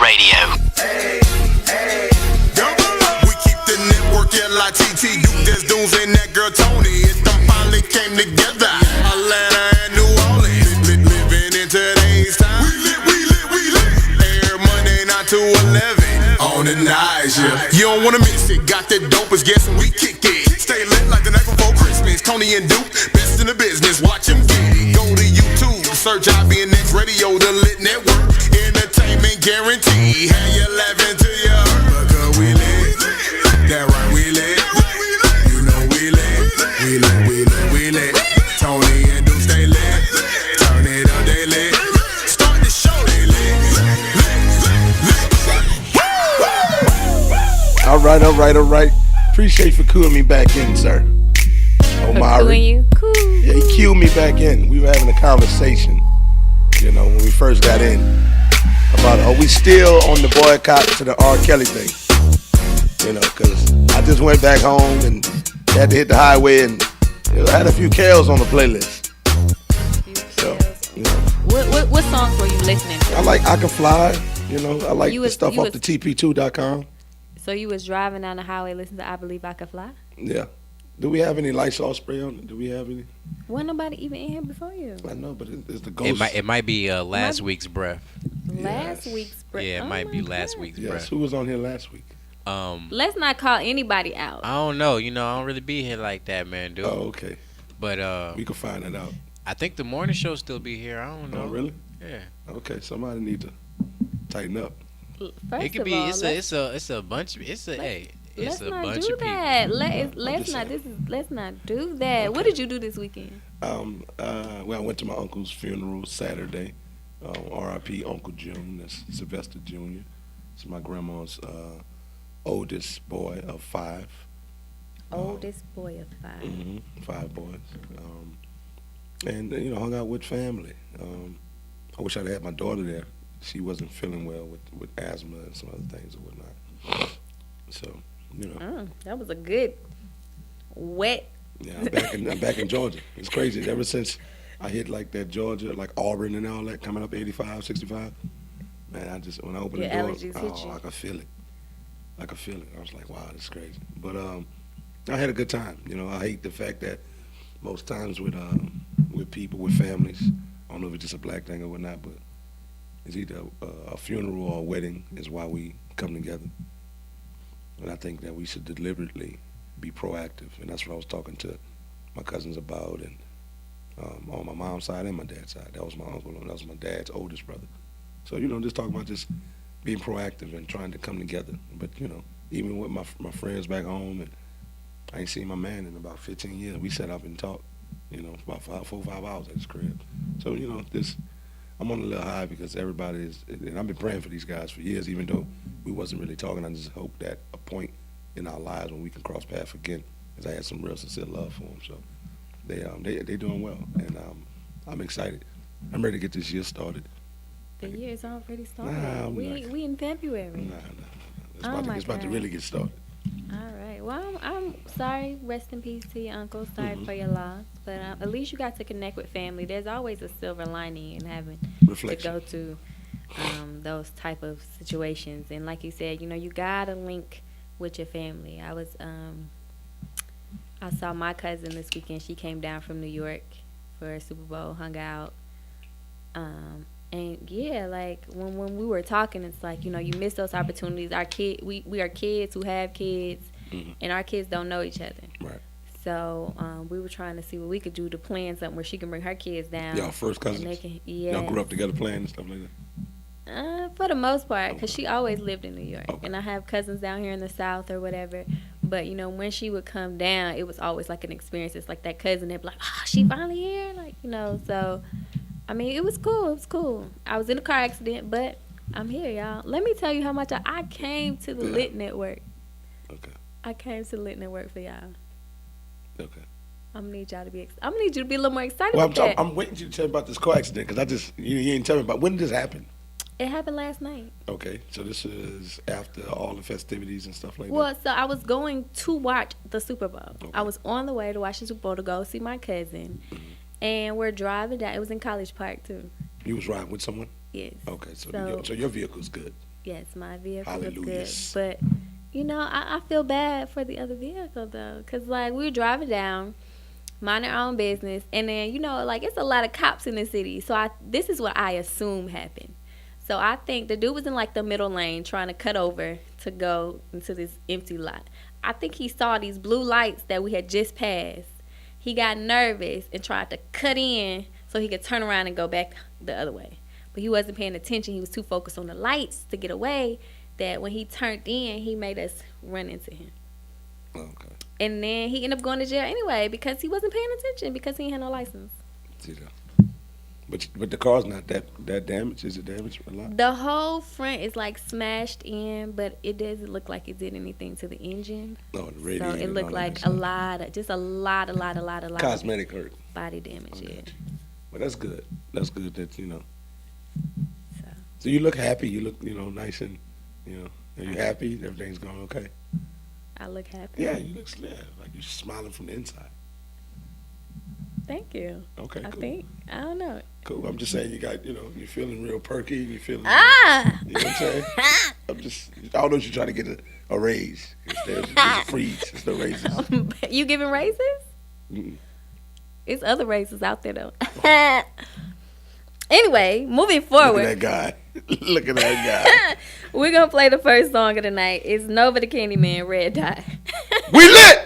Radio. We keep the network L.I.T.T. Duke, there's Dunes and that girl Tony. It them finally came together. Atlanta and New Orleans. Living in today's time. We lit. Air Monday 9 to 11. On the night, yeah. You don't wanna miss it. Got the dopest guess when we kick it. Stay lit like the night before Christmas. Tony and Duke, best in the business. Watch them get it. Go to YouTube, search IBNX Radio, the Lit Network. Entertainment guarantee. Have you laughing to your hurt? Because we lit. That right, we lit. You know we lit. Tony and Duke stay lit. Turn it up, they lit. Start the show, they lit. All right. Appreciate for cooing me back in, sir. Omari. You? Cool. Yeah, he cued me back in. We were having a conversation, when we first got in, about are we still on the boycott to the R. Kelly thing? Because I just went back home and had to hit the highway and I had a few KLs on the playlist. So, What songs were you listening to? I like I Can Fly. I like the stuff off the TP2.com. So you was driving down the highway listening to I Believe I Can Fly? Yeah. Do we have any Lysol spray on it? Do we have any? Wasn't nobody even in here before you. I know, but it's the ghost. It might be last week's breath. Last week's breath. Yeah, it might be last week's breath. Yes, who was on here last week? Let's not call anybody out. I don't know. I don't really be here like that, man, dude. Oh, okay. But we can find it out. I think the morning show still be here. I don't know. Oh, really? Yeah. Okay, somebody need to tighten up. First it could be. all, it's a bunch. It's a bunch of people. Let's not do that. Okay. What did you do this weekend? Well, I went to my uncle's funeral Saturday. R.I.P. Uncle June. That's Sylvester Jr. It's my grandma's oldest boy of 5. Oldest boy of 5. Mm-hmm, 5 boys. And hung out with family. I wish I'd had my daughter there. She wasn't feeling well with asthma and some other things or whatnot. So, that was a good wet. Yeah, I'm back in Georgia. It's crazy. Ever since I hit like that Georgia, like Auburn and all that, coming up 85, 65, man, when I opened the door, I could feel it. I was like, wow, this is crazy. But I had a good time. I hate the fact that most times with people, with families, I don't know if it's just a black thing or whatnot, but it's either a funeral or a wedding is why we come together. And I think that we should deliberately be proactive. And that's what I was talking to my cousins about, and on my mom's side and my dad's side. That was my uncle, and that was my dad's oldest brother. So, just talking about just being proactive and trying to come together. But, even with my friends back home, and I ain't seen my man in about 15 years. We sat up and talked, about 4 or 5 hours at his crib. So, I'm on a little high because everybody is, and I've been praying for these guys for years, even though we wasn't really talking. I just hope that a point in our lives when we can cross paths again, because I had some real sincere love for them. So they doing well, and I'm excited. I'm ready to get this year started. The year's already started. Nah, we in February. Nah. It's about to really get started. All right. Well, I'm sorry. Rest in peace to your uncle. Sorry for your loss. But at least you got to connect with family. There's always a silver lining in having Reflection. to go to those type of situations. And like you said, you got to link with your family. I saw my cousin this weekend. She came down from New York for a Super Bowl, hung out. And yeah, like when we were talking, it's like, you miss those opportunities. We are kids who have kids, and our kids don't know each other. Right. So we were trying to see what we could do to plan something where she can bring her kids down. Y'all first cousins? Y'all grew up together playing and stuff like that? For the most part, because she always lived in New York. Okay. And I have cousins down here in the South or whatever. But, when she would come down, it was always like an experience. It's like that cousin that'd be like, she finally here? Like, so... I mean, it was cool. It was cool. I was in a car accident, but I'm here, y'all. Let me tell you how much I came to the Lit Network. Okay. I came to the Lit Network for y'all. Okay. I'm gonna need you to be a little more excited about that. I'm waiting for you to tell me about this car accident, because you ain't tell me about, when did this happen? It happened last night. Okay, so this is after all the festivities and stuff like that? Well, so I was going to watch the Super Bowl. Okay. I was on the way to watch the Super Bowl to go see my cousin. And we're driving down. It was in College Park, too. You was riding with someone? Yes. Okay, so your vehicle's good. Yes, my vehicle Hallelujah. was good. But, you know, I feel bad for the other vehicle, though. Because, like, we were driving down, minding our own business. And then, you know, like, it's a lot of cops in the city. So this is what I assume happened. So I think the dude was in, like, the middle lane trying to cut over to go into this empty lot. I think he saw these blue lights that we had just passed. He got nervous and tried to cut in so he could turn around and go back the other way. But he wasn't paying attention. He was too focused on the lights to get away that when he turned in, he made us run into him. Okay. And then he ended up going to jail anyway because he wasn't paying attention because he had no license. See that? But the car's not that damaged. Is it damaged a lot? The whole front is like smashed in, but it doesn't look like it did anything to the engine. Oh, the radiator. So it looked like a lot of cosmetic hurt. Body damage. Yeah. But that's good. That's good that you know. So you look happy. You look nice and are you happy? Everything's going okay. I look happy. Yeah, you look like you're smiling from the inside. Thank you. Okay, cool. I don't know. Cool. I'm just saying you got, you're feeling real perky. You're feeling, you know what I'm saying? I don't know if you're trying to get a raise. There's a freeze. There's no raises. You giving raises? Mm-mm. It's other raises out there, though. Anyway, moving forward. Look at that guy. Look at that guy. We're going to play the first song of the night. It's Nova the Candyman, Red Dot. We lit!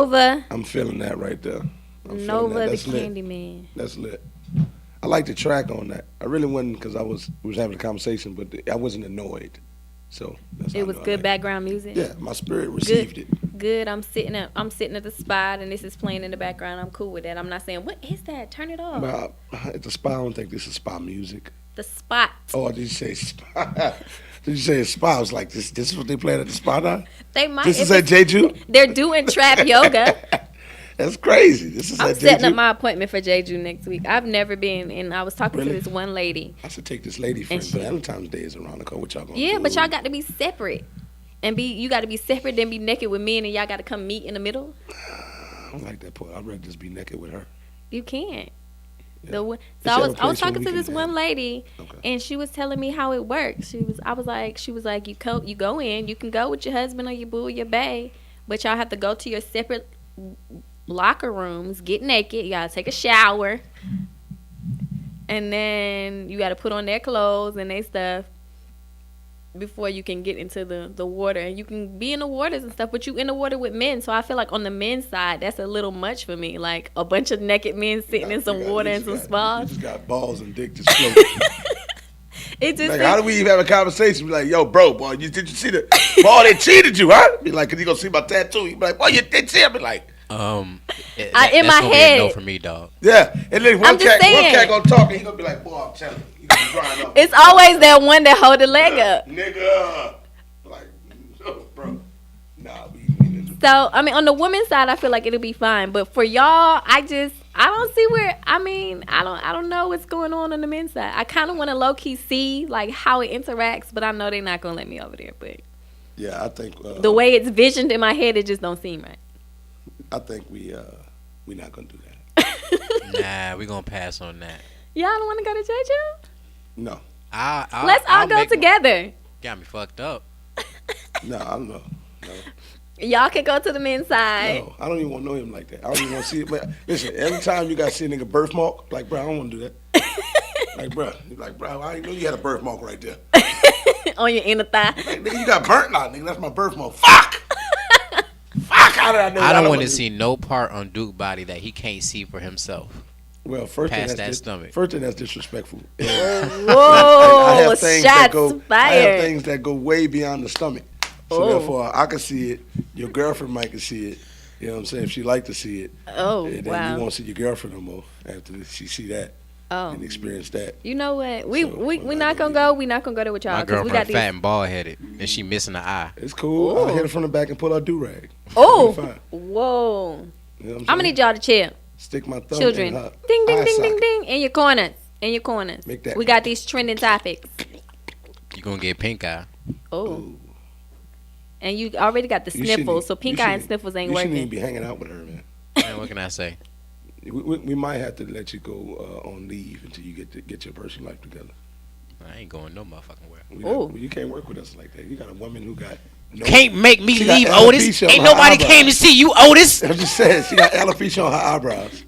Nova. I'm feeling that right there. Nova the lit. Candyman. That's lit. I like the track on that. I really wasn't because we was having a conversation, but I wasn't annoyed. So that's it was good background music. Yeah, my spirit received it. Good. I'm sitting at the spot and this is playing in the background. I'm cool with that. I'm not saying what is that? Turn it off. Well, at the spot, I don't think this is spot music. The spot. Oh, did you say spot? Did you say spot? I was like, this is what they playing at the spot now? They might. This is at Jeju? They're doing trap yoga. That's crazy. This is I'm at setting Jeju? up my appointment for Jeju next week. I've never been, and I was talking to this one lady. I should take this lady friend. Valentine's Day is around the corner. What y'all gonna do? Yeah, but y'all got to be separate. You got to be separate, then be naked with men, and y'all got to come meet in the middle. I don't like that part. I'd rather just be naked with her. You can't. Yeah. So I was talking to this one lady, and she was telling me how it works. She was like, you go in, you can go with your husband or your boo or your bae, but y'all have to go to your separate locker rooms, get naked, you gotta take a shower, and then you gotta put on their clothes and their stuff before you can get into the water. And you can be in the waters and stuff, but you in the water with men. So I feel like on the men's side, that's a little much for me. Like a bunch of naked men sitting in some water and some spas. You just got balls and dick just floating. It just like, how do we even have a conversation? Be like, yo, bro, boy, did you see the ball that cheated you, huh? Be like, cause you gonna see my tattoo. You be like, boy, you did see? I be like, in that's my gonna head, be a no for me, dog. Yeah, and then one cat gonna talk, and he gonna be like, boy, I'm telling you, gonna grind up. It's always that one that hold the leg up, nigga. Like, oh, bro, nah, So I mean, on the women's side, I feel like it'll be fine, but for y'all, I don't see where. I mean, I don't know what's going on the men's side. I kind of want to low key see like how it interacts, but I know they're not gonna let me over there. But yeah, I think the way it's visioned in my head, it just don't seem right. I think we not gonna do that. Nah, we gonna pass on that. Y'all don't want to go to Jeju? No. Let's all go together. Got me fucked up. No, I don't know. No. Y'all can go to the men's side. No, I don't even want to know him like that. I don't even want to see it. But listen, every time you got to see a nigga birthmark, like, bro, I don't want to do that. Like, bro, I didn't know you had a birthmark right there. On your inner thigh. Like, nigga, you got burnt now, nigga. That's my birthmark. Fuck! How did I know I don't want to see no part on Duke's body that he can't see for himself. Well, first past thing stomach. First thing that's disrespectful. Whoa, I have things shots I fired. have things that go way beyond the stomach. So therefore, I can see it. Your girlfriend might can see it. You know what I'm saying? If she like to see it. Oh, and then you won't see your girlfriend no more after she see that and experience that. You know what? We not gonna go. We not gonna go there with y'all. My girlfriend fat and bald headed, and she missing an eye. It's cool. I'll hit her from the back and pull her do rag. Oh, whoa! You know I'm gonna need y'all to chill. Stick my thumb Children, in her ding ding eye ding ding socket. ding in your corners. In your corners. Make that we got these trending topics. You gonna get pink eye. Oh. And you already got the sniffles, so pink eye and sniffles ain't you working. You shouldn't even be hanging out with her, man. Man, what can I say? We might have to let you go on leave until you get your personal life together. I ain't going no motherfucking where. You can't work with us like that. You got a woman who got can't make me leave, Otis. Ain't nobody came to see you, Otis. I just said she got alopecia on her eyebrows.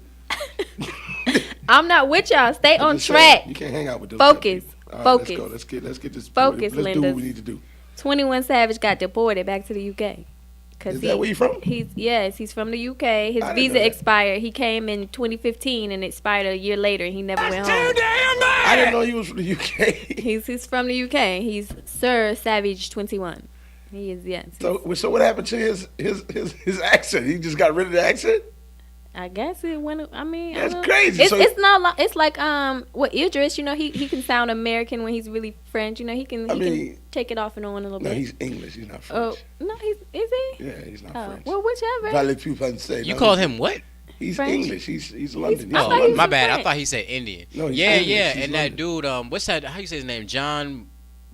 I'm not with y'all. Stay on track. You can't hang out with those. Focus. Right, Focus. Let's go. Let's get this. Focus, Let's Linda. do what we need to do. 21 Savage got deported back to the UK. Is that where you from? He's from the UK. His visa expired. He came in 2015 and it expired a year later. And he never went home. I didn't know he was from the UK. He's from the UK. He's Sir Savage 21. He is, yes. So what happened to his accent? He just got rid of the accent? I guess it went. I mean, that's crazy. It's not. It's like what Idris. You know, he can sound American when he's really French. You know, he can take it off and on a little bit. No, he's English. He's not French. Oh no, is he? Yeah, he's not French. Well, whichever. You called him what? He's French. English. He's London. Oh, my bad. I thought he said Indian. No, he's yeah. He's and that dude. What's that? How you say his name? John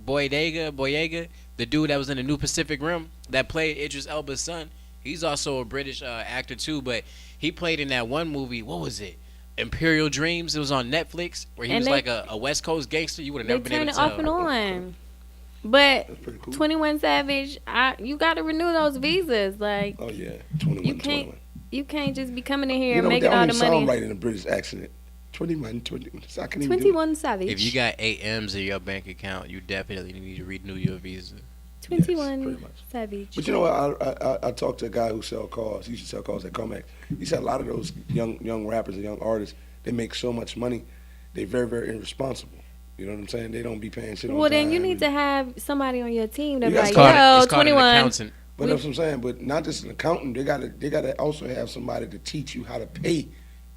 Boyega. The dude that was in the New Pacific Rim that played Idris Elba's son. He's also a British actor too, but he played in that one movie. What was it? Imperial Dreams. It was on Netflix where he was like a West Coast gangster. You would have never been able to tell. They turn it off and on. But cool. 21 Savage, you got to renew those visas. Like, oh yeah, 21. You can't just be coming in here and making all the money. Sound right in a British accent. 21. So I can even 21 Savage. If you got 8 M's in your bank account, you definitely need to renew your visa. 21 pretty much. Savage. But you know what? I talked to a guy who sell cars. He used to sell cars at Comex. He said a lot of those young rappers and young artists, they make so much money, they very, very irresponsible. You know what I'm saying? They don't be paying shit on time. Well, then you need to have somebody on your team that be like, it's called 21. an accountant. But that's what I'm saying. But not just an accountant. They gotta also have somebody to teach you how to pay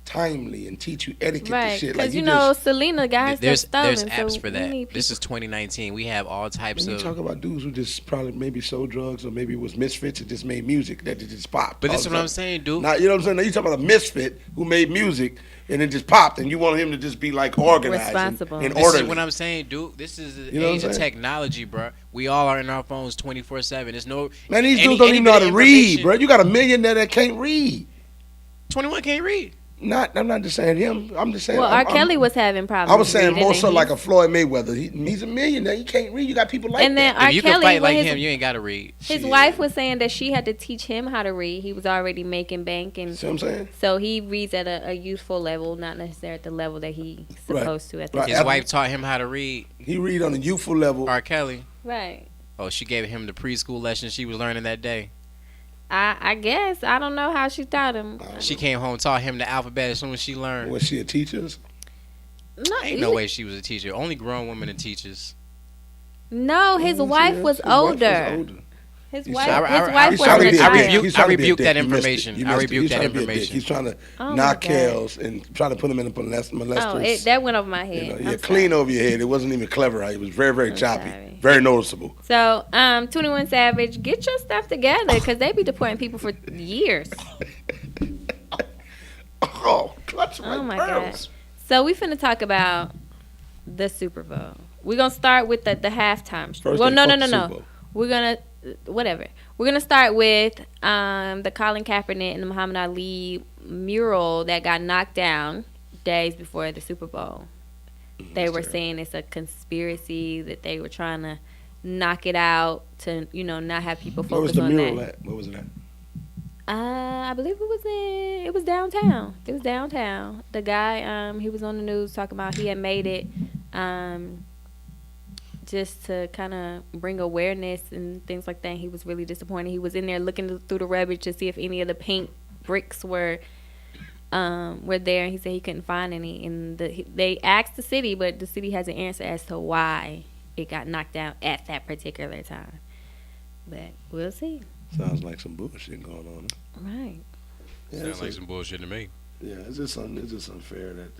timely and teach you etiquette and Right, shit. because Like you know Selena got There's stuff stolen. apps so for that. This is 2019. We have all types when you of. talk about dudes who just probably maybe sold drugs or maybe was misfits and just made music that just popped. But this is what I'm saying, dude. Now, you know what I'm saying? Now you talk about a misfit who made music and it just popped, and you want him to just be like organized Responsible. and This orderly. is what I'm saying, dude. This is the You know what age I'm of saying? technology, bro. We all are in our phones 24/7. There's no. Man, these any- dudes don't any even know how bit to of read, information- bro. You got a millionaire that can't read. 21 can't read. I'm not just saying him. I'm just saying. Well, I'm, R. Kelly was having problems. I was saying reading, more and so he- like a Floyd Mayweather. He's a millionaire. He can't read. You got people like And then that. R. If you Kelly, can fight when like his, him, you ain't got to read. his Shit. wife was saying that she had to teach him how to read. He was already making bank, and See what I'm saying? so he reads at a youthful level, not necessarily at the level that he's supposed to at the Right. His wife taught him how to read. He read on a youthful level. R. Kelly. Right. Oh, she gave him the preschool lessons she was learning that day. I guess I don't know how she taught him. She came home, taught him the alphabet as soon as she learned. Was she a teacher? No, Ain't no way she was a teacher. Only grown women are teachers. No, his wife was older. His He's wife, trying- his I- wife He's was trying to a be a child. dick. rebuke- He's trying to be a rebuke dick. that You missed it. information. You I missed it. rebuke He's that trying to be a dick. information. He's trying to Oh, knock my Kels and try to put him in a molesters. That went over my You head. know, I'm yeah, sorry. clean over your head. It wasn't even clever. It was very, very choppy, sorry. very noticeable. So, 21 Savage, get your stuff together because they be deporting people for years. Oh, clutch my Oh my pearls. gosh. So we finna talk about the Super Bowl. We're gonna start with the halftime. First Well, they no. fuck the Super Bowl. We're gonna whatever. We're gonna start with the Colin Kaepernick and the Muhammad Ali mural that got knocked down days before the Super Bowl. They were saying it's a conspiracy that they were trying to knock it out to not have people Where was focus the on mural that. at? What was it at? I believe it was downtown. It was downtown. The guy, he was on the news talking about he had made it, just to kind of bring awareness and things like that. He was really disappointed. He was in there looking through the rubbish to see if any of the paint bricks were there, and he said he couldn't find any. And they asked the city, but the city has an answer as to why it got knocked down at that particular time. But we'll see. Sounds like some bullshit going on. Huh? Right. Yeah, Sounds like some bullshit to me. yeah, it's just unfair that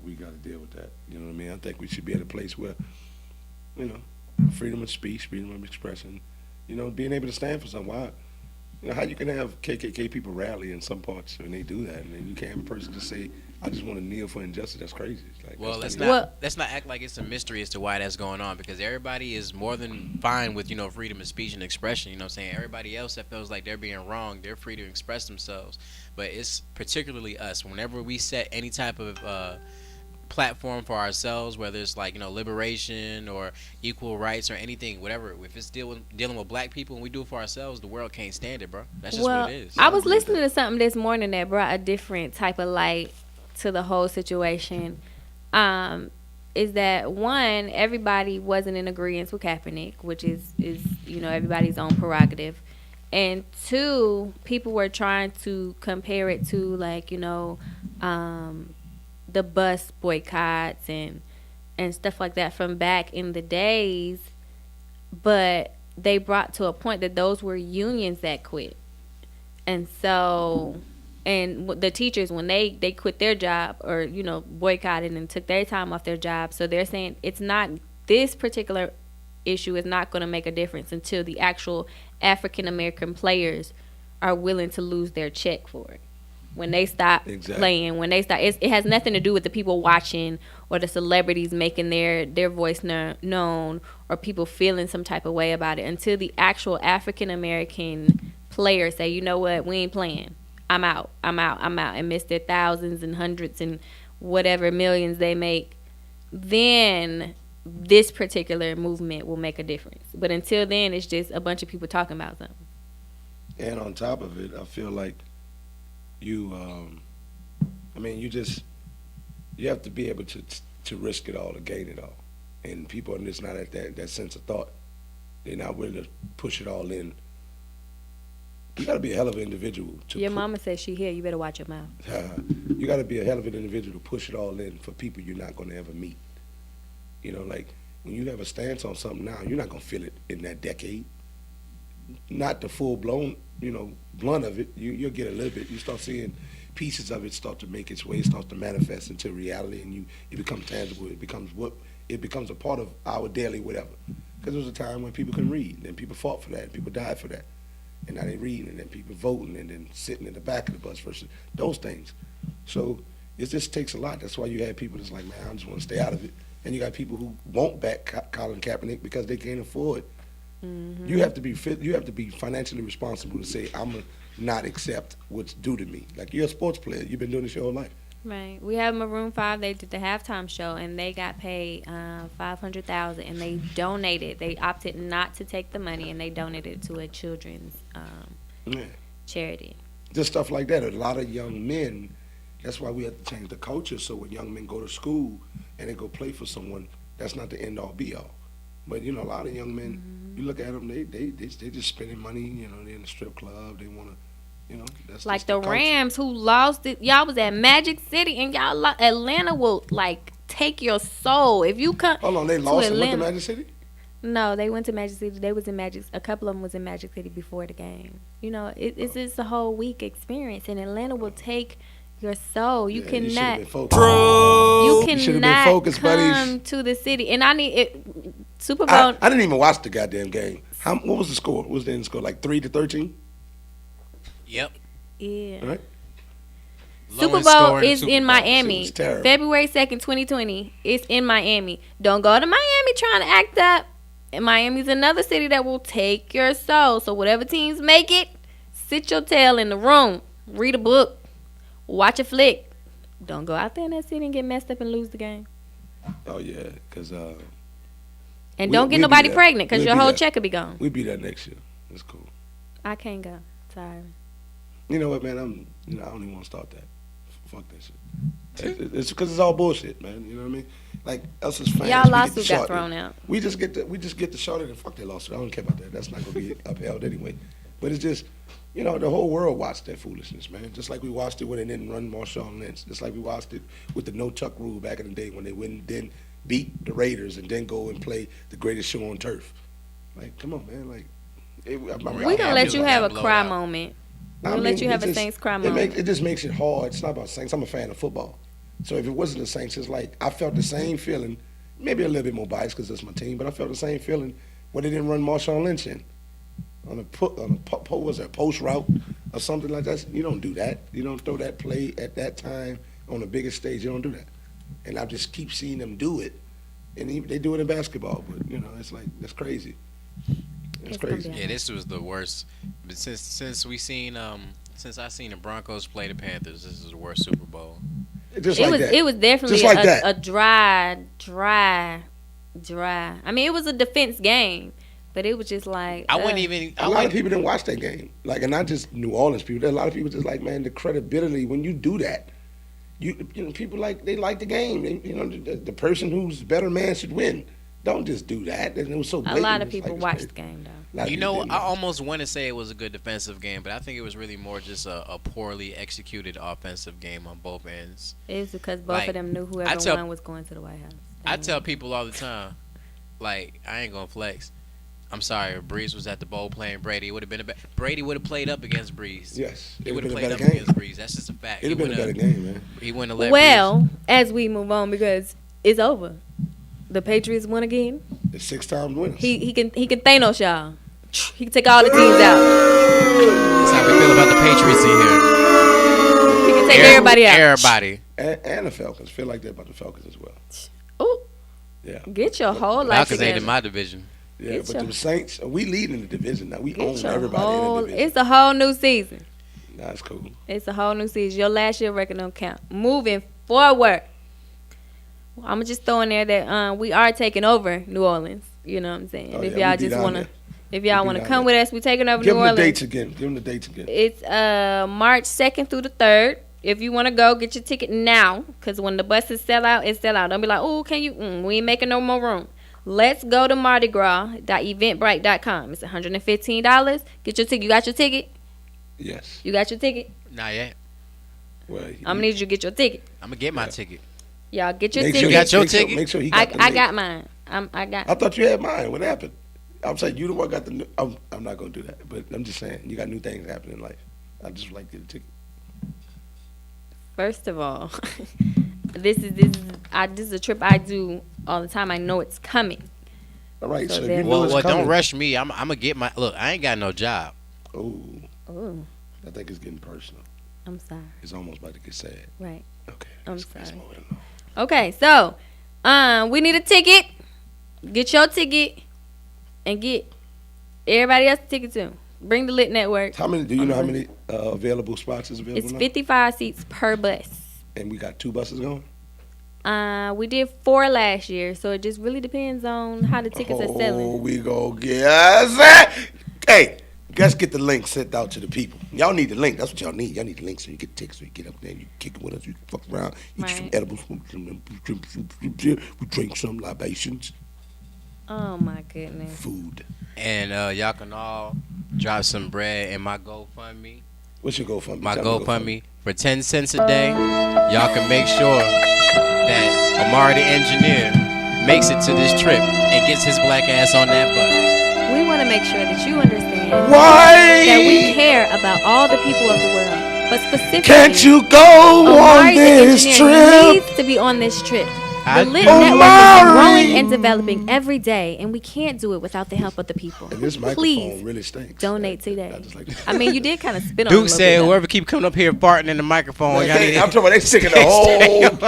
we got to deal with that. You know what I mean? I think we should be at a place where, freedom of speech, freedom of expression, being able to stand for something. Why? How you can have KKK people rally in some parts when they do that, and then you can't have a person just say, "I just want to kneel for injustice." That's crazy. It's like, Well, that's let's not act like it's a mystery as to why that's going on, because everybody is more than fine with freedom of speech and expression. You know what I'm saying? Everybody else that feels like they're being wrong, they're free to express themselves. But it's particularly us. Whenever we set any type of platform for ourselves, whether it's like liberation or equal rights or anything, whatever. If it's dealing with black people and we do it for ourselves, the world can't stand it, bro. That's just what it is. I was listening to something this morning that brought a different type of light to the whole situation. Is that one, everybody wasn't in agreement with Kaepernick, which is everybody's own prerogative, and two, people were trying to compare it to the bus boycotts and stuff like that from back in the days, but they brought to a point that those were unions that quit. And so, and the teachers, when they quit their job or, boycotted and took their time off their job, so they're saying this particular issue is not going to make a difference until the actual African American players are willing to lose their check for it. When they stop playing, when they stop, it has nothing to do with the people watching or the celebrities making their voice known or people feeling some type of way about it. Until the actual African American players say, you know what, we ain't playing. I'm out, and miss their thousands and hundreds and whatever millions they make, then this particular movement will make a difference. But until then, it's just a bunch of people talking about something. And on top of it, I feel like you have to be able to risk it all to gain it all, and people are just not at that sense of thought. They're not willing to push it all in. You got to be a hell of an individual to. Your mama says she here. You better watch your mouth. You got to be a hell of an individual to push it all in for people you're not going to ever meet. You know, like when you have a stance on something now, you're not going to feel it in that decade. Not the full blown, blunt of it. You'll get a little bit. You start seeing pieces of it start to make its way, it starts to manifest into reality, and it becomes tangible. It becomes a part of our daily whatever. Because there was a time when people couldn't read, and people fought for that, and people died for that. And now they reading, and then people voting, and then sitting in the back of the bus versus those things. So it just takes a lot. That's why you have people that's like, man, I just want to stay out of it. And you got people who won't back Colin Kaepernick because they can't afford. Mm-hmm. You have to be financially responsible to say, I'm gonna not accept what's due to me. Like, you're a sports player. You've been doing this your whole life. Right. We have Maroon 5. They did the halftime show, and they got paid $500,000, and they donated. They opted not to take the money, and they donated to a children's charity. Just stuff like that. A lot of young men. That's why we have to change the culture. So when young men go to school and they go play for someone, that's not the end all be all. But a lot of young men, you look at them, they just spending money. They're in the strip club. They want to. That's like the Rams who lost it. Y'all was at Magic City, and Atlanta will take your soul if you come. Hold on, they lost and went to Magic City? No, they went to Magic City. They was in Magic. A couple of them was in Magic City before the game. It's just a whole week experience, and Atlanta will take your soul. You cannot. You cannot been focused, come to the city, and I need it. Super Bowl. I didn't even watch the goddamn game. What was the score? What was the end score? Like 3-13? Yep. Yeah. Right? Super Bowl is in Miami. February 2nd, 2020. It's in Miami. Don't go to Miami trying to act up. And Miami's another city that will take your soul. So whatever teams make it, sit your tail in the room. Read a book. Watch a flick. Don't go out there in that city and get messed up and lose the game. Oh, yeah. Because... and don't get nobody pregnant because your whole check will be gone. We'll be there next year. That's cool. I can't go. Sorry. You know what, man? I don't even want to start that. Fuck that shit. It's because it's all bullshit, man. You know what I mean? Like, us as fans, y'all lawsuit got thrown out. We just get the short and fuck that lawsuit. I don't care about that. That's not gonna be upheld anyway. But it's just, the whole world watched that foolishness, man. Just like we watched it when they didn't run Marshawn Lynch. Just like we watched it with the no tuck rule back in the day when they went and then beat the Raiders and then go and play the greatest show on turf. Like, come on, man. Like, we're gonna let you have a cry moment. We'll let you have a Saints cry moment. It just makes it hard. It's not about Saints. I'm a fan of football. So if it wasn't the Saints, it's like I felt the same feeling, maybe a little bit more biased because it's my team, but I felt the same feeling when they didn't run Marshawn Lynch in. On a post route or something like that. You don't do that. You don't throw that play at that time on the biggest stage. You don't do that. And I just keep seeing them do it. And they do it in basketball, but, it's like, that's crazy. It's crazy. Yeah, this was the worst. But since I seen the Broncos play the Panthers, this is the worst Super Bowl. It was definitely a dry. I mean, it was a defense game, but it was just like a lot of people didn't watch that game. Like, and not just New Orleans people. A lot of people just like, man, the credibility when you do that. People they like the game. The person who's better man should win. Don't just do that. And it was so blatant. A lot of people watched the game, though. I almost want to say it was a good defensive game, but I think it was really more just a poorly executed offensive game on both ends. It was because both of them knew whoever won was going to the White House. I tell people all the time, I ain't going to flex. I'm sorry, if Breeze was at the bowl playing Brady, it would have been Brady would have played up against Breeze. Yes. He would have played up against Breeze. That's just a fact. It would have been a better game, man. He wouldn't have let Breeze. As we move on, because it's over. The Patriots won again. The 6-time winners. He can Thanos y'all. He can take all the teams out. That's how we feel about the Patriots in here. He can take everybody out. Everybody. And the Falcons. Feel like that about the Falcons as well. Oh. Yeah. Get your whole life Falcons ain't in my division. Yeah, but the Saints, we lead in the division now. We own everybody in the division. It's a whole new season. That's cool. It's a whole new season. Your last year record don't count. Moving forward. I'm going to just throw in there that we are taking over New Orleans. You know what I'm saying? Oh, if y'all just want to, if y'all want to come with us, we're taking over New Orleans. Give them the dates again. It's March 2nd through the 3rd. If you want to go, get your ticket now. Because when the buses sell out, it's sell out. Don't be like, oh, can you? We ain't making no more room. let's go to Mardi Gras.eventbrite.com. It's $115. Get your ticket. You got your ticket? Yes. You got your ticket? Not yet. Well, I'm gonna need you to get your ticket. I'm gonna get my ticket. Y'all get your make ticket. sure You got your make sure- ticket? Make sure he got the I link. got mine. I thought you had mine. What happened? I'm saying you the one got the new. I'm not gonna do that, but I'm just saying you got new things happening in life. I just like to get a ticket. First of all, this is a trip I do all the time. I know it's coming. All right, So so, if then- you know it's Well, coming, don't rush me. I'm gonna get my look. I ain't got no job. Oh, Oh, I think it's getting personal. I'm sorry. It's almost about to get sad. Right. Okay, I'm let's sorry. move it along. Okay, so we need a ticket. Get your ticket and get everybody else's ticket too. Bring the Lit Network. How many? Do you know how many available spots is available It's now? 55 seats per bus. And we got 2 buses going. We did 4 last year, so it just really depends on how the tickets are Oh, selling. we go get us. Hey, let's get the link sent out to the people. Y'all need the link. That's what y'all need. Y'all need the link so you get tickets, so you get up there and you kick it with us. You can fuck around, eat some Right. edibles, we drink some libations, Oh my goodness. food. And y'all can all drop some bread in my GoFundMe. What's your GoFundMe? My Tell me GoFundMe for 10 cents a day. Y'all can make sure that Amari the engineer makes it to this trip and gets his black ass on that bus. We want to make sure that you understand Why that we care about all the people of the world, but specifically, can't you go on Amari the this engineer trip? needs to be on this trip. I The Lit do. Network is Amari! growing and developing every day, and we can't do it without the help of the people. And this microphone Please really stinks. donate I today. just like I mean, you did kind of spit on it a Duke little said, bit, whoever keep coming up here farting in the microphone, y'all need I'm talking about they sticking the whole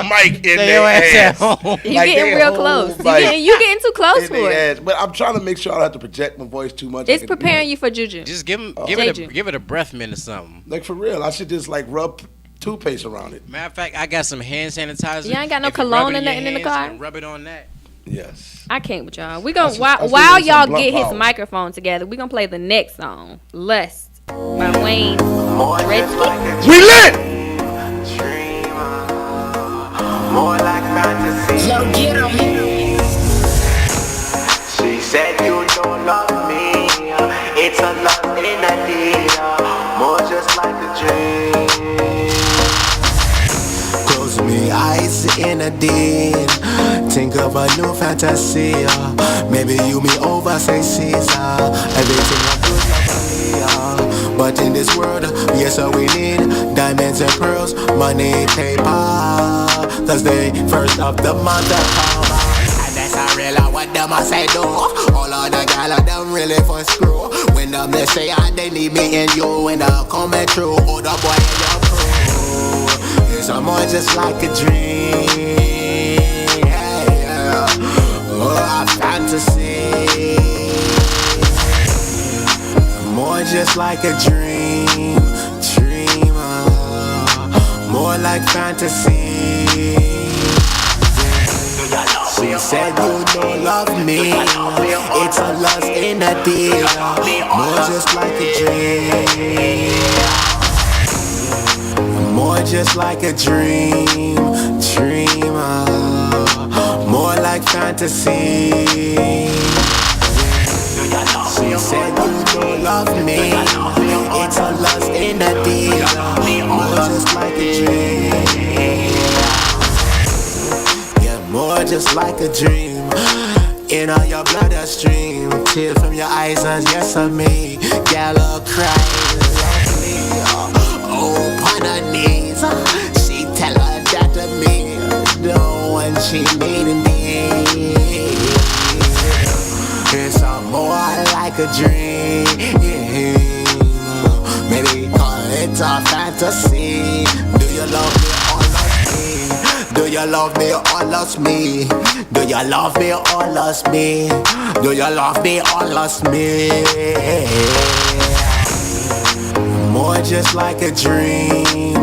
mic in stay your their ass at ass. home. You Like getting they real whole close. You mic getting too close in for their it. ass. But I'm trying to make sure I don't have to project my voice too much. It's preparing you for juju. Just give it Jeju. give it a breath mint or something. Like for real, I should just like rub toothpaste around it. Matter of fact, I got some hand sanitizer. You ain't got no If you cologne rub it or in your nothing in the hands, you car? can rub it on that. Yes. I can't with y'all. We I gonna just- while, I still while need some y'all blunt get his power. microphone together, we gonna play the next song, "Lust" by Wayne Gretzky. We lit. More like fantasy. Yo, get 'em. She said you don't love me. It's a love in a deal. More just like a dream. Close me eyes in a deal. Think of a new fantasy. Maybe you me over, say Caesar. Everything I do, lovely. But in this world, yes, all we need diamonds and pearls, money, paper. Cause they first of the month are come. And that's how real I what them I say do. All of the gal of them really for screw. When them they say they need me and you. When I coming through, oh the boy in your crew. It's more just like a dream. Yeah. Oh, a fantasy. More just like a dream. More like fantasy. She said you don't love me. It's a lust in a deal. More just like a dream. More just like a dream. More like fantasy. She said you don't love me. It's a lust in a deal. More just like a dream. Yeah, more just like a dream. In all your bloodstream. Tears from your eyes as yes of me. Gal cry. Oh, on her knees. She tell her that to me. The one she needed me. It's a more like a dream. Maybe call it a fantasy. Do you love me or love me? Do you love me or love me? Do you love me or love me? Do you love me or love me? More just like a dream.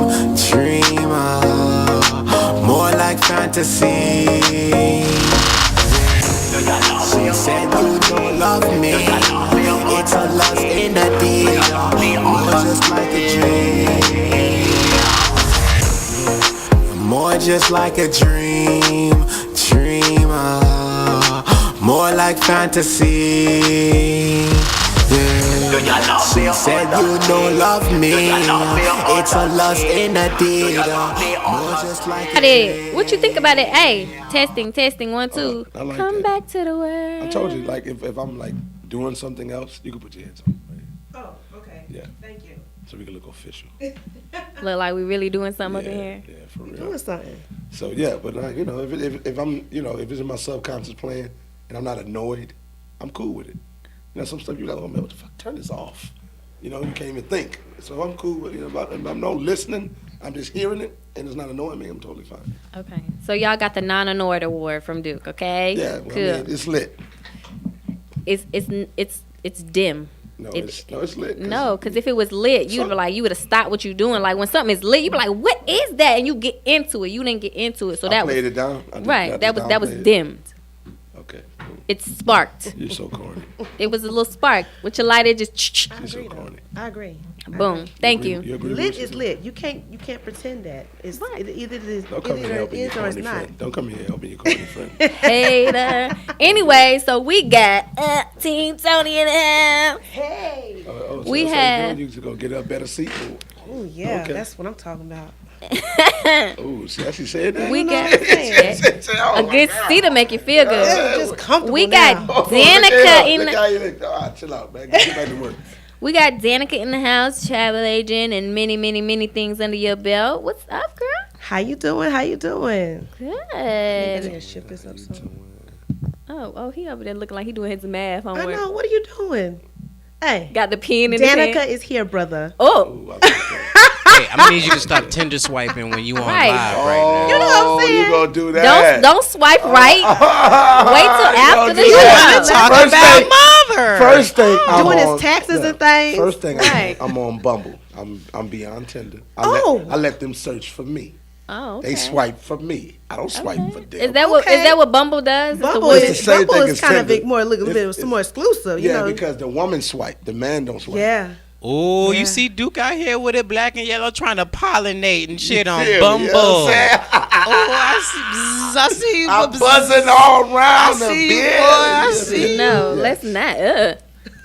More like fantasy. She said you don't love me. It's a lust in the deal. More just like a dream. More just like a dream. more like fantasy. Yeah. She said you don't love me. It's a lust in a deed. More just like What you think about it? Hey, testing, 1, 2. I like Come that. back to the world. I told you, like, if I'm like doing something else, you can put your hands on. Right? Oh, okay. Yeah. Thank you. So we can look official. Look like we really doing something up in here. Yeah, for real. Doing something. So yeah, but you know, if I'm, you know, if it's in my subconscious playing and I'm not annoyed, I'm cool with it. You know, some stuff you're like, oh man, what the fuck? Turn this off. You know, you can't even think. So I'm cool with it. You know, if I'm not listening, I'm just hearing it, and it's not annoying me. I'm totally fine. Okay. So y'all got the non-annoyed award from Duke. Okay. Yeah, well, Cool. I mean, it's lit. It's dim. No, it's lit. No, because if it was lit, you'd be like, you would have stopped what you doing. Like when something is lit, you'd be like, what is that? And you get into it. You didn't get into it, so that played was it down. that was dimmed. Okay. Cool. It sparked. You're so corny. It was a little spark. With your lighter, just You're so corny. I agree. boom. Thank you. You agree with Lit what is you lit. You can't pretend that. It's Right. either it is, Don't come here helping your or it's corny not. friend. Don't come here helping your corny friend. Hater. Anyway, so we got Team Tony in the house. Hey. So We that's had- how you just gonna get a better seat. Oh yeah, Okay. that's what I'm talking about. Oh, see how she said that? We got Oh, a good seat to make you feel good. Just comfortable. We got now. Danica in Look the how you look. All right, chill out, man. Get back to work. We got Danica in the house, travel agent, and many, many, many things under your belt. What's up, girl? How you doing? How you doing? I Good. gotta ship this up some. Oh, he over there looking like he doing his math I homework. know. What are you doing? Hey, Got the pen in his Danica hand. is here, brother. Oh, Ooh, I like that. Hey, I'm gonna need you to stop Tinder swiping when you on Right. live right now. You know what I'm saying? You gonna do that? don't swipe right. Wait till after the do that. show. Talking First about thing- mother. First thing, I'm Doing his on- taxes yeah, and things. First thing, Right. I'm on Bumble. I'm beyond Tinder. Oh. I let them search for me. Oh, okay. They swipe for me. I don't swipe for them. Is that what Okay. is that what Bumble does? Is the Bumble women- the same Bumble thing is as kind of Tinder. more, a little It's- bit more exclusive. You Yeah, know. because the woman swipe, the man don't swipe. Yeah. Oh, Yeah. you see Duke out here with it black and yellow trying to pollinate and shit on Yeah, Bumble. you know what I'm saying? Oh, I see. I'm buzzing all around the see you, bed. boy, I see. No, Yeah. let's not.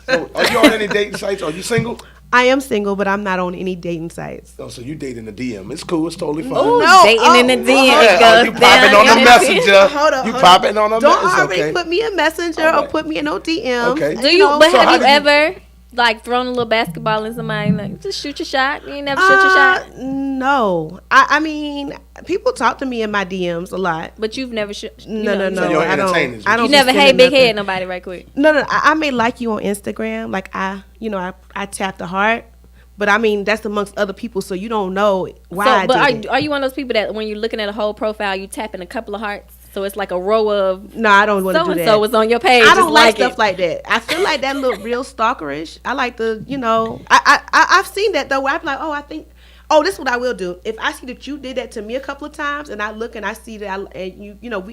So, are you on any dating sites? Are you single? I am single, but I'm not on any dating sites. Oh, so you dating the DM. It's cool. It's totally fine. Oh, No, dating in the DM Yeah, goes you down. popping on in the the messenger. Hold on, You hold popping on the Don't messenger. already Okay. put me in Messenger or Alright. put me in no DMs. Okay. Do you? But So how have you did you- ever like thrown a little basketball in somebody? Like, just shoot your shot. You ain't never shoot your shot. No. I mean, people talk to me in my DMs a lot. But you've never shot. No. So you're I don't. entertainers. I don't You never be hey sending big nothing. head nobody right quick. No. I may like you on Instagram. Like I tap the heart. But I mean, that's amongst other people, so you don't know why I So, but did it. are you one of those people that when you're looking at a whole profile, you tap in a couple of hearts? So it's like a row of No, I don't want to so do and that. so was on your page. I just don't like it. stuff like that. I feel like that look real stalkerish. I like the, I've seen that though. Where I'm like, this is what I will do. If I see that you did that to me a couple of times, and I look and I see that,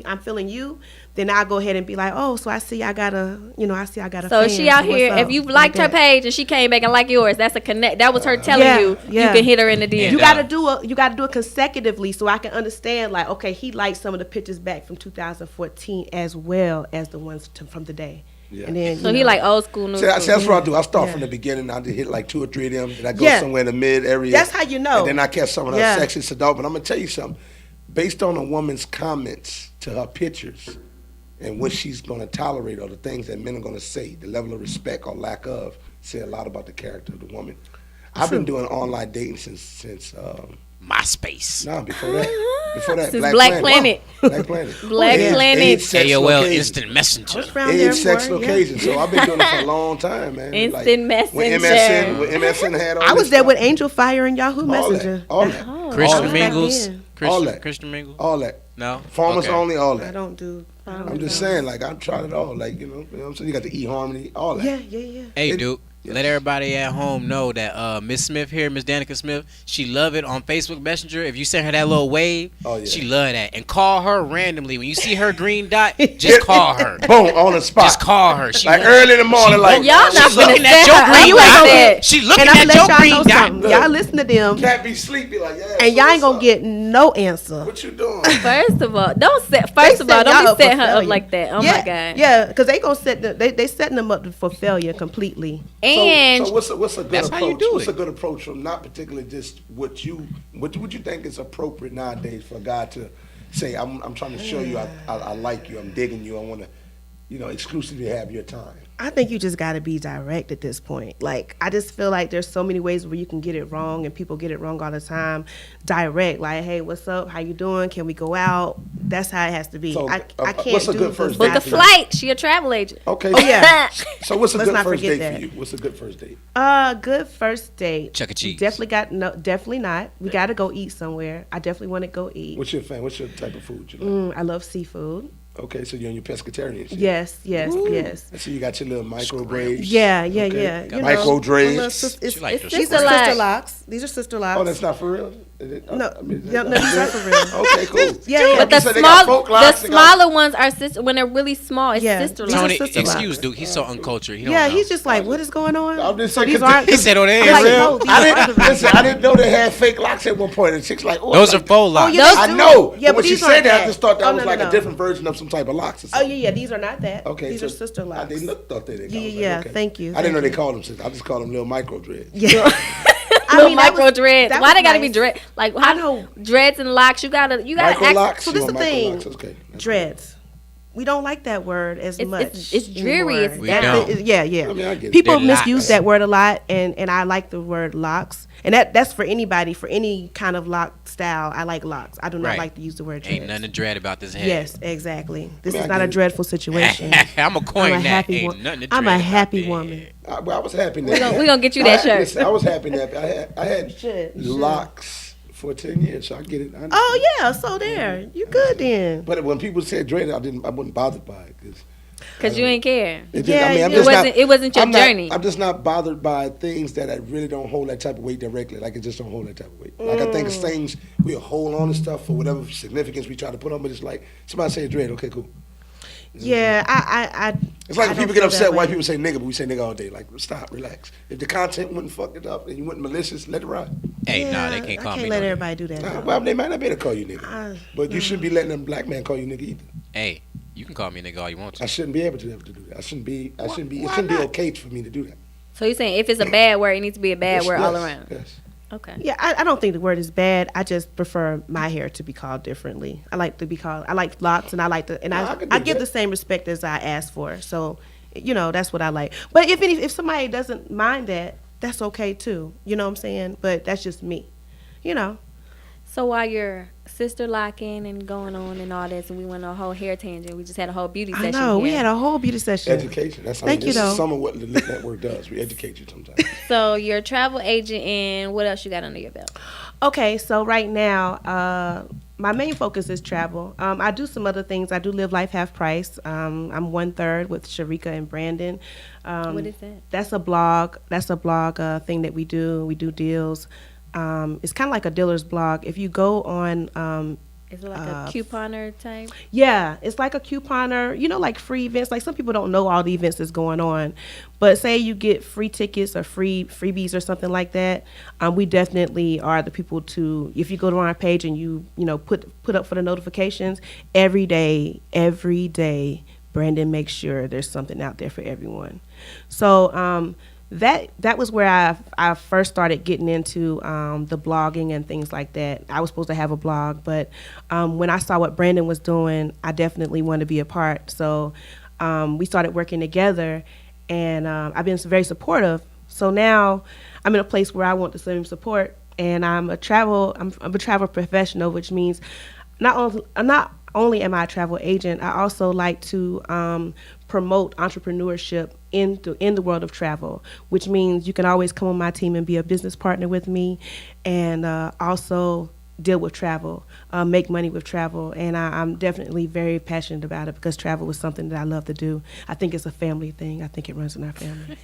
I'm feeling you, then I'll go ahead and be like, so I see I got a, I got a. So fan, she out what's here. up? If you've liked her Like that. page and she came back and liked yours, that's a connect. That was her telling Yeah, you yeah. you can hit her in the DM. You And, gotta do it consecutively so I can understand. Like, okay, he liked some of the pictures back from 2014 as well as the ones from today. Yeah. And then So he like old school, new See, school. that's what I do. I start Yeah. from the beginning. I just hit like 2 or 3 of them. Then I go Yeah. somewhere in the mid area. That's how you know. And then I catch some of that Yeah. sexy seduct. But I'm gonna tell you something. Based on a woman's comments to her pictures and what she's gonna tolerate or the things that men are gonna say, the level of respect or lack of, say a lot about the character of the woman. I've been doing online dating since MySpace. before that. Before that, Since Black Planet. Black Planet. Black Planet. sex, AOL location. Instant Messenger. I was around there Age, sex, for it, yeah. location. So I've been doing it for a long time, man. Instant When Messenger. MSN had all I was this there stuff. with Angel Fire and Yahoo all Messenger. that, all that, Oh. Christian back Mingles. then. All that. Christian Mingle. all that. No. Farmers Okay. only, all I that. don't do. I'm just saying, like I've tried it all. Like you know what I'm saying. You got the eHarmony, all that. Yeah. Hey, It- Duke. Let everybody at home know that Miss Smith here, Miss Danica Smith, she love it on Facebook Messenger. If you send her that little wave, she love that. And call her randomly. When you see her green dot, just call her. Boom, on the spot. Just call her. She like early in the morning, like y'all not looking at your green dot. She looking at your green dot. Y'all listen to them. Can't be sleepy like and y'all ain't gonna get no answer. What you doing? First of all, don't be setting her up like that. Oh my god. Yeah, because they gonna they setting them up for failure completely. And so what's a good that's approach? how you do what's it. a good approach from not particularly just what you think is appropriate nowadays for God to say, I'm trying to show you I like you, I'm digging you, I want to, exclusively have your time. I think you just got to be direct at this point. Like, I just feel like there's so many ways where you can get it wrong, and people get it wrong all the time. Direct, like, hey, what's up? How you doing? Can we go out? That's how it has to be. So, I can't what's a do good first book date a for you? flight. She a travel agent. Okay. Oh, yeah. So what's a Let's good not first forget date that. for you? What's a good first date? Good first date. Chuck E. Cheese. Definitely not. We got to go eat somewhere. I definitely want to go eat. What's your fan? What's your type of food you like? I love seafood. Okay, so you're on your pescatarian shit. Yes. I see you got your little micro braids. Yeah. Okay. You Micro know, dreads. She like These those are sister sister locks. locks. These are sister locks. Oh, that's not for real? No, these are for real. Okay, cool. Yeah. But the So they got folk the locks, they got- smaller ones are sister. When they're really small, it's Yeah. sister These are locks. Tony, sister excuse locks. Duke. He's so uncultured. He don't Yeah, know. he's just like, what is going on? I'm just So saying, these 'cause aren't. He said, "Oh, they I'm ain't like, real." no, these aren't the real. I didn't know they had fake locks at one point. And chicks like, oh, Those are like, faux locks. yeah, I do. know. Yeah, but when she these said aren't that, I that. just thought that Oh, was no, like no. a different version of some type of locks or Oh something. yeah, these are not that. Okay, these so are sister locks. They thought they did. Yeah, thank you. I didn't know thank they called them sisters. I just called them little micro dreads. Yeah. Little micro dreads. that Why was they gotta be nice. dread? Like I how know. dreads and locks? You gotta Micro act. locks. So You this want the micro thing. locks? Okay. That's Dreads. We don't like that word as much. It's dreary. anymore. It's We down. don't. Yeah. I mean, I get it. People They're misuse locks. that word a lot, and I like the word locks. And that's for anybody, for any kind of lock style. I like locks. I do not Right. like to use the word dreads. Ain't nothing to dread about this head. Yes, exactly. This I mean, is I not a get it. dreadful situation. I'm a coin I'm a that. happy Ain't woman. nothing to dread I'm a about happy this woman. head. I was happy that We gonna get you that shirt. Listen, I was happy that I had should. locks for 10 years, so I get it. Oh yeah, so there, you good then. But when people said dread, I wasn't bothered by it Cause you ain't care. It wasn't your journey. I'm just not bothered by things that I really don't hold that type of weight directly. Like it just don't hold that type of weight. Like I think it's things we'll hold on to stuff for whatever significance we try to put on, but it's like somebody say dread, okay, cool. Yeah, I It's like I when people don't get feel upset, that white way. people say nigga, but we say nigga all day. Like, stop, relax. If the content wouldn't fuck it up and you wouldn't malicious, let it ride. Hey, nah, they Yeah, can't call I me. can't let no everybody do that. Nah, though. well, they might not be able to call you nigga. But you shouldn't be letting them black man call you nigga either. Hey, you can call me a nigga all you want I to. shouldn't be able to do that. It shouldn't be why be not? okay for me to do that. So you saying if it's a bad word, it needs to be a bad word all Yes, around. Yes. Okay. Yeah, I don't think the word is bad. I just prefer my hair to be called differently. I like locks, and I can I do give that. the same respect as I ask for. So, that's what I like. But if somebody doesn't mind that, that's okay too. You know what I'm saying? But that's just me. So while your sister locking and going on and all this, and we went on a whole hair tangent, we just had a whole beauty I session. know we here. had a whole beauty session. Education. That's Thank you, this though. is some of what the network does. We educate you sometimes. So you're a travel agent, and what else you got under your belt? Okay, so right now, my main focus is travel. I do some other things. I do Live Life Half Price. I'm 1/3 with Sharika and Brandon. What is that? That's a blog. That's a blog thing that we do. We do deals. It's kind of like a dealer's blog. If you go on, Is it like a couponer type? yeah, it's like a couponer. Like free events. Like some people don't know all the events that's going on, but say you get free tickets or freebies or something like that. We definitely are the people to. If you go to our page and you put up for the notifications every day, Brandon makes sure there's something out there for everyone. So that was where I first started getting into the blogging and things like that. I was supposed to have a blog, but when I saw what Brandon was doing, I definitely wanted to be a part. So we started working together, and I've been very supportive. So now I'm in a place where I want the same support, and I'm a travel professional, which means not only am I a travel agent, I also like to promote entrepreneurship in the world of travel, which means you can always come on my team and be a business partner with me, and also deal with travel, make money with travel. And I'm definitely very passionate about it because travel is something that I love to do. I think it's a family thing. I think it runs in our family.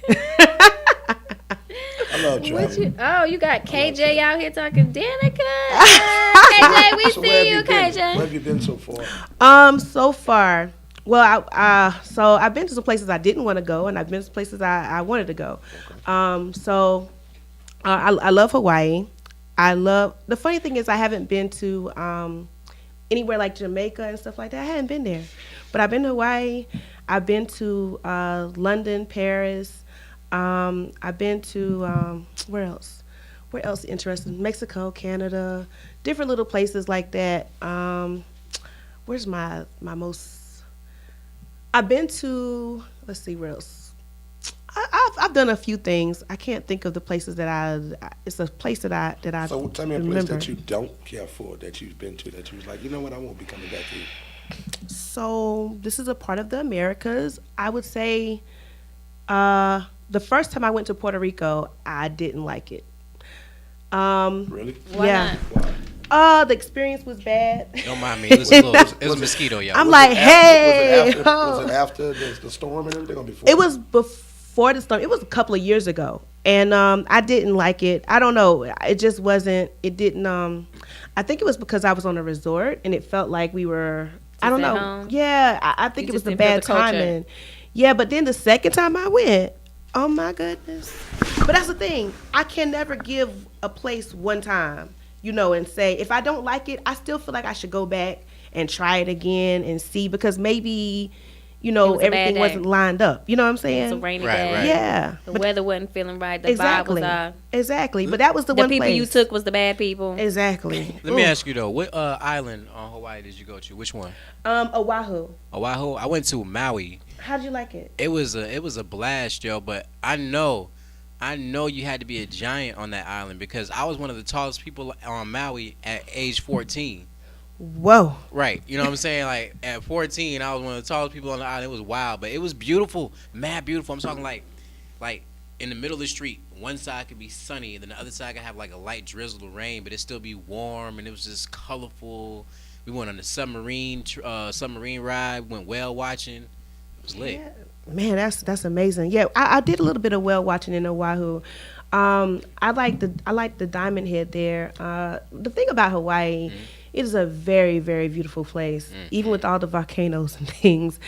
love traveling. You got KJ out here talking Danica. KJ, we So see you, Where KJ. have you been so far? So far, well, so I've been to some places I didn't want to go, and I've been to places I wanted to go. I love Hawaii. The funny thing is I haven't been to anywhere like Jamaica and stuff like that. I haven't been there, but I've been to Hawaii. I've been to London, Paris. I've been to where else? Where else interesting? Mexico, Canada, different little places like that. Where's my most? I've been to. Let's see where else. I've done a few things. I can't think of the places that it's a place that I So tell me a remember. place that you don't care for, that you've been to, that you was like, you know what, I won't be coming back here. So this is a part of the Americas. I would say the first time I went to Puerto Rico, I didn't like it. Really? Why Yeah. not? Why? The experience was bad. Don't mind me. It was a mosquito, y'all. I'm Was like, it hey. was it after the storm and everything, or before? It was before the storm. It was a couple of years ago, and I didn't like it. I don't know. It just wasn't. It didn't. I think it was because I was on a resort, and it felt like we were. I don't at know. home? Yeah, I think You it was just the didn't feel bad the culture. timing. Yeah, but then the second time I went, oh my goodness. But that's the thing. I can never give a place one time, and say if I don't like it, I still feel like I should go back and try it again and see, because maybe, was a bad everything day. wasn't lined up. You know what I'm It's saying? a rainy Right, day. right. Yeah. The But weather wasn't feeling right. The exactly. vibe was off. Exactly. But that was the The one people place. you took was the bad people. Exactly. Let me ask you though, what island on Hawaii did you go to? Which one? Oahu. Oahu. I went to Maui. How'd you like it? It was a blast, yo. But I know you had to be a giant on that island, because I was one of the tallest people on Maui at age 14. Whoa. Right. You know what I'm saying? Like at 14, I was one of the tallest people on the island. It was wild, but it was beautiful, mad beautiful. I'm talking like in the middle of the street, one side could be sunny, and then the other side could have like a light drizzle of rain, but it still be warm, and it was just colorful. We went on a submarine ride. Went whale watching. It was lit. Yeah. Man, that's amazing. Yeah, I did a little bit of whale watching in Oahu. I like the Diamond Head there. The thing about Hawaii, it is a very, very beautiful place. Even with all the volcanoes and things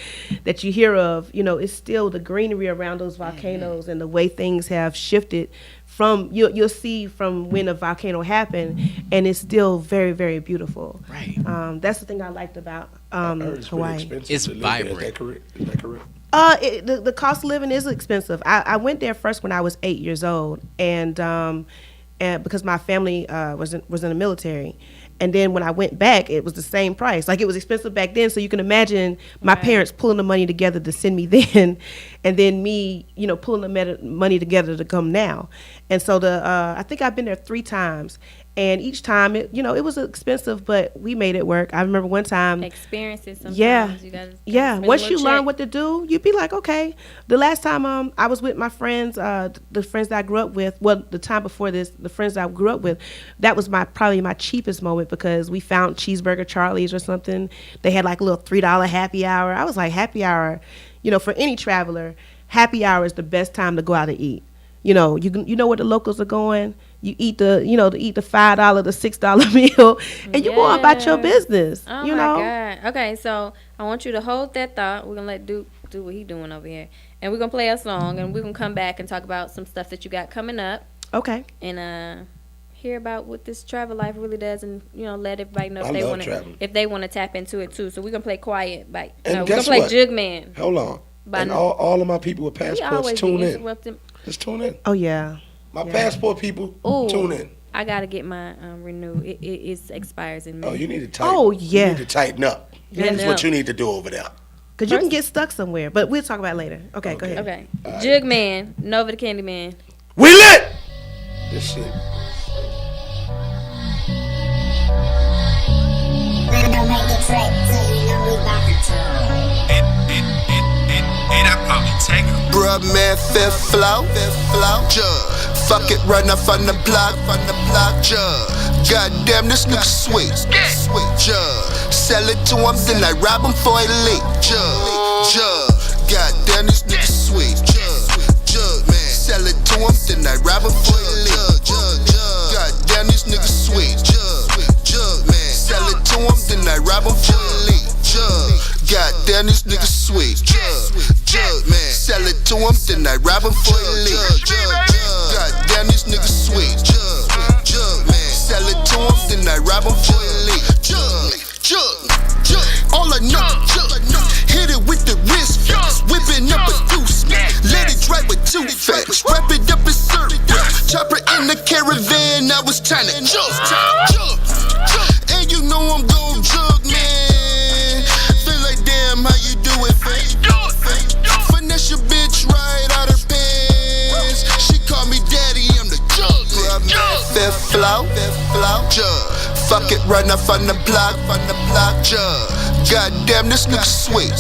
that you hear of, it's still the greenery around those volcanoes and the way things have shifted from you'll see from when a volcano happened, and it's still very, very beautiful. Right. That's the thing I liked about I heard it's pretty Hawaii. expensive It's to live there. vibrant. Is that correct? The cost of living is expensive. I went there first when I was 8 years old, and because my family was in the military, and then when I went back, it was the same price. Like, it was expensive back then, so you can imagine my parents pulling the money together to send me then, and then me, pulling the money together to come now. And so I think I've been there 3 times. And each time, it was expensive, but we made it work. I remember one time. Experiences sometimes. Yeah. You gotta Yeah. spend a Once little you learn check. what to do, you'd be like, okay. The last time I was with my friends, the friends that I grew up with, well, the time before this, the friends that I grew up with, that was probably my cheapest moment, because we found Cheeseburger Charlie's or something. They had like a little $3 happy hour. I was like, happy hour, for any traveler, happy hour is the best time to go out and eat. You know where the locals are going. You eat the $5, the $6 meal, and you go on about your business. Oh you my know. God. Okay, so I want you to hold that thought. We're gonna let Duke do what he doing over here, and we're gonna play a song, and we're gonna come back and talk about some stuff that you got coming up, Okay. and hear about what this travel life really does, and let everybody know I love traveling. if they want to tap into it too. So we're gonna play Quiet by And we're gonna guess play what? Jug Man. Hold on. By And all of my people with We passports, always tune be in. interrupting. Just tune in. Oh yeah. My passport people, Ooh. tune in. I gotta get my renew. It expires in May. Oh, you need to tighten. Oh, yeah. You need to tighten up. That's what you need to do over there. Because you can get stuck somewhere, but we'll talk about it later. Okay, go ahead. Okay. Jug Man, Nova the Candy Man. We lit. This shit. Bruh, man, fifth flow, jug. Fuck it, run up on the block, jug. Goddamn, this nigga sweet, jug. Sell it to him, then I rob him for a leak, jug. Goddamn, this nigga sweet, jug, man. Sell it to him, then then I rob him for a lick. Goddamn, this nigga sweet. Jug, man. Sell it to him, then I rob him for a lick. Goddamn, this nigga sweet. Jug, man. Sell it to him, then I rob him for a lick. Goddamn, this nigga sweet. Jug, man. Sell it to him, then I rob him for a lick. Jug. All I know, hit it with the wrist flex, whipping up a deuce, let it drive with two facts, wrap it up in syrup, chopper in the caravan, I was trying to jump, and you know I'm gon' jug, man. Feel like damn, how you do it, fake? Finesse your bitch right out her pants. She call me daddy, I'm the jug. Fifth flow, jug. Fuck it, run up on the block, jug. Goddamn, this nigga sweet,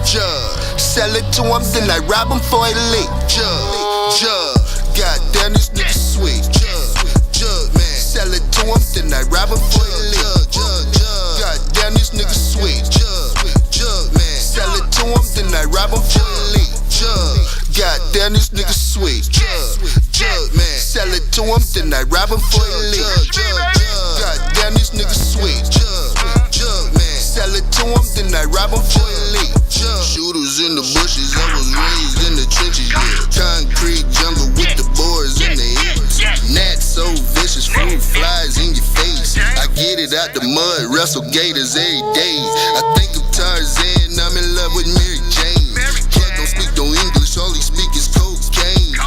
jug. Sell it to him, then I rob him for a lick, jug. Goddamn, this nigga sweet, jug, man. Sell it to him, then I rob him for a lick, goddamn, this nigga sweet, jug, man. Sell it to him, then I rob him for a lick, goddamn, this nigga sweet, jug, man. Sell it to him, then I rob him for a lick, goddamn, this nigga sweet, jug, man. Sell it to him, then I rob him for a lick. Shooters in the bushes, I was raised in the trenches, yeah. Concrete jungle with the boars in the hips. Gnats so vicious, fruit flies in your face. I get it out the mud, wrestle gators every day. I think of Tarzan, I'm in love with Mary Jane. Plug don't speak no English, all he speak is cocaine.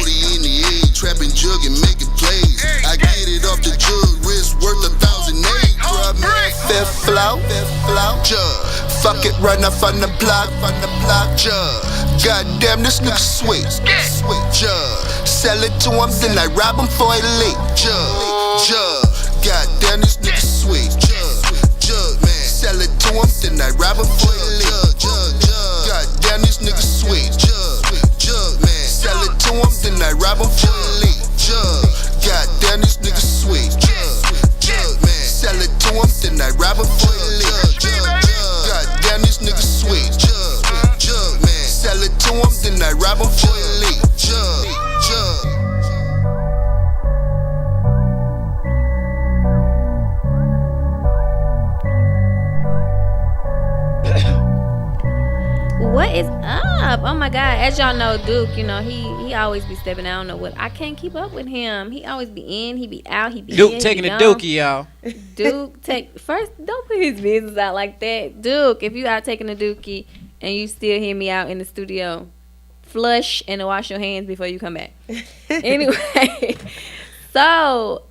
Woody in the air, trapping jug and making plays. I get it off the jug, wrist worth 1,000 eggs. Fifth flow, jug. Fuck it, run up on the block, jug. Goddamn, this nigga sweet, jug. Sell it to him, then I rob him for a lick, jug. Goddamn, this nigga sweet, jug, man. Sell it to him, then I rob him for a lick, goddamn, this nigga sweet, jug, man. Sell it to him, then I rob him for a lick, goddamn, this nigga sweet, jug, man. Sell it to him, then I rob him for a lick, goddamn, this nigga sweet, jug, man. Sell it to him, then I rob him for a lick, jug. What is up? Oh my God! As y'all know, Duke, you know he always be stepping out. I don't know what. I can't keep up with him. He always be in, he be out, he be Duke in, taking he the be gone. dookie, y'all. Duke first. Don't put his business out like that, Duke. If you out taking a dookie and you still hear me out in the studio, flush and wash your hands before you come back. Anyway, so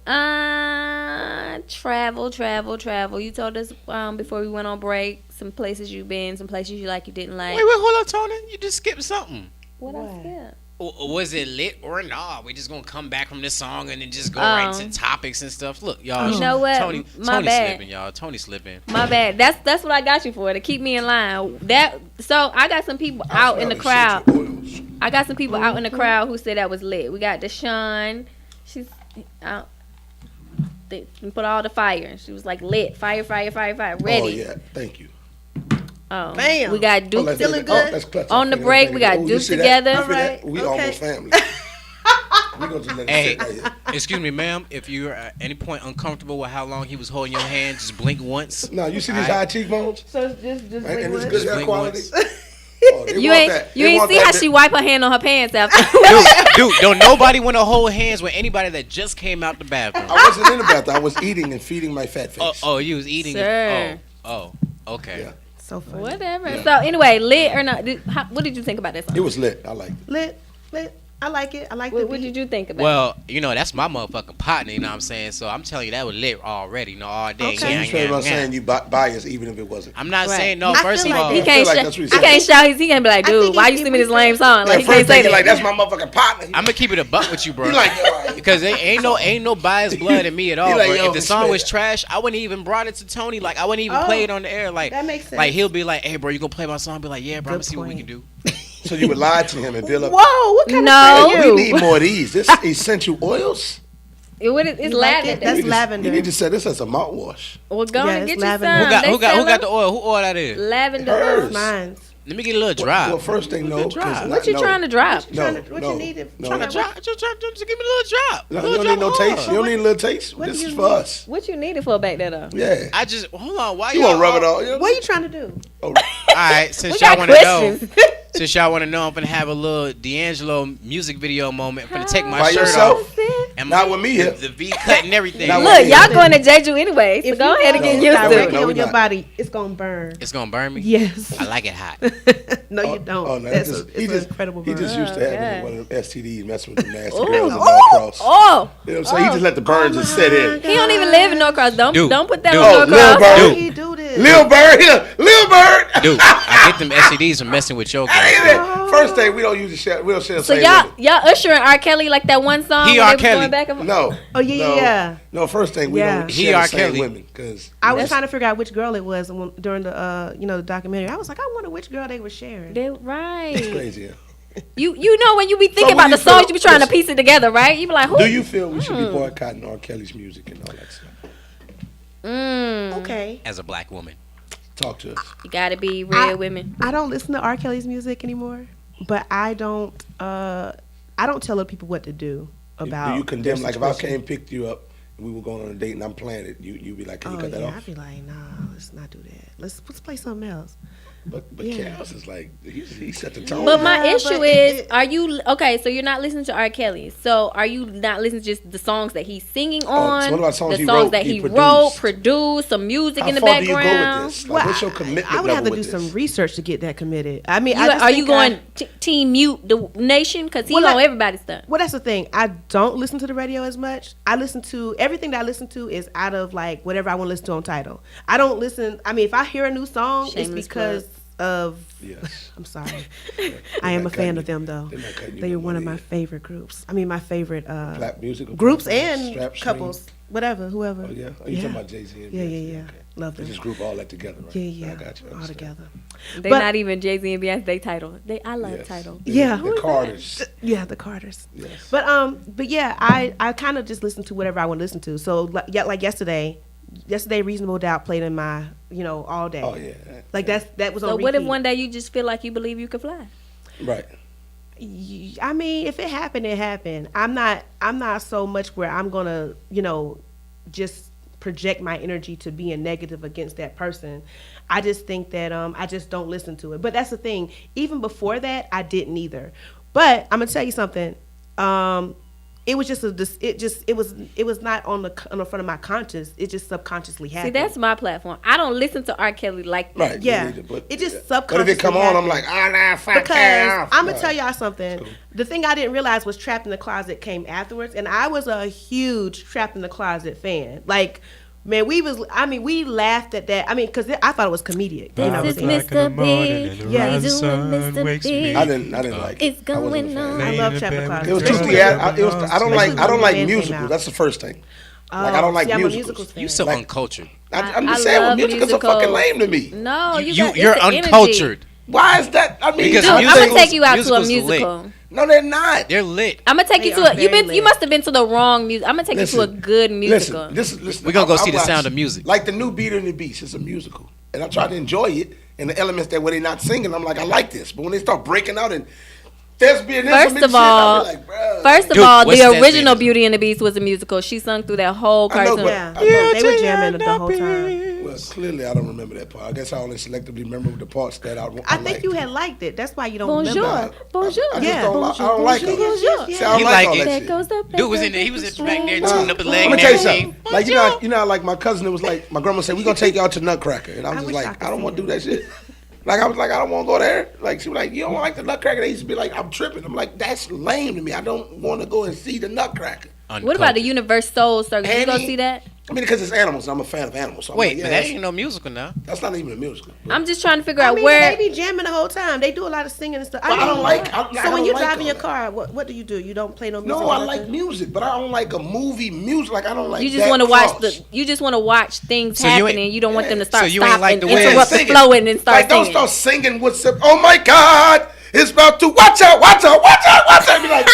travel. You told us before we went on break some places you've been, some places you like, you didn't like. Wait, hold on, Tony. You just skipped something. What I skip? Was it lit or not? We just gonna come back from this song and then just go right to topics and stuff. Look, y'all. You know what? Tony slipping, y'all. Tony slipping. My bad. That's what I got you for, to keep me in line. So I got some people out in the crowd. I got some people out in the crowd who said that was lit. We got Deshawn. She's out. They put all the fire. She was like lit. Fire. Ready. Oh yeah, thank you. Oh, bam. We got Duke feeling good. on the break. We got Duke together. All right. We Okay. almost family. We gonna just let it Hey, sit right here. excuse me, ma'am. If you're at any point uncomfortable with how long he was holding your hand, just blink once. No, you see these All right. high cheekbones? So just And wait it's one. good hair Blink quality. once. Oh, they You want ain't that. you They ain't want see that how bit- she wipe her hand on her pants after. Dude, don't nobody want to hold hands with anybody that just came out the bathroom. I wasn't in the bathroom. I was eating and feeding my fat face. Oh, you was eating. Sir. Okay. Yeah. So funny. Whatever. Yeah. So anyway, lit or not? What did you think about that song? It was lit. I liked it. Lit. I like it. I like the What beat. did you think about it? Well, that's my motherfucking partner, you know what I'm saying? So I'm telling you, that was lit already, all day. Okay. You straight up saying you biased even if it wasn't. I'm not Right. saying no. I First feel of like all, He I can't feel like shout. that's what he He said. can't shout. He can't be like, I dude, think why if you we send me this said- lame song? Like he First can't say thing that. you like, that's my motherfucking partner. I'm gonna keep it a buck with you, bro. You like, yo, Because there ain't no biased blood in me at all. He like, bro. yo, If the song was shit. trash, I wouldn't even brought it to Tony. Like I wouldn't even Oh, play it on the air. Like that makes sense. Like he'll be like, "Hey, bro, you gonna play my song?" I'll be like, "Yeah, bro. I'm gonna Good see what we point. can do." So you would lie to him and build up. Whoa, what kind No. of friend are We you? need more of these. This essential oils. It's You like it? lavender. That's You lavender. need to say this as a mouthwash. Well, go Yeah, and it's get you lavender. some. Who got They who got sell who got the them. oil? Who oil that is? Lavender Hers. oil. Mine's. Let me get a little drop. Well, first thing, no. What you trying to drop? What you need? Trying to drop. Just give me a little drop. No, you don't need no taste. You don't need a little taste. This is for us. What you need it for back there though? Yeah. I just hold on. Why you want to rub it on? What are you trying to do? All right, since y'all want to know, I'm gonna have a little D'Angelo music video moment. I'm gonna take my shirt off. And not with me. The V cut and everything. Look, y'all going to Jeju anyway, so go ahead and get used to it. On your body, it's gonna burn. It's gonna burn me. Yes. I like it hot. No, you don't. Oh, no, it's an incredible burn. He just used to having one of them STDs, messing with the nasty girls in Norcross. You know what I'm saying? He just let the burns just set in. He don't even live in Norcross. Don't put that Lil on Norcross. Bird. He do this. Lil Bird. Dude, I get them STDs from messing with your girl. First thing, we don't use the shit. We don't share the So same y'all ushering R. Kelly like that one song. He R. Kelly. No. Oh yeah. No, first thing we don't He share R. the same Kelly. women because I was trying to figure out which girl it was during the the documentary. I was like, I wonder which girl they were sharing. Right. it's crazy. Yeah. You know when you be thinking about the songs, you be trying to piece it together, right? You be like, who? Do you feel we should be boycotting R. Kelly's music and all that stuff? Okay. As a black woman, talk to us. You gotta be real women. I don't listen to R. Kelly's music anymore, but I don't tell other people what to do about. Do you condemn? Like if I came and picked you up and we were going on a date and I'm playing it, you be like, can you cut that off? I'd be like, nah, let's not do that. Let's play something else. But Chaos is like he set the tone. But my issue is, are you okay? So you're not listening to R. Kelly. So are you not listening to just the songs that he's singing on? So what about songs the songs that he wrote, produced, some music in the background? How far do you go with this? Like, what's your commitment I would have to do with some this? research to get that committed. I mean, are you going Team Mute the Nation? Because he on everybody's stuff. Well, that's the thing. I don't listen to the radio as much. I listen to everything that I listen to is out of like whatever I want to listen to on Tidal. I don't listen. I mean, if I hear a new song, it's because of. Yes. I'm sorry. I am a fan of them though. They are one of my favorite groups. I mean, my favorite groups and couples, whatever, whoever. Oh yeah. Are you talking about Jay-Z? Yeah. Okay. Love them. They just group all that together, right? Yeah. I got you. All together. They're not even Jay-Z and Beyonce. They Title. I love Title. Yeah. The Carters. Yeah, the Carters. Yes. But yeah, I kind of just listen to whatever I want to listen to. So like yesterday, Reasonable Doubt played in my all day. Oh yeah. Like that was on So repeat. what if one day you just feel like you believe you can fly? Right. I mean, if it happened, it happened. I'm not so much where I'm gonna just project my energy to being negative against that person. I just think that I just don't listen to it. But that's the thing. Even before that, I didn't either. But I'm gonna tell you something. It was just it was not on the front of my conscience. It just subconsciously happened. See, that's my platform. I don't listen to R. Kelly like that. Right. Yeah. It just subconsciously. But if it come on, I'm like, fuck because I'm gonna tell y'all something. Cool. The thing I didn't realize was Trapped in the Closet came afterwards, and I was a huge Trapped in the Closet fan. Like, man, we laughed at that. I mean, because I thought it was comedic. This is Mr. Big. Yeah, Mr. Big. I didn't like it. It's going on. I love Trapped in the Closet. It was too theatrical. I don't like musicals. That's the first thing. Like I don't like musicals. You so uncultured. I'm just saying, musicals are fucking lame to me. No, you're uncultured. Why is that? I mean, because I'm gonna take you out to a musical. No, they're not. They're lit. I'm gonna take you to you must have been to the wrong music. I'm gonna take you to a good musical. Listen. We're gonna go see The Sound of Music. Like the new Beauty and the Beast. It's a musical, and I try to enjoy it. And the elements that when they're not singing, I'm like, I like this. But when they start breaking out and thespian, first of all, the original Beauty and the Beast was a musical. She sung through that whole cartoon. They were jamming the whole time. Well, clearly I don't remember that part. I guess I only selectively remember the parts that I think you had liked it. That's why you don't remember. Bonjour. I don't like it. Bonjour. See, I don't like all that shit. Dude was in there. He was back there tuning up his leg. Let me tell you something. Like you know, like my cousin, it was like my grandma said, "We're gonna take y'all to Nutcracker," and I was just like, I don't want to do that shit. Like I was like, I don't want to go there. Like she was like, you don't like the Nutcracker? They used to be like, I'm tripping. I'm like, that's lame to me. I don't want to go and see the Nutcracker. What about the Universe Soul Circus? You go see that? I mean, because it's animals. I'm a fan of animals. So wait, but that ain't no musical now. That's not even a musical. I'm just trying to figure out where they be jamming the whole time. They do a lot of singing and stuff. I don't like. So when you're driving your car, what do? You don't play no music? No, I like music, but I don't like a movie music. Like I don't like. You just want to watch You just want to watch things happening. You don't want them to start stopping, interrupt the flowing, and start singing. Don't start singing. Oh my God! It's about to watch out! Be like,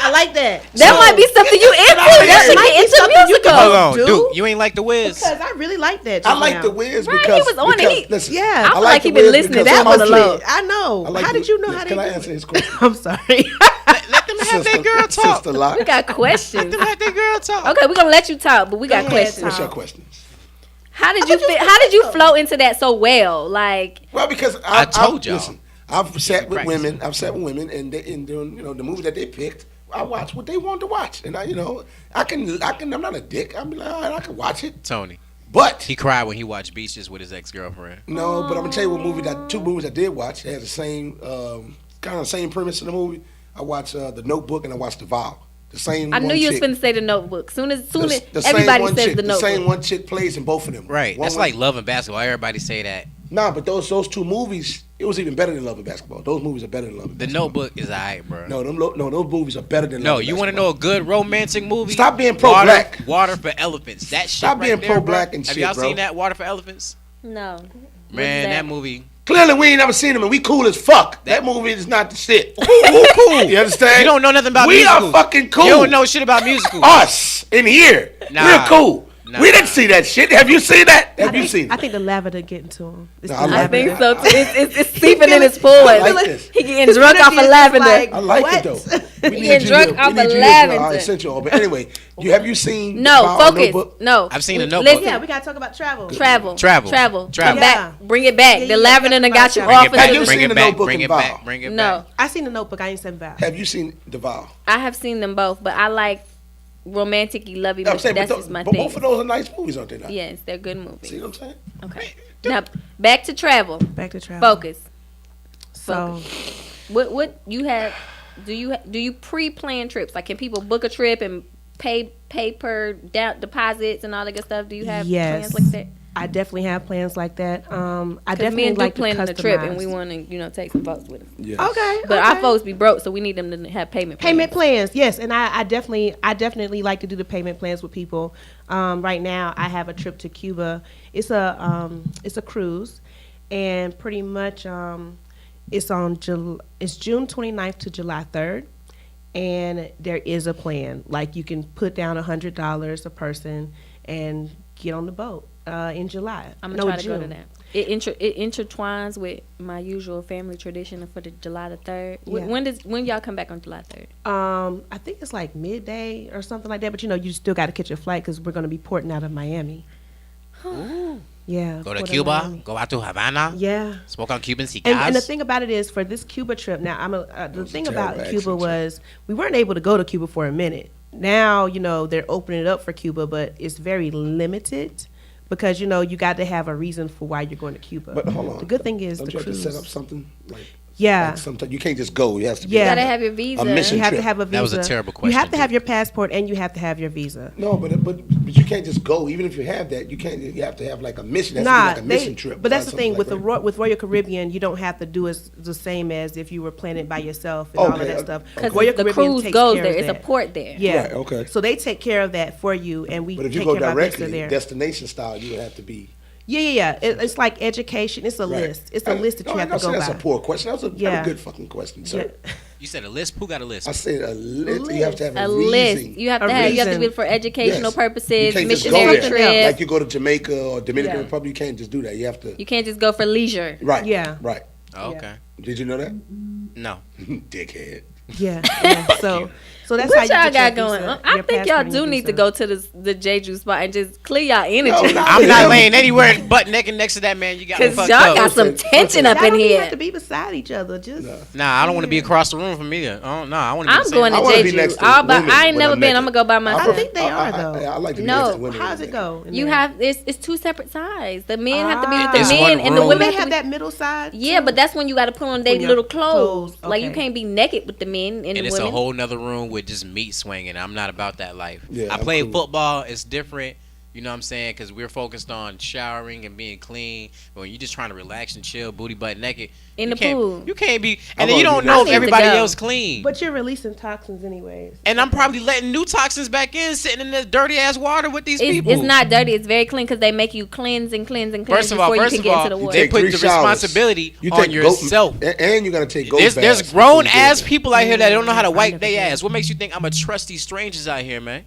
I like that. That might be something you into. That should be into musical. Hold on, dude. Duke. You ain't like The Wiz? Because I really like that. I like The Wiz Right, because he was on it. listen, Yeah. I feel like he been listening to That him on was the low. lit. I know. I like How did you know how they Can I do answer it? his question? I'm sorry. Let them have that girl talk. Sister Lot. We got questions. Let that girl talk. Okay, we're gonna let you talk, but we got ahead, questions. What's Tom. your questions? How did you fit? How did you flow into that so well? Like, Well, because I told y'all. Listen, I've sat with practice. women. I've sat with women, and doing the movie that they picked. I watch what they wanted to watch, and I can. I'm not a dick. I'm like, all right, I can watch it. Tony. But He cried when he watched Beaches with his ex-girlfriend. no, but I'm gonna tell you what two movies I did watch. They had the same kind of same premise in the movie. I watched The Notebook and I watched The Vow. The same. I knew one you was chick. finna say The Notebook. Soon as The same everybody one says chick, The Notebook. same one chick plays in both of them. Right. One That's was- like Love and Basketball. Everybody say that. Nah, but those two movies, it was even better than Love and Basketball. Those movies are better than Love and The Basketball. Notebook is alright, bro. No, those movies are better than No, Love and you want to Basketball. know a good romantic movie? Stop being pro-black. Water for Elephants. That shit Stop right being there, pro-black bro. and Have shit, y'all bro. seen that Water for Elephants? No. Man, that movie. Clearly, we ain't never seen them, and we cool as fuck. That movie is not the shit. Who cool? You understand? You don't know nothing about We musicals. are fucking cool. You don't know shit about musicals. Us in here. Nah. We're cool. Nah. We didn't see that shit. Have you seen that? Have you seen I it? think the lavender getting to him. It's No, the I like I lavender. think so too. It's seeping in his pores. I like this. He getting drunk off of energy is lavender. like- I like What? it though. We He need getting you drunk here. off We of need you here for our lavender. essential oil. But anyway, have you seen No, Power focus. Notebook? No. I've seen The Notebook. Listen, Yeah, we gotta talk about travel. travel. Travel. Come Travel. back. Yeah. Bring it back. Yeah, The yeah, lavender done got you bring off Bring it back. Have you into Bring seen it The back. Notebook Bring and it Vow? back. Bring it No. back. I seen the Notebook. I ain't seen about. Have you seen The Vow? I have seen them both, but I like romantic-y, lovey. I'm saying, That's but, just my but thing. both of those are nice movies, aren't they? Now? Yes, they're good See movies. what I'm saying? Okay. Now back to travel. Back to travel. Focus. So What you have? Do you pre-plan trips? Like, can people book a trip and pay per deposits and all that good stuff? Do you have yes, plans like that? I definitely have plans like that. I 'Cause definitely me and Duke like to planning a trip, and we customize. want to take some folks with us. Yes. Okay, But okay. our folks be broke, so we need them to have payment Plans, yes, and I definitely like to do the payment plans with people. Right now, I have a trip to Cuba. It's a cruise, and pretty much it's it's June 29th to July 3rd, and there is a plan. Like, you can put down $100 a person and get on the boat in July. I'm gonna try to go to that. It intertwines with my usual family tradition for the July the 3rd. Yeah. When y'all come back on July 3rd? I think it's like midday or something like that. But you still got to catch a flight because we're going to be porting out of Miami. Yeah. Go to Port of Cuba. Miami. Go out to Havana. Yeah. Smoke on Cuban cigars. And the thing about it is, for this Cuba trip, now the thing about terrible Cuba accent, was we weren't able to go to Cuba for a minute. Now they're opening it up for Cuba, but it's very limited because you got to have a reason for why you're going to Cuba. But hold on. The good thing is Don't the you have cruise. to set up something like? Yeah. Like sometimes you can't just go. You have to be. Yeah. You gotta have your visa. A mission You have to trip. have a visa. That was a terrible You have question, to have dude. your passport and you have to have your visa. No, but you can't just go. Even if you have that, you can't. You have to have like a mission. It has to be like a mission trip. but that's the thing Something with like with Royal Caribbean, you don't have to do it the same as if you were planning by yourself and all of Okay, that stuff. okay. Because Royal the Caribbean cruise takes goes care there. of It's a that. port there. Yeah. Right, okay. So they take care of that for you, and we But if take you go care of our visa directly, there. destination style, you would have to be. Yeah. It's like education. It's a list. It's a list that you have to go That's by. a poor question. That was a Yeah. very good fucking question, sir. Yeah. You said a list? Who got a list? I said a list. You have to have a, A reason. list. You have to A do reason. it for educational Yes. purposes, You can't just go missionary there. trips. Like you go to Jamaica or Dominican Yeah. Republic, you can't just do that. You have to. You can't just go for leisure. Right. Yeah. Right. Oh, okay. Did you know that? No. Dickhead. Yeah. So that's What how you y'all get got your going? visa, I your think y'all passport and do your need to visa. go to the Jeju spot and just clear y'all energy. No, I'm not Yeah. laying anywhere butt naked next to that man. You got me Cause fucked y'all up. got some tension up Y'all in don't even here. have to be beside each other. Just Nah, I don't want to be across the room from me. Oh, no, I want to be I'm the same going to I wanna be Jeju. next to I women ain't when never I'm been. I'm naked. gonna go by myself. think they are, though. I like to be No. next to women. How's it go? in You there? have it's two separate sides. The men have to be with It's the men, one and the room. women They have to have be. that middle side. Yeah, too? but that's when you got to put on their When little your clothes. clothes, Like, you okay. can't be naked with the men and And the it's women. a whole nother room with just meat swinging. I'm not about that life. Yeah, I I'm play cool. football. It's different. You know what I'm saying? Because we're focused on showering and being clean. But when you're just trying to relax and chill, booty butt naked. In you the can't- pool. You can't be. I'm And then you gonna don't be know naked. if I need to everybody go. else clean. But you're releasing toxins anyways. And I'm probably letting new toxins back in, sitting in this dirty ass water with these people. It's not dirty. It's very clean because they make you cleanse and cleanse and cleanse First of all, before you can get into the you water. they take put 3 the showers. responsibility You on take yourself. and you got to take goat There's baths grown before you ass get people out here that don't know how to wipe never their did. ass. What makes you think I'm gonna trust these strangers out here, man?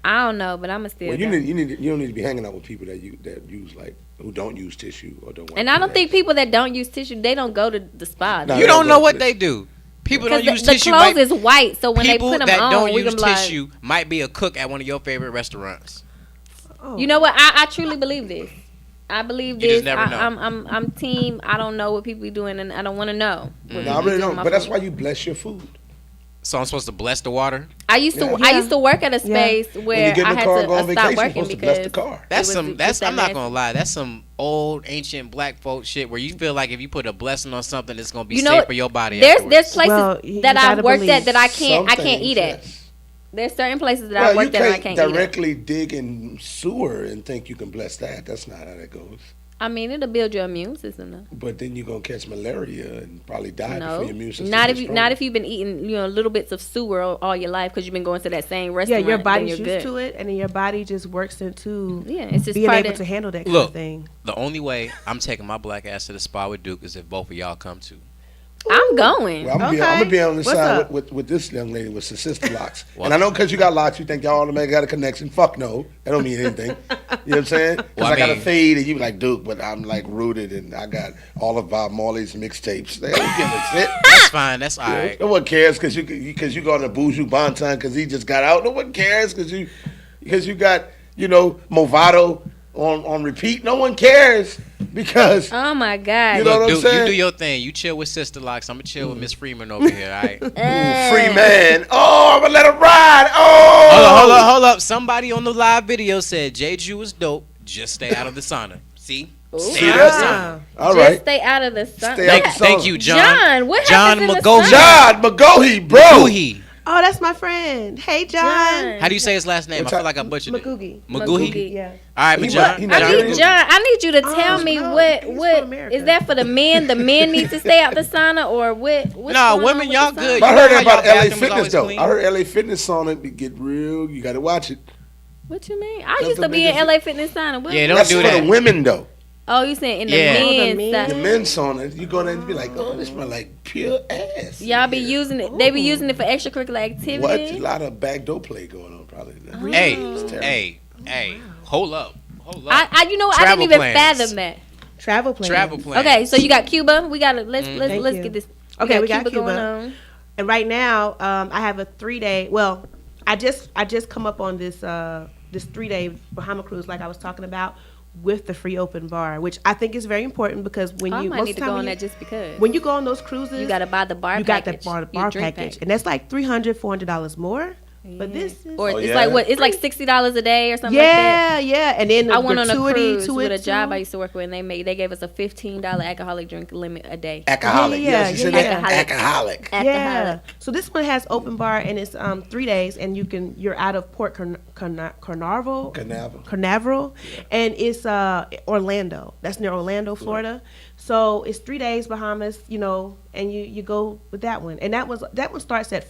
I don't know, but I'ma still. Well, go. you don't need to be hanging out with people that use like who don't use tissue or don't. And I don't think people that don't use tissue, they don't go to the spa. No, You don't know what they do. People don't use the tissue. The clothes is white, so when they people put them that on, don't we use can tissue might be a cook at one of your favorite restaurants. Oh. You know what? I truly believe this. I believe You this. just never know. I'm team. I don't know what people be doing, and I don't want to know. No, I really don't. But that's why you bless your food. So I'm supposed to bless the water. I used to work at a space where When you get I in the had car to and go on stop vacation, you're working supposed to bless the because car. That's it was that's that I'm not nasty. gonna lie. That's some old ancient black folk shit where you feel like if you put a blessing on something, it's gonna be You know safe what? for your body. There's afterwards. places Well, you that I've gotta worked believe at that I can't eat at. Yes. There's certain places that Well, I've worked at that I you can't can't eat at. directly dig in sewer and think you can bless that. That's not how that goes. I mean, it'll build your immune system though. But then you're gonna catch malaria and probably die No, before your immune system. not gets if strong. you've been eating little bits of sewer all your life because you've been going to that same Yeah, restaurant. your then body's you're used good. to it, and then your body just works into It's just being part able of, to handle that kind Look. of thing. The only way I'm taking my black ass to the spa with Duke is if both of y'all come too. I'm going. Well, I'm Okay. gonna be on the What's side up? with this young lady with the sister locks. Well- And I know because you got locks, you think y'all automatically got a connection. Fuck no, that don't mean anything. You know what I'm saying? Because Well, I I got a mean- fade, and you like Duke, but I'm like rooted, and I got all of Bob Marley's mixtapes. They don't give a shit. That's fine. That's all right. No one cares because you go on the Buju Banton because he just got out. No one cares because you got Movado on repeat. No one cares because Oh my God. You know what I'm Duke, saying? you do your thing. You chill with Sister Locks. I'm gonna chill with Miss Freeman over here. All right. free man. Oh, I'm gonna let him ride. Oh, Hold up. Somebody on the live video said Jeju is dope. Just stay out of the sauna. See? Stay out of the sauna. All Just right. stay out of the sun. Stay out the Thank sauna. you, John. John, what John happens in the McGohey. sun? John McGohey, bro. McGoohey. Oh, that's my friend. Hey, John. How do you say his last name? What I feel like I butchered it. Magoogie. Magooey? Yeah. All right, but He John. might- he I might- John- need John. I need you to tell me no, what he's from what America. is that for the men? The men need to stay out the sauna or what? what's Nah, going on women, with y'all the good. sauna? But I You heard know how about y'all LA bathroom is Fitness always though. clean? I heard LA Fitness sauna get real. You got to watch it. What you mean? I That's used the to be in biggest- LA Fitness sauna. What? Yeah, don't That's do for that. the women though. Oh, you saying in the Yeah. men's men. side? The men's sauna, you go there and be like, oh, this smell like pure ass. Y'all be using it. They be using it for extracurricular activity. What? A lot of backdoor play going on probably. Hey, It's terrible. hey, hold up. You know what? I didn't Travel even plans. fathom that. Travel plans. Travel plans. Okay, so you got Cuba. We gotta let's Thank you. get this. Okay, we got going Cuba. on. And right now, I have a 3-day. Well, I just come up on this 3-day Bahama cruise, like I was talking about, with the free open bar, which I think is very important because when I you might most need of to the go time on when that just because. when you go on those cruises, You gotta buy the bar you package. got that your bar drink package, pack. and that's like $300-$400 more. But this is Or Oh, it's yeah? like what? It's like $60 a day or something like that. yeah, and then the I went on a gratuity cruise to with it a job I too. used to work with, and they gave us a $15 alcoholic drink limit a day. Alcoholic. Yeah, Yes, you yeah, said yeah. that. Alcoholic. Yeah. Alcoholic. So this one has open bar and it's 3 days and you're out of Port Canaveral. Canaveral. And it's Orlando. That's near Orlando, Florida. So it's 3 days Bahamas, and you go with that one. And that one starts at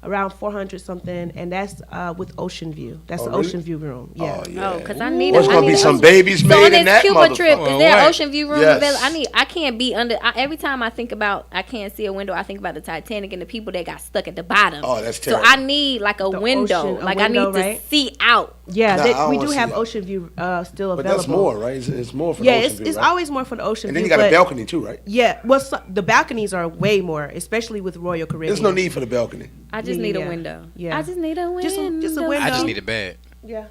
around 400 something, and that's with ocean view. That's Oh, the really? ocean view room. Yeah. Oh, yeah. Oh, because I need. There's I gonna need be a- some babies So made on in this that Cuba trip, motherfucker. is there What? ocean view room Yes. available? I can't be under. Every time I think about, I can't see a window. I think about the Titanic and the people that got stuck at the bottom. Oh, that's So terrible. I need like a window. ocean- a Like window, I need right? to see out. Yeah, Nah, I don't we wanna do see have that. ocean view still available. But that's more, right? It's more for Yeah, the ocean view, it's right? always more for the ocean And then view. you got a but- balcony too, right? Yeah, well, the balconies are way more, especially with Royal Caribbean. There's no need for the balcony. I just Yeah, need yeah. a window. Yeah. I just need a window. Just a window. I just need a bed. Yeah.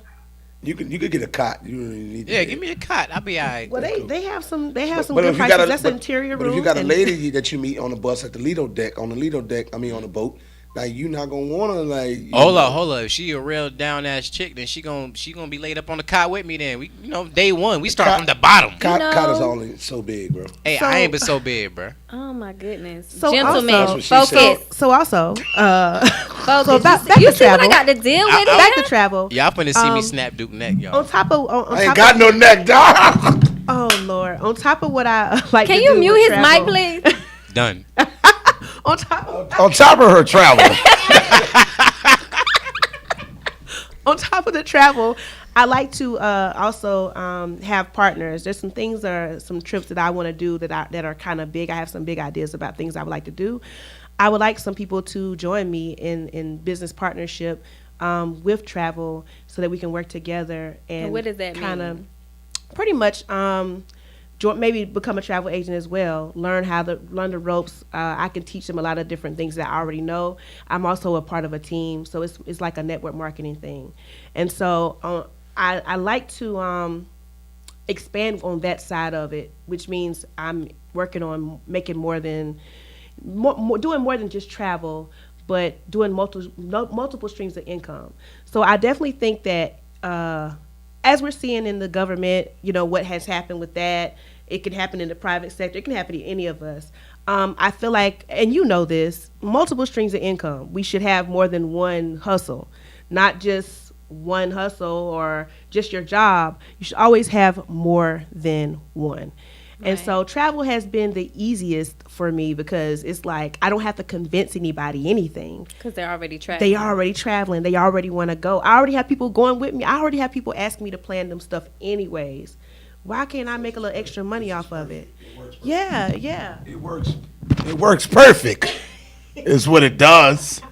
You could get a cot. You don't even need. Yeah, give me a cot. I'll be all right. Well, they have some But good if you prices. got a, That's but, interior but room. if you got a and- lady that you meet on the bus at the Lido deck, on the boat, like you not gonna wanna like. Hold up. If she a real down ass chick, then she gonna be laid up on the cot with me. Then we, day one, we start cot- from the bottom. Cot is know- only so big, bro. Hey, So- I ain't been so big, bro. Oh my goodness, So gentlemen, also- That's what she said. focus. So also, Focus. so back you to see what I travel. got to deal with? Back here? to travel. Y'all finna see me Um, snap Duke neck, y'all. On top of, I ain't got no neck, dog. Oh Lord! On top of what I like. Can to you do mute with his travel- mic, please? Done. On top of, On top of her travel. on top of the travel, I like to also have partners. There's some things some trips that I want to do that are kind of big. I have some big ideas about things I would like to do. I would like some people to join me in business partnership with travel so that we can work together and what does that kind of mean? pretty much maybe become a travel agent as well. Learn the ropes. I can teach them a lot of different things that I already know. I'm also a part of a team, so it's like a network marketing thing, and so I like to expand on that side of it, which means I'm working on making doing more than just travel, but doing multiple streams of income. So I definitely think that as we're seeing in the government, what has happened with that, it can happen in the private sector, it can happen to any of us. I feel like, and this, multiple streams of income. We should have more than one hustle, not just one hustle or just your job. You should always have more than one. And so travel has been the easiest for me because it's like I don't have to convince anybody anything. Because they're already traveling. They already want to go. I already have people going with me. I already have people asking me to plan them stuff anyways. Why can't I make a little extra money off of it? Yeah. It works perfect. Is what it does.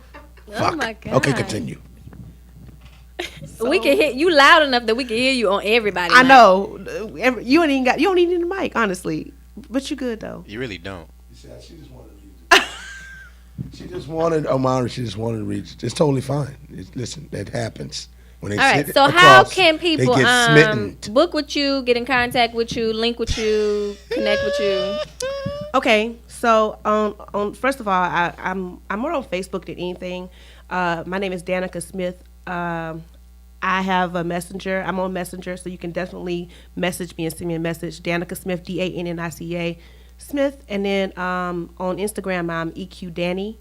Oh my God. Okay, continue. We can hear you loud enough that we can hear you on everybody. I know. You don't even need the mic, honestly. But you good though. You really don't. She just wanted to read. She just wanted to read. It's totally fine. Listen, that happens. When they all right. sit So across, how can people they get smitten. book with you, get in contact with you, link with you, connect with you? Okay. So on first of all, I'm more on Facebook than anything. My name is Danica Smith. I have a messenger. I'm on Messenger, so you can definitely message me and send me a message. Danica Smith, DANNICA Smith. And then on Instagram, I'm EQ Danny,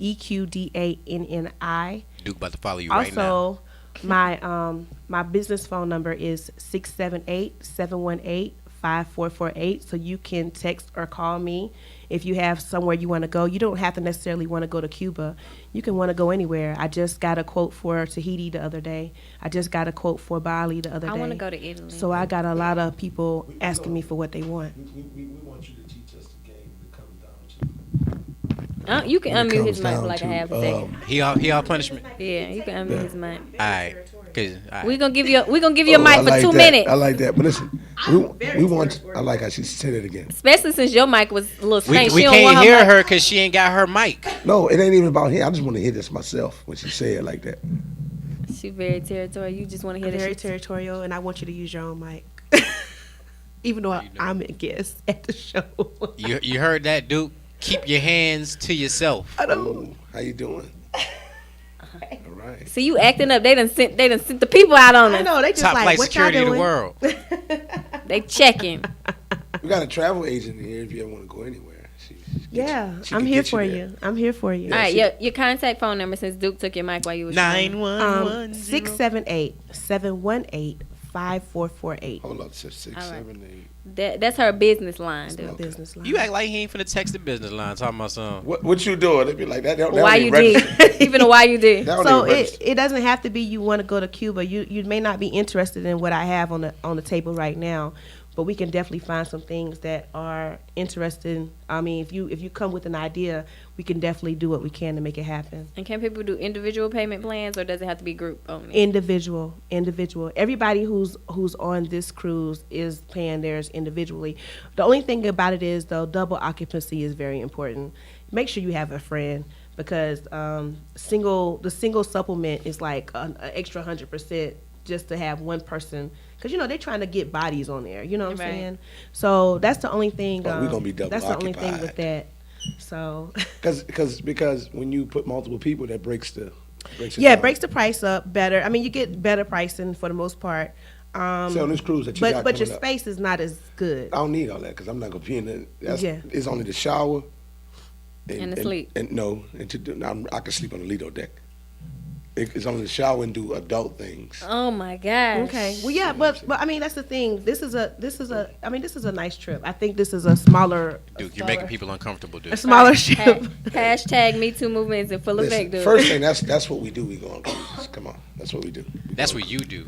EQDANNI. Duke about to follow you right now. Also, my business phone number is 678-718-5448. So you can text or call me if you have somewhere you want to go. You don't have to necessarily want to go to Cuba. You can want to go anywhere. I just got a quote for Tahiti the other day. I just got a quote for Bali the other day. I want to go to Italy. So I got a lot of people asking me for what they want. We want you to teach us the game to come down to. You can unmute his mic for like a half a second. He all punishment. Yeah, you can unmute his mic. All right. We're gonna give you a mic for 2 minutes. I like that. But listen, we want. I like how she said it again. Especially since your mic was a little stank. We can't hear her because she ain't got her mic. No, it ain't even about him. I just want to hear this myself when she say it like that. She very territorial. You just want to hear I'm that. very territorial, and I want you to use your own mic. Even though I'm a guest at the show. You heard that, Duke? Keep your hands to yourself. I don't. How you doing? All right. See, you acting up. They done sent the people out on us. I know, they just Top like, flight what y'all security of the doing? world. They checking. We got a travel agent here if you ever want to go anywhere. I'm here for you. I'm here for you. All right, your contact phone number since Duke took your mic while you was 911 678-718-5448. Hold up, 678. That's her business line, dude. Okay. Business line. You act like he ain't finna text the business line talking about something. What you doing? They be like that. Why you did? Even why you did? So it doesn't have to be you want to go to Cuba. You may not be interested in what I have on the table right now, but we can definitely find some things that are interesting. I mean, if you come with an idea, we can definitely do what we can to make it happen. And can people do individual payment plans, or does it have to be group only? Individual. Everybody who's on this cruise is paying theirs individually. The only thing about it is, though, double occupancy is very important. Make sure you have a friend, because the single supplement is like an extra 100% just to have one person. Because, they're trying to get bodies on there. You know what I'm saying? So that's the only thing. We're going to be double That's the only thing occupied. with that. So. Because when you put multiple people, that breaks the it breaks the price up better. I mean, you get better pricing for the most part. See, on this cruise that you got but your coming up, space is not as good. I don't need all that because I'm not going to be in it. Yeah. It's only the shower. And the sleep. I can sleep on the Lido deck. It's only the shower and do adult things. Oh my gosh. Okay. Well, yeah, but I mean that's the thing. This is a nice trip. I think this is a smaller. Dude, you're making people uncomfortable, dude. A smaller ship. Hashtag Me Too movement is in full effect, dude. First thing, that's what we do. We go on cruises. Come on, that's what we do. That's what you do.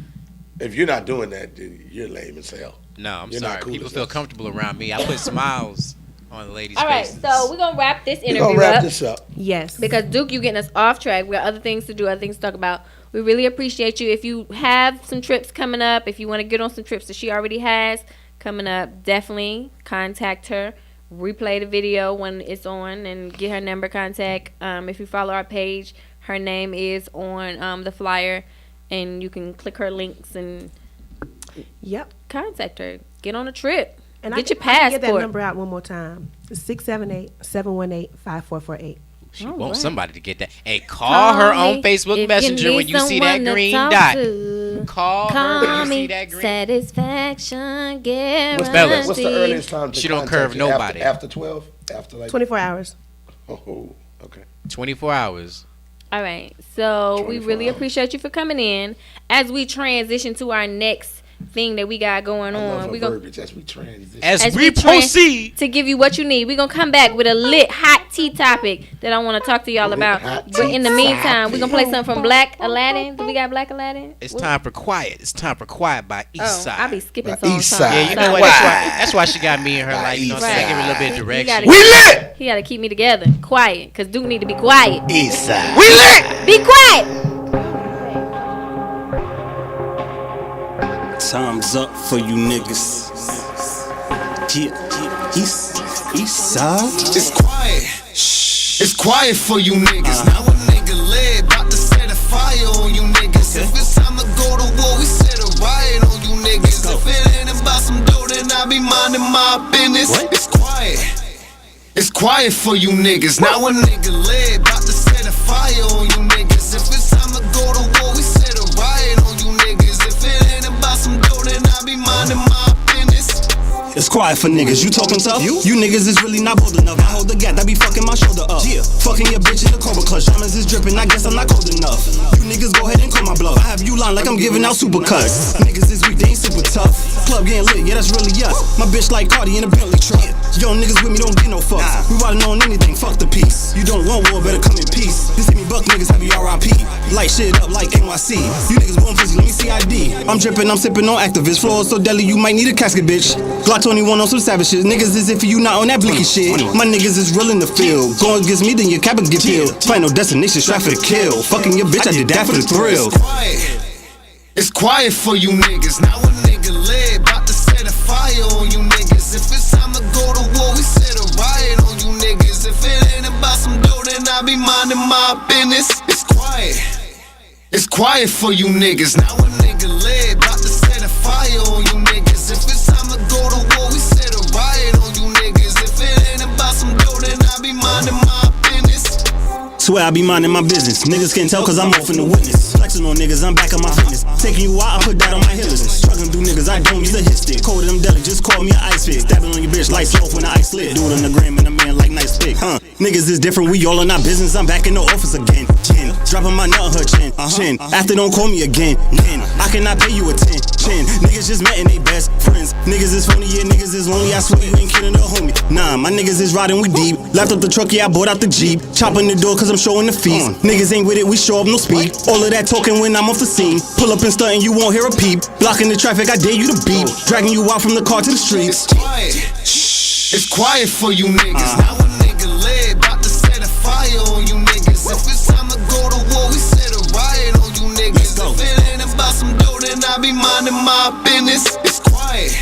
If you're not doing that, then you're lame as hell. No, I'm You're not sorry. cool People as feel us. comfortable around me. I put smiles on the ladies' All right, faces. so we're gonna wrap this interview We're gonna wrap up. this up. Yes. Because Duke, you getting us off track. We got other things to do, other things to talk about. We really appreciate you. If you have some trips coming up, if you want to get on some trips that she already has coming up, definitely contact her. Replay the video when it's on and get her number, contact. If you follow our page, her name is on the flyer, and you can click her links and contact her. Get on a trip. And get your I can passport. get that number out one more time. It's 678-718-5448. She wants somebody to get that. Hey, call her on Facebook Messenger when you see that green dot. Call her when you see that green. Satisfaction guarantee. What's the earliest time to She don't contact curve you? nobody. After 12? After like 24 hours. Oh, okay. 24 hours. All right. So we really 24 appreciate you for coming in. As we transition to our next thing that we got going on, we're going to as we transition. As we proceed to give you what you need. We're going to come back with a lit hot tea topic that I want to talk to y'all about. But in the meantime, we're going to play something from Black Aladdin. Do we got Black Aladdin? It's time for Quiet. It's time for Quiet by Eastside. I'll be skipping By songs. Eastside. Yeah, you know what? That's why she got me and her, like, you know what I'm saying? Give her a little bit of direction. We lit! He got to keep me together. Quiet. Because Duke need to be quiet. Eastside. We lit! Be quiet. Time's up for you niggas. Yeah, East side. It's quiet. Shh. It's quiet for you niggas. Now a nigga led, about to set a fire on you niggas. If it's time to go to war, we set a riot on you niggas. If it ain't about some dough, then I be minding my business. It's quiet. It's quiet for you niggas. Now a nigga led, about to set a fire on you niggas. If it's time to go to war, we set a riot on you niggas. If it ain't about some dough, then I be minding my business. It's quiet for niggas. You talking tough? You niggas is really not bold enough. I hold the gap, that be fucking my shoulder up. Yeah. Fucking your bitch in the Cobra Clutch. Diamonds is dripping, I guess I'm not cold enough. You niggas go ahead and call my bluff. I have you lying like I'm giving out super cuts. Niggas is weak, they ain't super tough. Club getting lit, yeah, that's really us. My bitch like Cardi in a Bentley truck. Yo, niggas with me don't get no fucks. We riding on anything, fuck the peace. You don't want war, better come in peace. This hit me buck niggas, have you RIP. Light shit up like NYC. You niggas want pussy, let me see ID. I'm dripping, I'm sipping on activists. Floor so deadly, you might need a casket, bitch. Glock 21 on some savage shit. Niggas is if you not on that blinky shit. My niggas is real in the field. Going against me, then your cap get peeled. Final destination, strap for the kill. Fucking your bitch, I did that for the thrill. It's quiet. It's quiet for you niggas. Now a nigga led, about to set a fire on you niggas. If it's time to go to war, we set a riot on you niggas. If it ain't about some dough, then I be minding my business. It's quiet. It's quiet for you niggas. Now a nigga led, about to set a fire on you niggas. If it's time to go to war, we set a riot on you niggas. If it ain't about some dough, then I be minding my business. Swear I be minding my business. Niggas can't tell cause I'm off in the witness. Flexing on niggas, I'm back on my fitness. Taking you out, I put that on my hill list. Struggling through niggas, I don't use a hit stick. Cold them deli, just call me an ice pick. Stabbing on your bitch, lights off when the ice lit. Do it on the gram and a man like nice pick. Niggas is different, we all on our business. I'm back in the office again. Chin, dropping my nut on her chin. Chin, after don't call me again. I cannot pay you a 10. Chin, niggas just met and they best friends. Niggas is phony, yeah, niggas is lonely. I swear you ain't kidding the homie. Nah, my niggas is riding, we deep. Left up the truck, yeah, I bought out the Jeep. Chopping the door cause I'm showing the feast. Niggas ain't with it, we show up no speed. All of that talking when I'm off the scene. Pull up and stunt and you won't hear a peep. Blocking the traffic, I dare you to beep. Dragging you out from the car to the streets. It's quiet. Shh. It's quiet for you niggas. Now a nigga led, about to set a fire on you niggas. If it's time to go to war, we set a riot on you niggas. If it ain't about some dough, then I be minding my business. It's quiet.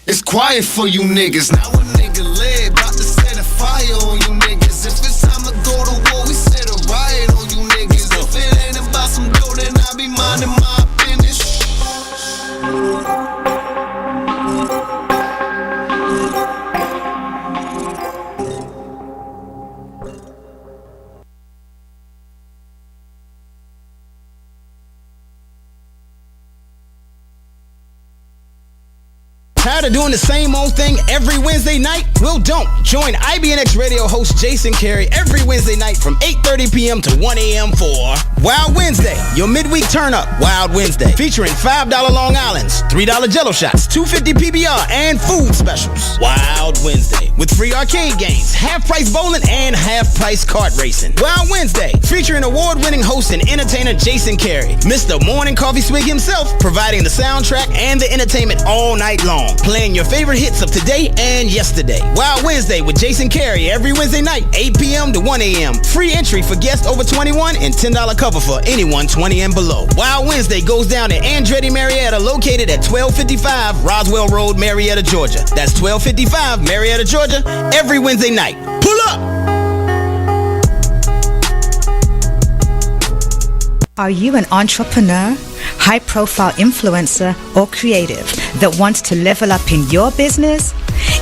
It's quiet for you niggas. Now a nigga led, about to set a fire on you niggas. If it's time to go to war, we set a riot on you niggas. If it ain't about some dough, then I be minding my business. Tired of doing the same old thing every Wednesday night? Well, don't. Join IBNX radio host Jason Carey every Wednesday night from 8:30 p.m. to 1 a.m. for Wild Wednesday, your midweek turn up. Wild Wednesday, featuring $5 Long Islands, $3 Jello shots, $2.50 PBR, and food specials. Wild Wednesday, with free arcade games, half-price bowling, and half-price kart racing. Wild Wednesday, featuring award-winning host and entertainer Jason Carey, Mr. Morning Coffee Swig himself, providing the soundtrack and the entertainment all night long. playing your favorite hits of today and yesterday. Wild Wednesday with Jason Carey every Wednesday night, 8 p.m. to 1 a.m. Free entry for guests over 21 and $10 cover for anyone 20 and below. Wild Wednesday goes down at Andretti Marietta, located at 1255 Roswell Road, Marietta, Georgia. That's 1255 Marietta, Georgia, every Wednesday night. Pull up! Are you an entrepreneur, high-profile influencer, or creative that wants to level up in your business?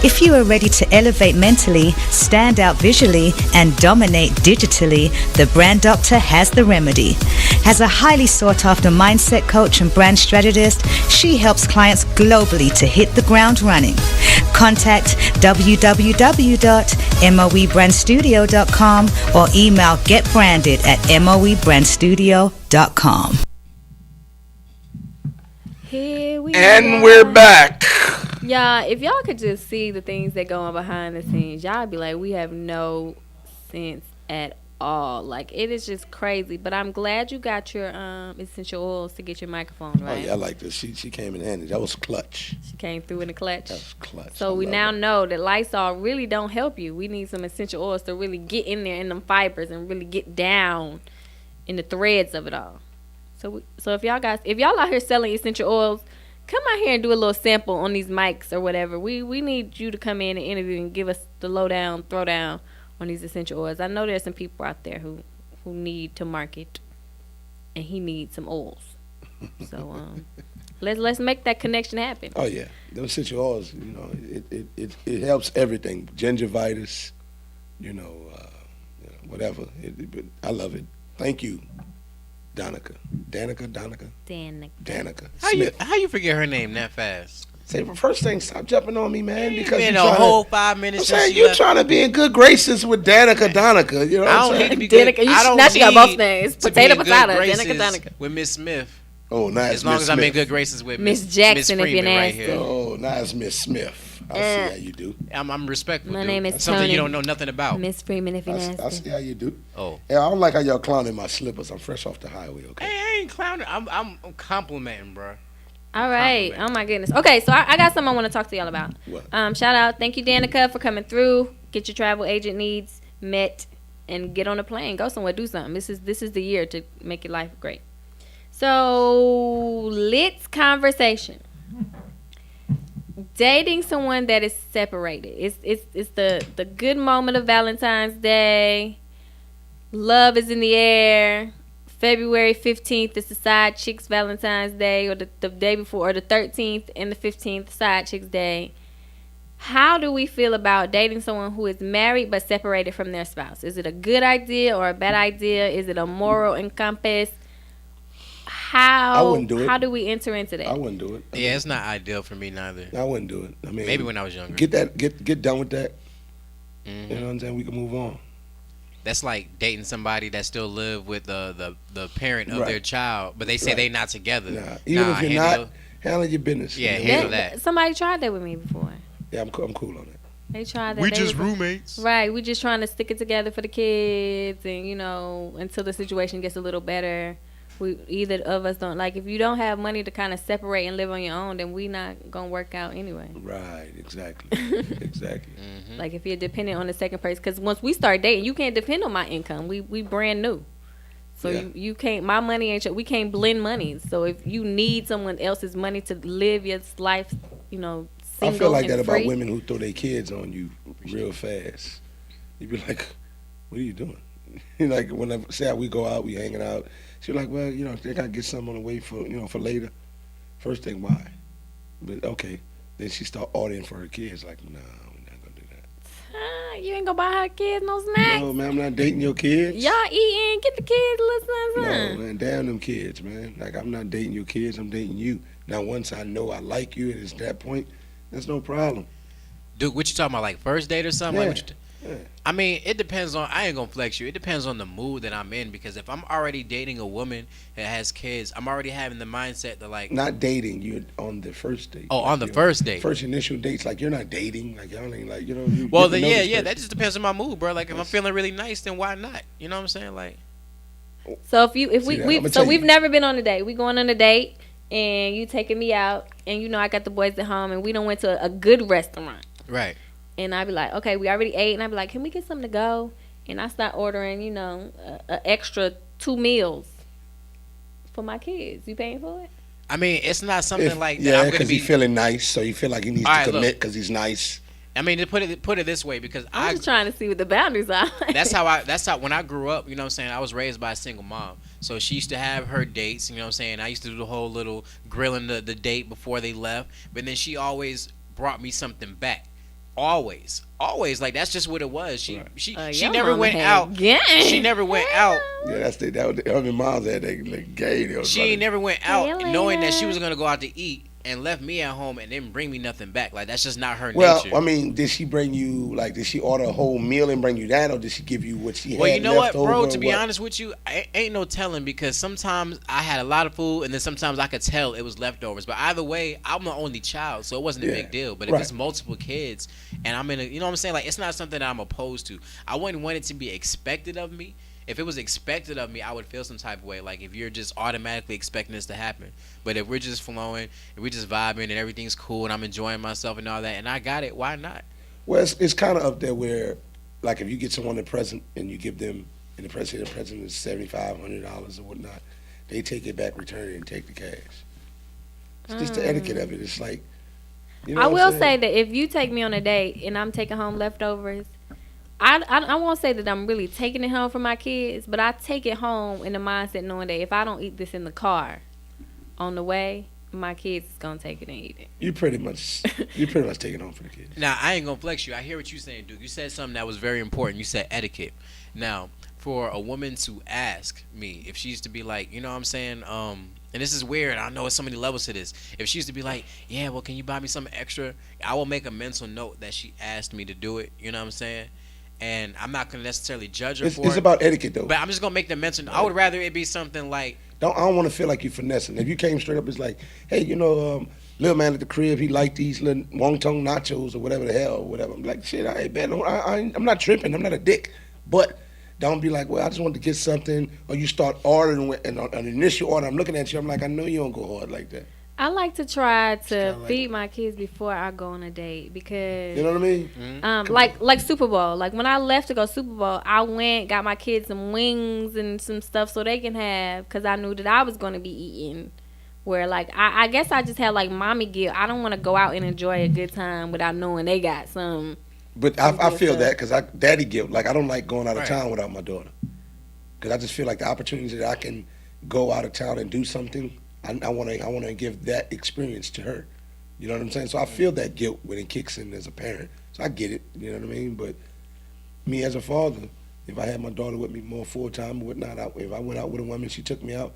If you are ready to elevate mentally, stand out visually, and dominate digitally, the Brand Doctor has the remedy. As a highly sought-after mindset coach and brand strategist, she helps clients globally to hit the ground running. Contact www.moebrandstudio.com or email getbranded@moebrandstudio.com. Here we And are. we're back. Y'all, if y'all could just see the things that go on behind the scenes, y'all be like, we have no sense at all. Like, it is just crazy. But I'm glad you got your essential oils to get your microphone right. Oh yeah, I like this. She came in handy. That was clutch. She came through in the clutch. That was clutch. So we now know that Lysol really don't help you. We need some essential oils to really get in there in them fibers and really get down in the threads of it all. So if y'all out here selling essential oils, come out here and do a little sample on these mics or whatever. We need you to come in and interview and give us the lowdown, throwdown on these essential oils. I know there's some people out there who need to market, and he needs some oils. So let's make that connection happen. Oh yeah, those essential oils. It helps everything. Gingivitis, whatever. I love it. Thank you, Danica. How you forget her name that fast? Say, first thing, stop jumping on me, man. Because been you're a whole to, 5 minutes. I'm saying you're trying to be in good graces with Danica. You know what I'm saying? I don't need to be good. Now she got both names. Potato, Danica. With Miss Smith. Oh, nice. As long as I'm in good graces with Miss Jackson, if you're nasty. nasty. Right here. Oh, nice, Miss Smith. I see how you do. I'm respectful. My dude. name is That's something Tony. you don't know nothing about. Miss Freeman, if you're nasty. I see how you do. Oh. Yeah, I don't like how y'all clowning my slippers. I'm fresh off the highway, okay? Hey, I ain't clowning. I'm complimenting, bro. All right. Oh, my goodness. Okay, so I got something I want to talk to y'all about. What? Shout out. Thank you, Danica, for coming through. Get your travel agent needs met and get on a plane. Go somewhere. Do something. This is the year to make your life great. So, L.I.T.T conversation. Dating someone that is separated. It's the good moment of Valentine's Day. Love is in the air. February 15th is the side chicks Valentine's Day, or the day before, or the 13th and the 15th side chicks day. How do we feel about dating someone who is married but separated from their spouse? Is it a good idea or a bad idea? Is it a moral encompass? I wouldn't do it. How do we enter into that? I wouldn't do it. Yeah, it's not ideal for me neither. I wouldn't do it. I mean, maybe when I was younger. Get done with that. Mm-hmm. You know what I'm saying? We can move on. That's like dating somebody that still live with the parent of their child, but they say they not together. Even if you're not, handle your business. Yeah, handle that. Somebody tried that with me before. Yeah, I'm cool on that. They tried that. We just roommates. Right. We just trying to stick it together for the kids, and until the situation gets a little better. Either of us don't, like, if you don't have money to kind of separate and live on your own, then we not gonna work out anyway. Right, exactly. Mm-hmm. Like, if you're dependent on the second person, because once we start dating, you can't depend on my income. We brand new, so you can't. My money ain't. We can't blend money. So if you need someone else's money to live your life, single I feel like that free. about women who throw their kids on you real fast. You be like, what are you doing? Like, when say we go out, we hanging out. She's like, well, they gotta get something on the way for later. First thing, why? But okay, then she start ordering for her kids. Like, no, we're not gonna do that. You ain't gonna buy her kids no snacks. No, man, I'm not dating your kids. Y'all eating, get the kids, listen. No, man, damn them kids, man. Like, I'm not dating your kids. I'm dating you. Now, once I know I like you, and it's that point, that's no problem. Dude, what you talking about? Like first date or something? Yeah. Like I mean, it depends on. I ain't gonna flex you. It depends on the mood that I'm in, because if I'm already dating a woman that has kids, I'm already having the mindset that, like, not dating. You're on the first date. Oh, on the first date. First initial dates, like, you're not dating. Like, y'all ain't like, well, then yeah, that just depends on my mood, bro. Like, if I'm feeling really nice, then why not? You know what I'm saying? Like, so we've never been on a date. We going on a date. and you taking me out, and you know I got the boys at home, and we done went to a good restaurant. Right. And I be like, okay, we already ate, and I be like, can we get something to go? And I start ordering, you know, a extra 2 meals for my kids. You paying for it? I mean, it's not something like that. Yeah, I'm because he's feeling nice, so you feel like he needs to commit because he's nice. I mean, to put it this way, because I'm just trying to see what the boundaries are. That's how when I grew up, you know what I'm saying, I was raised by a single mom. So she used to have her dates, you know what I'm saying? I used to do the whole little grilling the date before they left, but then she always brought me something back. Always, like that's just what it was. She never went out. She never went out. Yeah, that was mom's had that gay. She never went out knowing that she was gonna go out to eat and left me at home and didn't bring me nothing back. Like that's just not her nature. Well, I mean, did she bring you did she order a whole meal and bring you that, or did she give you what she had? Well, you know what, bro? To be honest with you, ain't no telling, because sometimes I had a lot of food and then sometimes I could tell it was leftovers. But either way, I'm the only child, so it wasn't a big deal. But if it's multiple kids and I'm in you know what I'm saying? Like it's not something that I'm opposed to. I wouldn't want it to be expected of me. If it was expected of me, I would feel some type of way. Like if you're just automatically expecting this to happen. But if we're just flowing, if we're just vibing and everything's cool and I'm enjoying myself and all that, and I got it, why not? Well, it's kind of up there where, like, if you get someone a present and you give them, and the present is $7,500 or whatnot, they take it back, return it, and take the cash. It's just the etiquette of it. It's like, you know I will say that if you take me on a date and I'm taking home leftovers, I won't say that I'm really taking it home for my kids, but I take it home in the mindset knowing that if I don't eat this in the car on the way, my kids is gonna take it and eat it. You pretty much take it home for the kids. Now I ain't gonna flex you. I hear what you're saying, Duke. You said something that was very important. You said etiquette. Now, for a woman to ask me if she used to be like, you know what I'm saying, and this is weird, I know it's so many levels to this. If she used to be like, yeah, well, can you buy me something extra? I will make a mental note that she asked me to do it. You know what I'm saying? And I'm not going to necessarily judge her for it. It's about etiquette, though. But I'm just going to make the mention. I would rather it be something like... I don't want to feel like you finessing. If you came straight up, it's like, hey, you know, little man at the crib, he liked these little wonton nachos or whatever the hell, or whatever. I'm like, shit, I'm not tripping. I'm not a dick. But don't be like, well, I just wanted to get something. Or you start ordering, and on an initial order, I'm looking at you, I'm like, I know you don't go hard like that. I like to try to feed my kids before I go on a date because you know what I mean. Like Super Bowl. Like when I left to go Super Bowl, I went got my kids some wings and some stuff so they can have, because I knew that I was going to be eating. Where like I guess I just had like mommy guilt. I don't want to go out and enjoy a good time without knowing they got some. But I feel that because daddy guilt. Like I don't like going out of town without my daughter, because I just feel like the opportunities that I can go out of town and do something. I want to give that experience to her. You know what I'm saying? So I feel that guilt when it kicks in as a parent. So I get it. You know what I mean? But me as a father, if I had my daughter with me more full time or whatnot, if I went out with a woman, she took me out.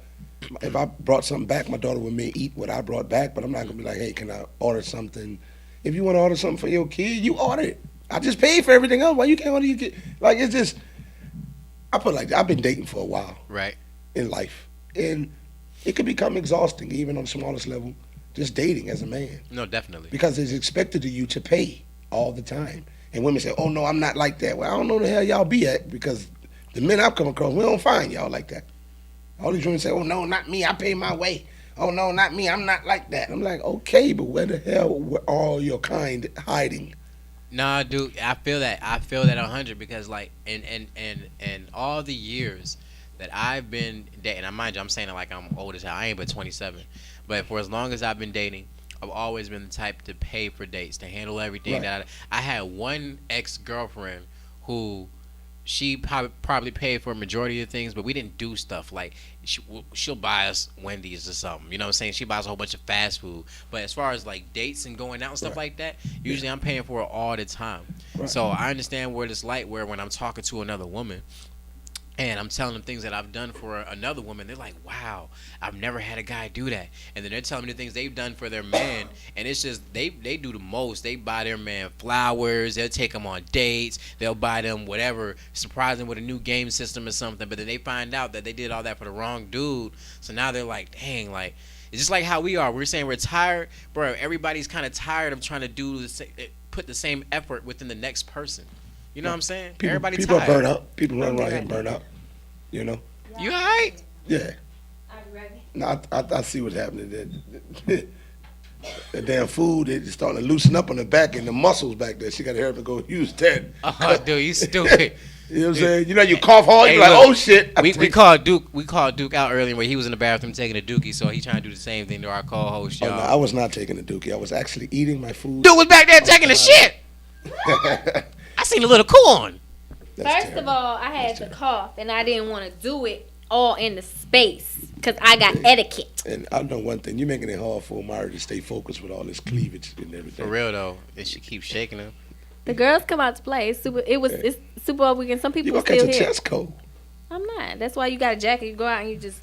If I brought something back, my daughter would eat what I brought back. But I'm not gonna be like, hey, can I order something? If you want to order something for your kid, you order it. I just paid for everything else. Why you can't order your kid? Like it's just. I put it like that. I've been dating for a while. Right. In life, and it could become exhausting, even on the smallest level, just dating as a man. No, definitely. Because it's expected of you to pay all the time. And women say, oh, no, I'm not like that. Well, I don't know the hell y'all be at, because the men I've come across, we don't find y'all like that. All these women say, oh, no, not me, I pay my way. Oh, no, not me, I'm not like that. I'm like, okay, but where the hell were all your kind hiding? Nah, dude, I feel that 100, because like in all the years that I've been dating, and mind you, I'm saying it like I'm old as hell. I ain't but 27, but for as long as I've been dating, I've always been the type to pay for dates, to handle everything. Right. That I had one ex-girlfriend who she probably paid for a majority of things, but we didn't do stuff like she'll buy us Wendy's or something. You know what I'm saying? She buys a whole bunch of fast food. But as far as like dates and going out and stuff like that, usually I'm paying for it all the time. Right. So I understand where it's like where when I'm talking to another woman and I'm telling them things that I've done for another woman, they're like, wow, I've never had a guy do that. And then they're telling me the things they've done for their man, and it's just, they do the most. They buy their man flowers, they'll take them on dates, they'll buy them whatever, surprise them with a new game system or something, but then they find out that they did all that for the wrong dude, so now they're like, dang, like, it's just like how we are. We're saying we're tired, bro, everybody's kind of tired of trying to put the same effort within the next person. You know what I'm saying? Everybody's tired. People burn out. People run around here and burn out. You know? You all right? Yeah. Are you ready? No, I see what's happening. That damn food is starting to loosen up on the back and the muscles back there. She got to hurry up and go use that. Oh, dude, you stupid. You know what I'm saying? You know, you cough hard, Hey, you're like, look, oh shit. We called Duke out earlier where he was in the bathroom taking a dookie, so he trying to do the same thing to our co-host, Oh, y'all. no, I was not taking a dookie. I was actually eating my food. Dude was back there taking a shit. I seen a little corn. First of all, I had to cough, and I didn't want to do it all in the space because I got etiquette. And I know one thing: you're making it hard for Omari to stay focused with all this cleavage and everything. For real though, and she keeps shaking him. The girls come out to play. It's Super Bowl weekend. Some people You gonna still catch a here. chest cold? I'm not. That's why you got a jacket. You go out and you just,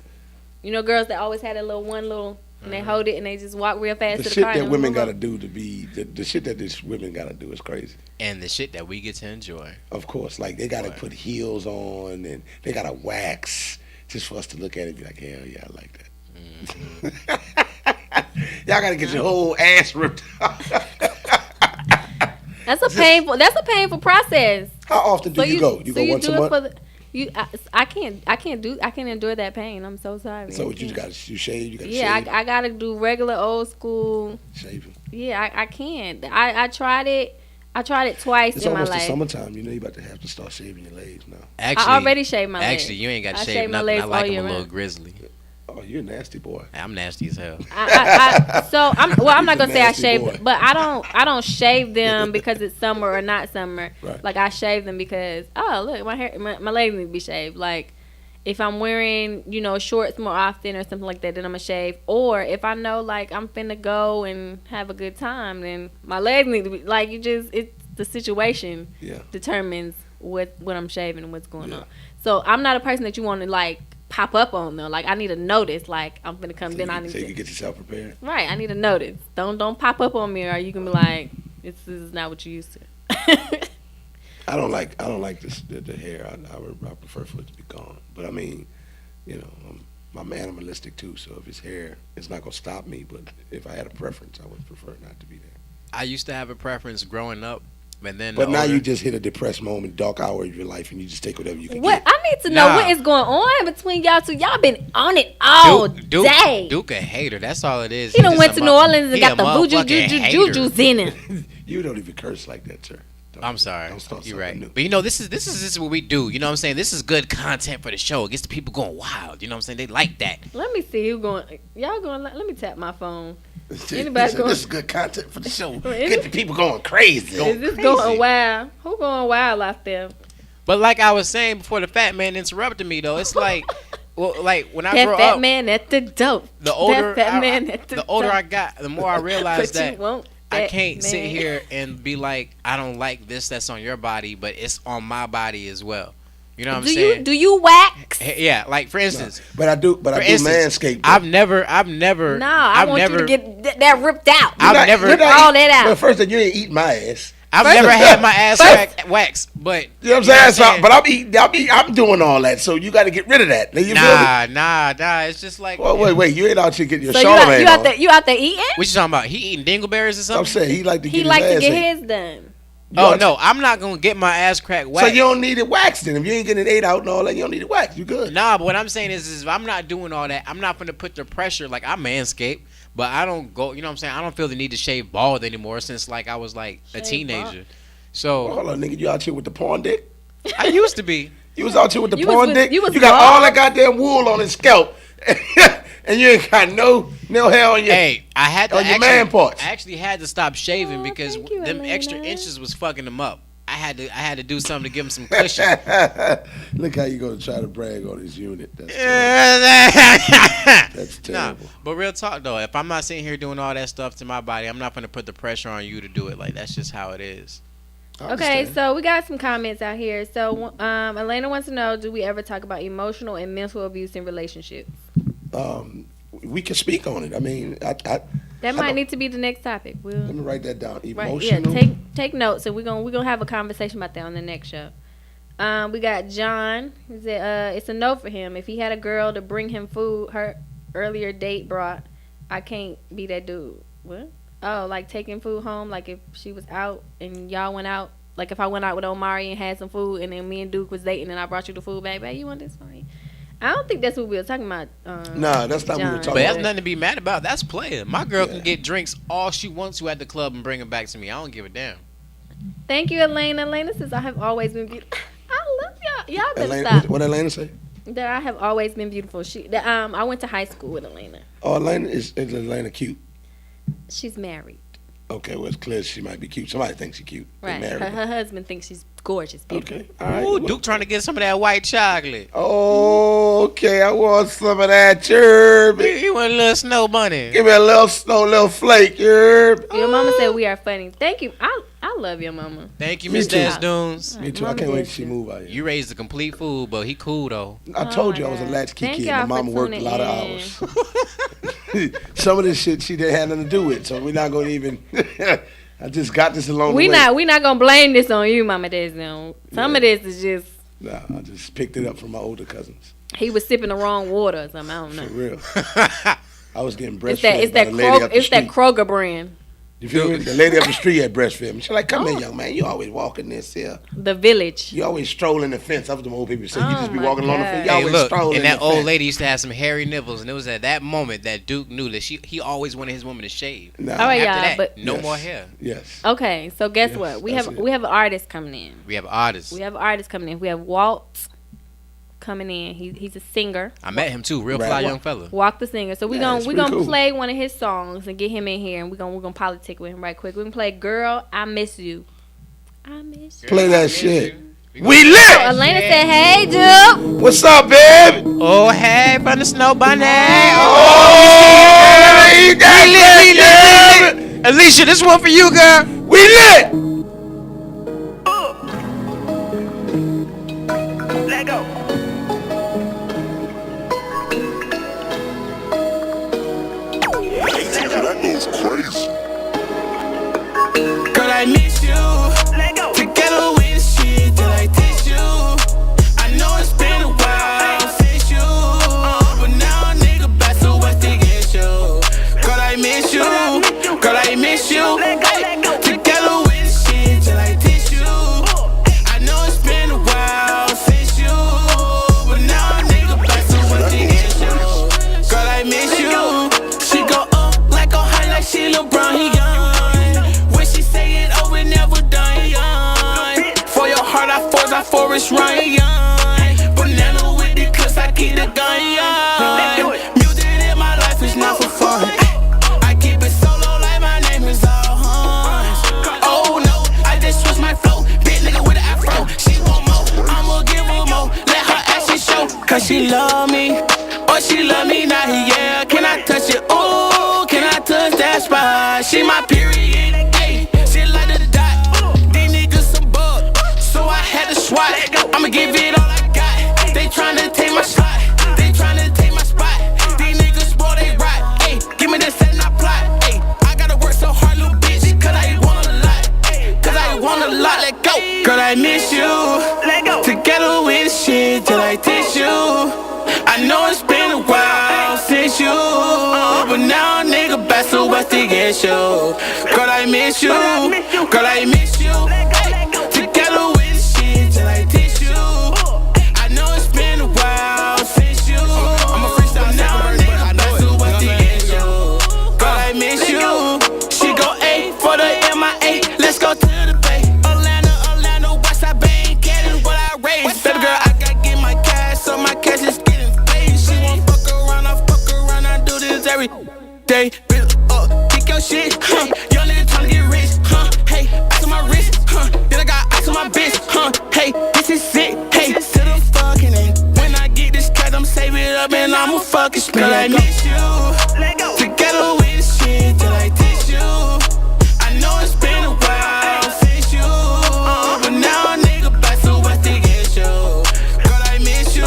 girls that always had a little and they hold it and they just walk real fast The to the shit car. that women gotta do to be the shit that these women gotta do is crazy. And the shit that we get to enjoy. Of course, like they gotta put heels on and they gotta wax just for us to look at it and be like, hell yeah, I like that. Y'all gotta get your whole ass ripped out. That's a painful process. How often do you go? You go once a month? I can't endure that pain. I'm so sorry. So you shave? You gotta yeah, shave? I gotta do regular old school shaving. Yeah, I can't. I tried it. I tried it twice It's in my almost life. the summertime. You know you about to have to start shaving your legs now. Actually, I already shaved my legs. Actually, you ain't got to I shave my nothing. legs I like all them year a little round. grizzly. Oh, you're a nasty boy. I'm nasty as hell. I'm not gonna say I nasty shave, boy. but I don't shave them because it's summer or not summer. Right. Like I shave them because look, my legs need to be shaved. Like if I'm wearing shorts more often or something like that, then I'm gonna shave. Or if I know like I'm finna go and have a good time, then my legs need to be like it's the situation determines what I'm shaving and what's going on. So I'm not a person that you want to like pop up on though. Like I need to notice. Like I'm gonna come. Then I need so you to can get yourself prepared. Right. I need to notice. Don't pop up on me, or you can be like, this is not what you used to. I don't like this the hair. I prefer for it to be gone. But I mean, I'm animalistic too. So if it's hair, it's not gonna stop me. But if I had a preference, I would prefer it not to be there. I used to have a preference growing up. But now you just hit a depressed moment, dark hour of your life, and you just take whatever you can What get. I need to know what is going on between y'all two. Y'all been on it all day. Duke a hater. That's all it is. He done went to New Orleans and got the juju's in him. You don't even curse like that, sir. I'm sorry. Don't start You're right. new. But this is what we do. You know what I'm saying? This is good content for the show. It gets the people going wild. You know what I'm saying? They like that. Let me see who going. Y'all going? Let me tap my phone. Anybody going? This is good content for the show. Get the people going crazy. Is this going wild? Who going wild out there? But like I was saying before, the fat man interrupted me though. It's like, like when I that grow fat up, man at the dope. the older the older I got, the more I realized But you that won't I that can't sit man. here and be like, I don't like this that's on your body, but it's on my body as well. You know what I'm saying? Do you wax? Yeah, like for instance. But I do manscape. I've never. No, I want you to get that ripped out. I've never all that out. But first, you ain't eating my ass. I've never had my ass waxed, but you know what I'm saying. But I'm doing all that, so you got to get rid of that. You nah. It's just like. Well, wait, you ain't out here getting your so Charlamagne you out there eating? What you talking about? He eating dingleberries or something? I'm saying he like to get his done. Oh no, I'm not gonna get my ass cracked waxed. So you don't need it waxed then. If you ain't getting it ate out and all that, you don't need it waxed. You good? Nah, but what I'm saying is if I'm not doing all that, I'm not gonna put the pressure. Like I manscape, but I don't go. You know what I'm saying? I don't feel the need to shave bald anymore since like I was like a teenager. Bald. So hold on, nigga, you out here with the porn dick? I used to be. You was out here with the You porn was dick. you was You got bald? all that goddamn wool on his scalp, and you ain't got no hair on your. Hey, I had to on your man parts. I actually had to stop shaving because thank you, them Elena. extra inches was fucking them up. I had to do something to give him some cushion. Look how you gonna try to brag on his unit. That's terrible. Nah, but real talk though, if I'm not sitting here doing all that stuff to my body, I'm not gonna put the pressure on you to do it. Like that's just how it is. Okay, so we got some comments out here. So Elena wants to know, do we ever talk about emotional and mental abuse in relationships? We can speak on it. I mean, That might need to be the next topic. Let me write that down. Right, Emotional. yeah, take notes, and we're gonna have a conversation about that on the next show. We got John. He said, it's a no for him. If he had a girl to bring him food her earlier date brought, I can't be that dude. What? Oh, like taking food home. Like if she was out and y'all went out. Like if I went out with Omari and had some food, and then me and Duke was dating, and I brought you the food back. Babe, you want this? Fine. I don't think that's what we were talking about. Nah, that's not what we were talking But that's about. nothing to be mad about. That's player. My girl can get drinks all she wants to at the club and bring them back to me. I don't give a damn. Thank you, Elena. Elena says I have always been beautiful. I love y'all. Y'all better Elena, stop. what Elena say? That I have always been beautiful. I went to high school with Elena. Oh, Elena is Elena cute? She's married. Okay, well, it's clear she might be cute. Somebody thinks she's cute. Right. Her husband thinks she's gorgeous, beautiful. Okay, all right. Ooh, Duke trying to get some of that white chocolate. Oh, okay. I want some of that yerb. He want a little snow bunny. Give me a little snow, little flake, yerb. Your mama said we are funny. Thank you. I love your mama. Thank you, Me Miss too. Des Dunes. Me too. I can't wait till she move out here. You raised a complete fool, but he cool though. I told you I was a latchkey Thank kid. y'all My mama for worked a lot of tuning hours. Some of this shit she didn't have nothing to do with, so we're not gonna even. I just got this along the way. We not gonna blame this on you, Mama Desmond. Some of this is just Nah, I just picked it up from my older cousins. he was sipping the wrong water or something. I don't know. For real. I was getting It's breastfed that by the lady up the it's that street. Kroger brand. You feel me? The lady up the street had breastfed me. She's like, come here, young man. You always walking this here. The Village. You always strolling the fence. That's what the old people say. You Oh just be my walking along the God. fence. You Hey, always look, strolling and that the old fence. lady used to have some hairy nipples, and it was at that moment that Duke knew that he always wanted his woman to shave. Nah. All right, After y'all. that, But no Yes. more hair. Yes. okay, so guess Yes, what? We that's have it. we have artists coming in. We have artists. We have artists coming in. We have Walt coming in. He's a singer. I met him too, real Right. fly young fella. Walk the singer. So Yeah, it's we pretty gonna cool. play one of his songs and get him in here, and we're gonna politic with him right quick. We can play "Girl, I Miss You." I miss you. Play that shit. We We So lit! Elena said, "Hey, Duke." What's up, babe? Oh, hey, from the snow bunny. Oh, you got that, babe. Alicia, this one for you, girl. We lit! Let go. That is crazy. Girl, I miss you. Let go. Together with shit till I teach you. I know it's been a while since you, but now a nigga back, so what's the issue? Girl, I miss you. Girl, I miss you. Ay, together with shit till I teach you. I know it's been a while since you, but now a nigga back, so what's the issue? Girl, I miss you. She go up like a high, like she LeBron, he young. When she say it over, never done, young. For your heart, I forest run, young. Banana with it, cause I keep the gun, young. Music in my life is not for fun. I keep it solo like my name is all Hans. Oh no, I just switched my flow. Big nigga with an afro, she want more. I'ma give her more, let her action show. Cause she love me, or she love me not, yeah. Can I touch it? Ooh, can I touch that spot? She my period, ayy. She like the dot. These niggas some bug, so I had to swat. I'ma give it all I got. They tryna take my slot, they tryna take my spot. These niggas, boy, they rot. Ayy, give me the set and I plot. Ayy, I gotta work so hard, little bitch, cause I want a lot. Cause I want a lot, let go. Girl, I miss you. Let go. Together with shit till I teach you. I know it's been a while since you, but now a nigga back, so what's the issue? Girl, I miss you. Girl, I miss you. Ay, together with shit till I teach you. I know it's been a while since you. I'm a freestyle now, nigga back, so what's the issue? Girl, I miss you. She go A for the MIA. Let's go to the Bay. Atlanta, Westside Bay. Getting what I raised. Baby girl, I gotta get my cash, so my cash is getting paid. She won't fuck around, I do this every day. Build up, kick your shit, huh? Young nigga tryna get rich, huh? Hey, ice on my wrist, huh? Then I got ice on my bitch, huh? Hey, this is sick, hey, to the fucking end. When I get this cat, I'm save it up and I'ma fucking spend. Girl, I miss you. Together with shit till I teach you. I know it's been a while since you, but now a nigga back, so what's the issue? Girl, I miss you.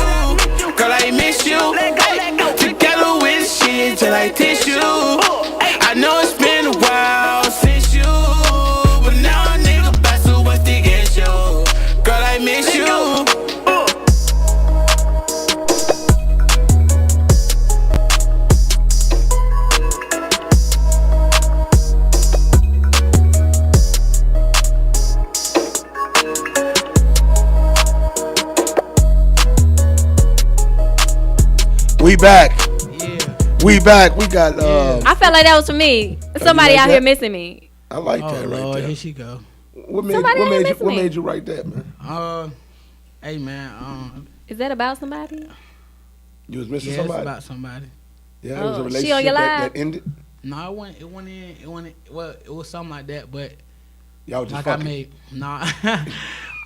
Girl, I miss you. Ay, together with shit till I teach you. I know it's been a while since you, but now a nigga back, so what's the issue? Girl, I miss you. We back. Yeah. We back. We got. I felt like that was for me. Somebody like out that? here missing me. I like that right Lord, there. here she go. What made you write that, man? Hey man. Is that about somebody? You was missing Yeah, somebody. it's about somebody. Yeah, it was a She relationship on your that live? ended. No, it went. Well, it was something like that, but Y'all just like fucking.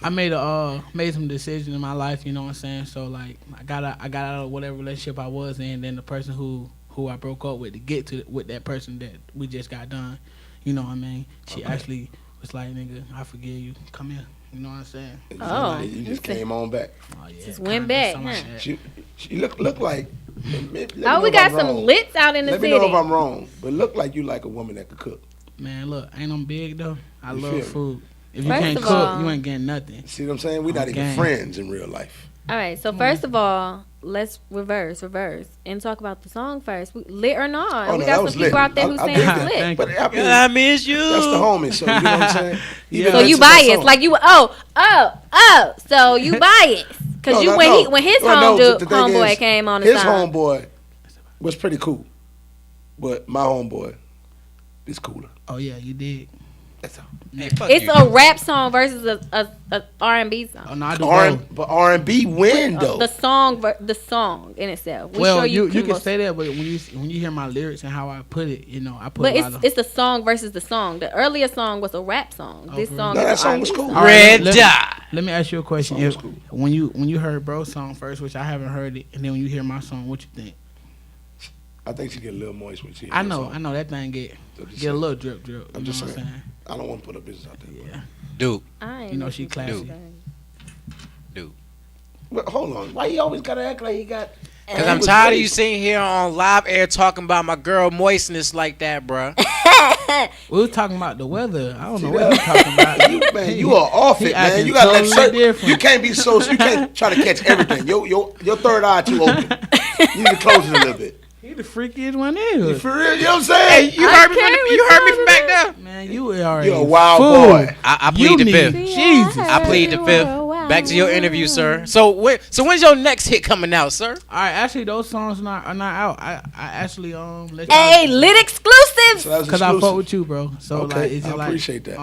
I made some decisions in my life. You know what I'm saying? So like, I got out of whatever relationship I was in. Then the person who I broke up with to get to with that person that we just got done. You know what I mean? She actually was like, "Nigga, I forgive you. Come here." You know what I'm saying? You just came on back. Oh yeah. Just went back, huh? Like She look like. Oh, we got some lits out in the Let city. me know if I'm wrong, but look like you like a woman that could cook. Man, look, ain't I'm big though. I You feel love me? food. If you First can't of cook, all- you ain't getting nothing. See what I'm saying? We're not even Okay. friends in real life. All right, so first of all, let's reverse, and talk about the song first. Lit or not? Oh, We no, got that some was people lit. out there who I saying dig it's that. lit. But I, mean, I miss you. That's the homie, so you know what I'm saying? Yeah. So you biased, like you so you biased because when his homeboy came on the his song. homeboy was pretty cool, but my homeboy is cooler. Oh yeah, you did. That's all. Hey, fuck It's you. a rap song versus a R&B song. Oh no, I do both. But R&B win though. The song in itself. We Well, sure you can can most- say that, but when you hear my lyrics and how I put it, you know, I put. But a lot of, it's the song versus the song. The earlier song was a rap song. This for song No, is that an song R&B was cool. song. All Red let, Dot. Let me ask you a question. Song was If, cool. when you heard Bro's song first, which I haven't heard it, and then when you hear my song, what you think? I think she get a little moist when she. I know that thing get a little drip. You I'm know just what I'm saying. saying? I don't want to put her business out there. Yeah. Dude. I ain't You know she listening to classy. that. But hold on, why you always gotta act like you got? Because I'm tired of you sitting here on live air talking about my girl moistness like that, bruh. We was talking about the weather. I don't know what you talking about. You are off He it, man. acting You gotta let totally certain. different. You can't be so. You can't try to catch everything. Your third eye too open. You need to close it a little bit. He the freakiest one You is. for real? You know what I'm saying? You heard me from back there? Man, you are You're a wild fool. boy. I plead the fifth. Jesus. I plead the fifth. Back to your interview, sir. So when's your next hit coming out, sir? All right, actually, those songs are not out. I actually let Hey, lit exclusives. So that was because I fuck exclusive. with you, bro. So Okay, like, it's I just like appreciate that.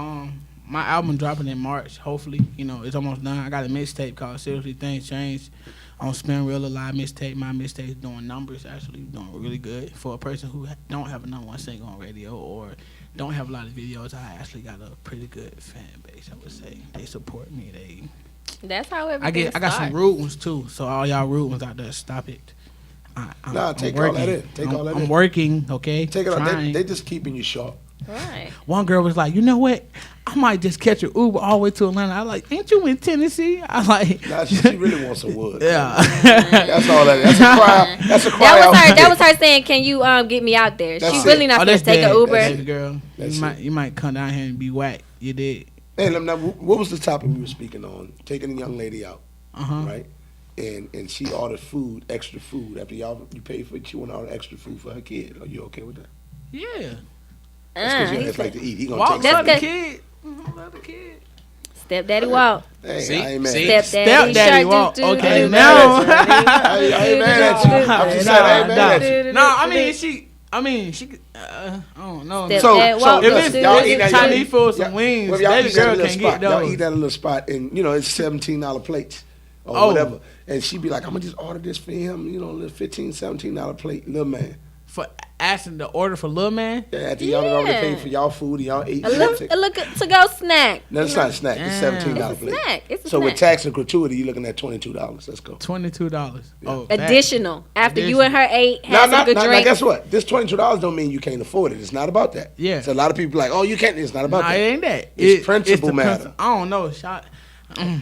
my album dropping in March. Hopefully, you know, it's almost done. I got a mixtape called "Seriously Things Change" on Spin Real Alive mixtape. My mixtape is doing numbers, actually doing really good for a person who don't have a number one single on radio or don't have a lot of videos. I actually got a pretty good fan base. I would say they support me. That's how everything I got some rude ones too. So all y'all rude ones out there, stop it. I'm Take working. all that in. Take all that I'm in. working. Okay. Take it out. Trying. They just keeping you sharp. Right. One girl was like, you know what? I might just catch an Uber all the way to Atlanta. I like, ain't you in Tennessee? I like, Nah, she really wants some wood. yeah. That's all that is. That's a cry. That's a cry. That was out her. for That was dick. her saying, "Can you get me out there?" That's She's it. really not Oh, gonna that's take an dead. Uber. That's it, girl. That's You might come down here and be whack. You did. Hey, now, what was the topic we were speaking on? Taking a young lady out, Uh-huh. right? And she ordered food, extra food. After you paid for it, she want to order extra food for her kid. Are you okay with that? Yeah. That's because you he just like to eat. He gonna Walk take love some. the kid. Love the kid. Stepdaddy walk. Hey, See? I ain't mad. See? Stepdaddy walk. Okay, I now. ain't mad at you. I'm just saying, I ain't mad at you. No, I mean she. I don't know. Stepdad walk. if it's, y'all if eat it's that- Chinese food, some y'all- wings, well, y'all baby eat that girl little can't spot. get Y'all those. eat that little spot, and it's $17 plates or Oh. whatever. And she be like, I'm gonna just order this for him. Little $15, $17 plate, little man. For asking the order for little man. Yeah, after y'all done already paid for y'all food, and y'all ate. A look to go snack. No, it's not a snack. It's $17 It's a plate. snack. It's a So snack. with tax and gratuity, you're looking at $22. Let's go. $22. Oh, that- Additional after you and her ate, Now, had some good now, drinks. guess what? This $22 don't mean you can't afford it. It's not about that. Yeah. So a lot of people like, oh, you can't. It's not about Nah, that. it ain't that. It's principle the matter. principle. I don't know. Shot.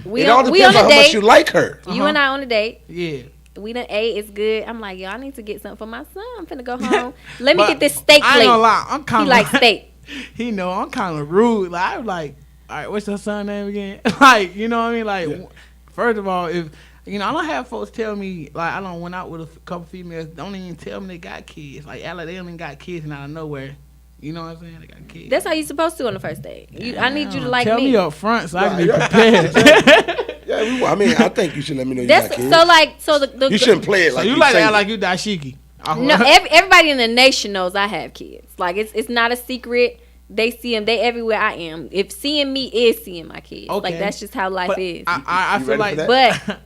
We It all on depends a on how much date. you like her. You and I on a date. Yeah. We done ate. It's good. I'm like, yo, I need to get something for my son. I'm finna go home. Let me But get this steak I plate. ain't gonna lie. I'm kind He of like steak. He know I'm kind of rude. Like I'm like, all right, what's your son name again? Like, you know what I mean? Like, first of all, if I don't have folks tell me like I don't went out with a couple females. Don't even tell me they got kids. Like, they only got kids and out of nowhere. You know what I'm saying? They got kids. That's how you supposed to on the first date. I need you to like tell me. me up front so I can be prepared. Yeah, I mean, I think you should let me know you That's got kids. so like so the You shouldn't play it So like you like to say act it. like you dashiki. No, everybody in the nation knows I have kids. Like it's not a secret. They see them. They everywhere I am. If seeing me is seeing my kids. Okay. Like that's just how life But is. I You feel ready like, for that?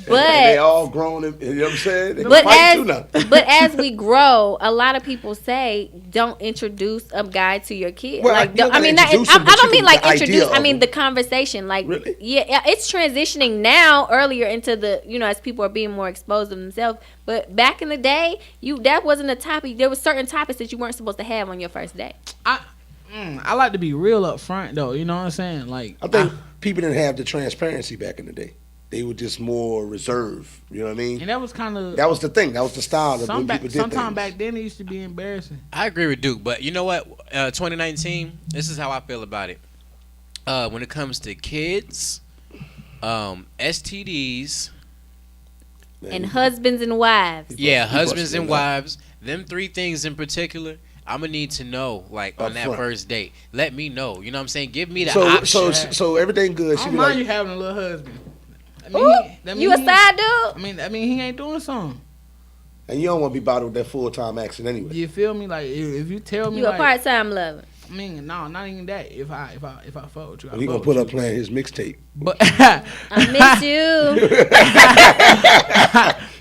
but And they all grown, and, you know what I'm saying? They but fight through nothing. but as we grow, a lot of people say don't introduce a guy to your kid. Well, Like you don't I mean, gotta not, introduce him, I but don't you mean can- like the idea introduce. I of mean him. the conversation. Like Really? yeah, it's transitioning now earlier into the as people are being more exposed of themselves. But back in the day, that wasn't a topic. There was certain topics that you weren't supposed to have on your first date. I like to be real up front though. You know what I'm saying? Like I think people didn't have the transparency back in the day. They were just more reserved. You know what I mean? and that was kind of That was the thing. That was the style of when people did sometime things. back then it used to be embarrassing. I agree with Duke, but you know what? 2019, this is how I feel about it. When it comes to kids, STDs, And husbands and wives. yeah, He husbands busted and it up. wives, them three things in particular, I'm gonna need to know, like, on Up that front. first date. Let me know. You know what I'm saying? Give me the So, option. so everything good. I She don't be mind like, you having a little husband. I mean, Ooh, that you a mean side dude? I mean he ain't doing something. and you don't want to be bothered with that full time action anyway. You feel me? Like if you tell me You a like, part time lover. I mean, no, not even that. If I fuck with you, I He fuck gonna with put you. up playing his mixtape. But I miss you.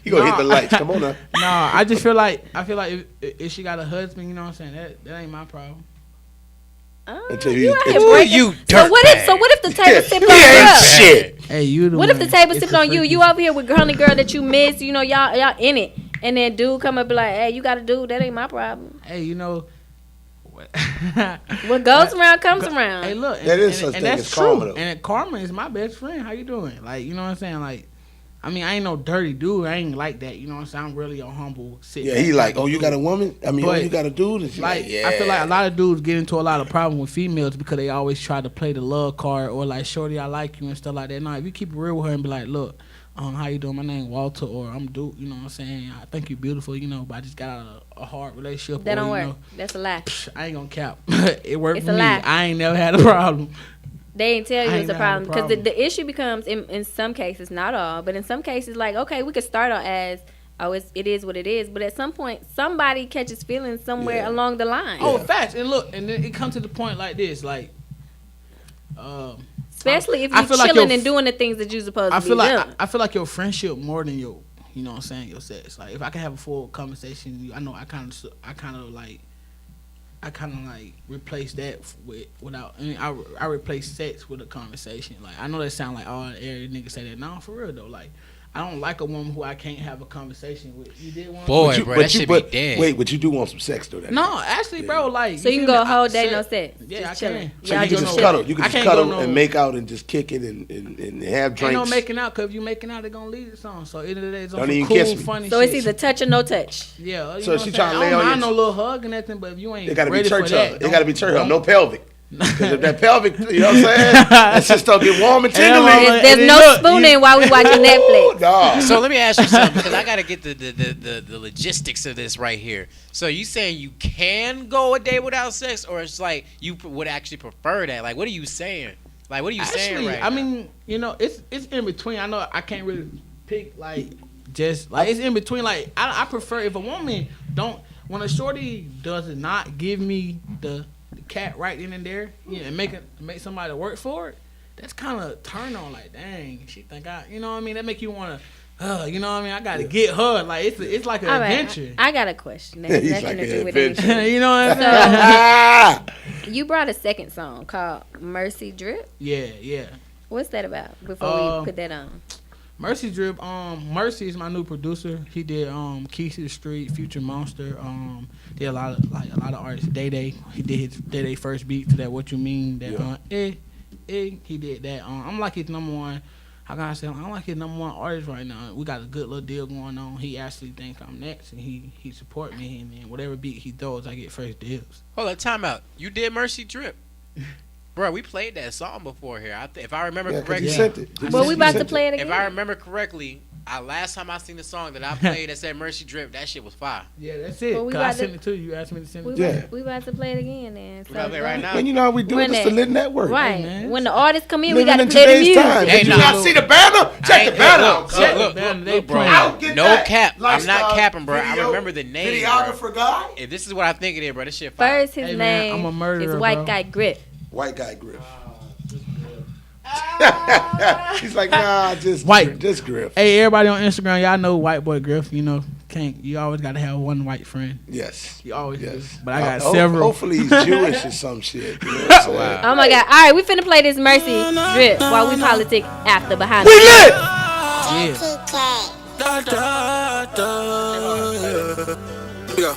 He gonna hit Nah. the lights. Come on now. no, I feel like if she got a husband, you know what I'm saying? That ain't my problem. Until You you, out here until- breaking- you so what if the table sipped on Yeah, you? shit. Hey, you the What one. if the table It's sipped the on you? freaky- You over here with honey girl that you miss, y'all in it. And then dude come up and be like, hey, you got a dude, that ain't my problem. Hey, you know. What goes around comes around. Hey, look, That is such and thing that's as true. karma, though. And karma is my best friend. How you doing? Like, you know what I'm saying? Like, I mean, I ain't no dirty dude. I ain't like that. You know what I'm saying? I'm really a humble. Yeah, he like, oh, you got a woman? I mean, oh, But, you got a dude? And she Like, yeah. I feel like a lot of dudes get into a lot of problems with females because they always try to play the love card or like, shorty, I like you and stuff like that. No, if you keep it real with her and be like, look, how you doing? My name Walter, or I'm Duke. You know what I'm saying? I think you're beautiful. But I just got out of a hard relationship. That or, don't you work. know, That's a lie. I ain't gonna cap. It worked It's for a me. lie. I ain't never had a problem. They ain't tell you I it's ain't a never had a problem because problem. the issue becomes in some cases, not all, but in some cases, like okay, we could start out as it is what it is, but at some point somebody catches feelings somewhere Yeah. along the line. Oh, facts. And look, and then it comes to the point like this, like, especially if I you're feel like chilling your- and doing the things that you're supposed I to feel be like doing. I feel like your friendship more than your, you know what I'm saying, your sex. Like if I can have a full conversation, I know I kind of like replace that without. I mean, I replace sex with a conversation. Like I know that sound like all every nigga say that. No, for real though. Like I don't like a woman who I can't have a conversation with. You did one? Boy, But you- bro, but that you- should but- be dead. Wait, but you do want some sex though? That No, actually, bro. Like So you can feel go a me? whole day Sex- no sex. Yeah, Just I chilling. can. So Y'all you can just just chilling. cuddle. You can I just can't cuddle go no- and make out and just kick it and have drinks. Ain't no making out, cause if you making out, they gonna lead to something. So end of the day, it's on Don't some even cool, kiss me. funny So shit. it's either touch or no touch. Yeah. You So know she what I'm trying to saying? lay I don't on mind your- no little hug or nothing, but if you ain't It got to be ready church for that, hug. It got to be church hug. don't- No pelvic. Because if that pelvic, you know what I'm saying? That shit start get warm and Hell, tingly. mama. There's and no look, spooning while we watching Netflix. Nah. So let me ask you something because I gotta get the logistics of this right here. So you saying you can go a day without sex, or it's like you would actually prefer that? Like, what are you saying? Like, what are you saying Actually, right I now? mean, it's in between. I know I can't really pick like just like it's in between. Like I prefer if a woman when a shorty does not give me the cat right in and there, and make somebody work for it. That's kind of turn on. Like, dang, she think you know what I mean? That make you want to, you know what I mean? I got to get her. Like it's like an All right, adventure. I got a question. That has He's nothing like to an do with adventure. anything. You know what I'm saying? Ah! You brought a second song called Mercy Drip. Yeah. What's that about? Before we put that on. Mercy Drip, Mercy is my new producer. He did Keys to the Street, Future Monster, did a lot of artists. Day. He did his Day first beat to that What You Mean, that he did that. I'm like his number one. How can I say? I'm like his number one artist right now. We got a good little deal going on. He actually thinks I'm next, and he support me. And then whatever beat he throws, I get first deals. Hold on, time out. You did Mercy Drip. Bro, we played that song before here. If I remember Yeah, 'cause correctly. you sent it. Well, we You about to sent play it. it again. If I remember correctly, Last time I seen the song that I played that said Mercy Drip, that shit was fire. Yeah, that's it. Well, we Cause I about to- sent it to you. You asked me to send it to Yeah. you. We about to play it again then. We gotta play it right now. And you know how we do it. When It's the that- Lit Network. Right. man. When the artists come in, we Living got to in play the today's music. time. Hey, Did you nah. not see the banner? Check the banner out. Look, Look, man, they look, bro. playing. I'll get No that. cap. I'm not Lifestyle capping, bro. I video- remember the name, bro. Videographer guy? If this is what I think it is, bro, this shit fire. First, his Hey, man, name I'm a murderer, is White bro. Guy Grip. White guy Griff. He's like, nah, just White. just Griff. Hey, everybody on Instagram, y'all know White Boy Griff. You know, you always gotta have one white friend. Yes. You always do. Yes. But I got Ho- several. Hopefully he's Jewish or some shit. You know what I'm saying? Oh my God! All right, we finna play this Mercy Drip while we politic after behind. We lit! Yeah.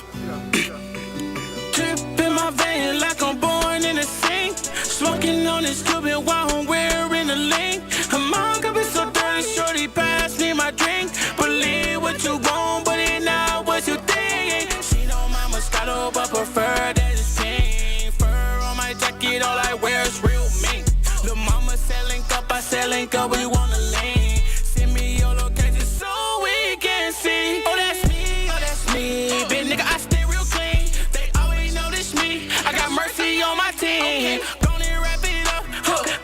Drip in my vein like I'm born in a sink. Smoking on this Cuban while I'm wearing a link. My cup is so dirty, shorty pass me my drink. Believe what you want, but it not what you think. She know my Moscato, but prefer that it's pink. Fur on my jacket, all I wear is real mink. Lil' mama selling cup, I selling cup, we wanna lean. Send me your location so we can see. Oh, that's me, oh, that's me. Big nigga, I stay real clean. They always notice me. I got Mercy on my team. Gonna wrap it up.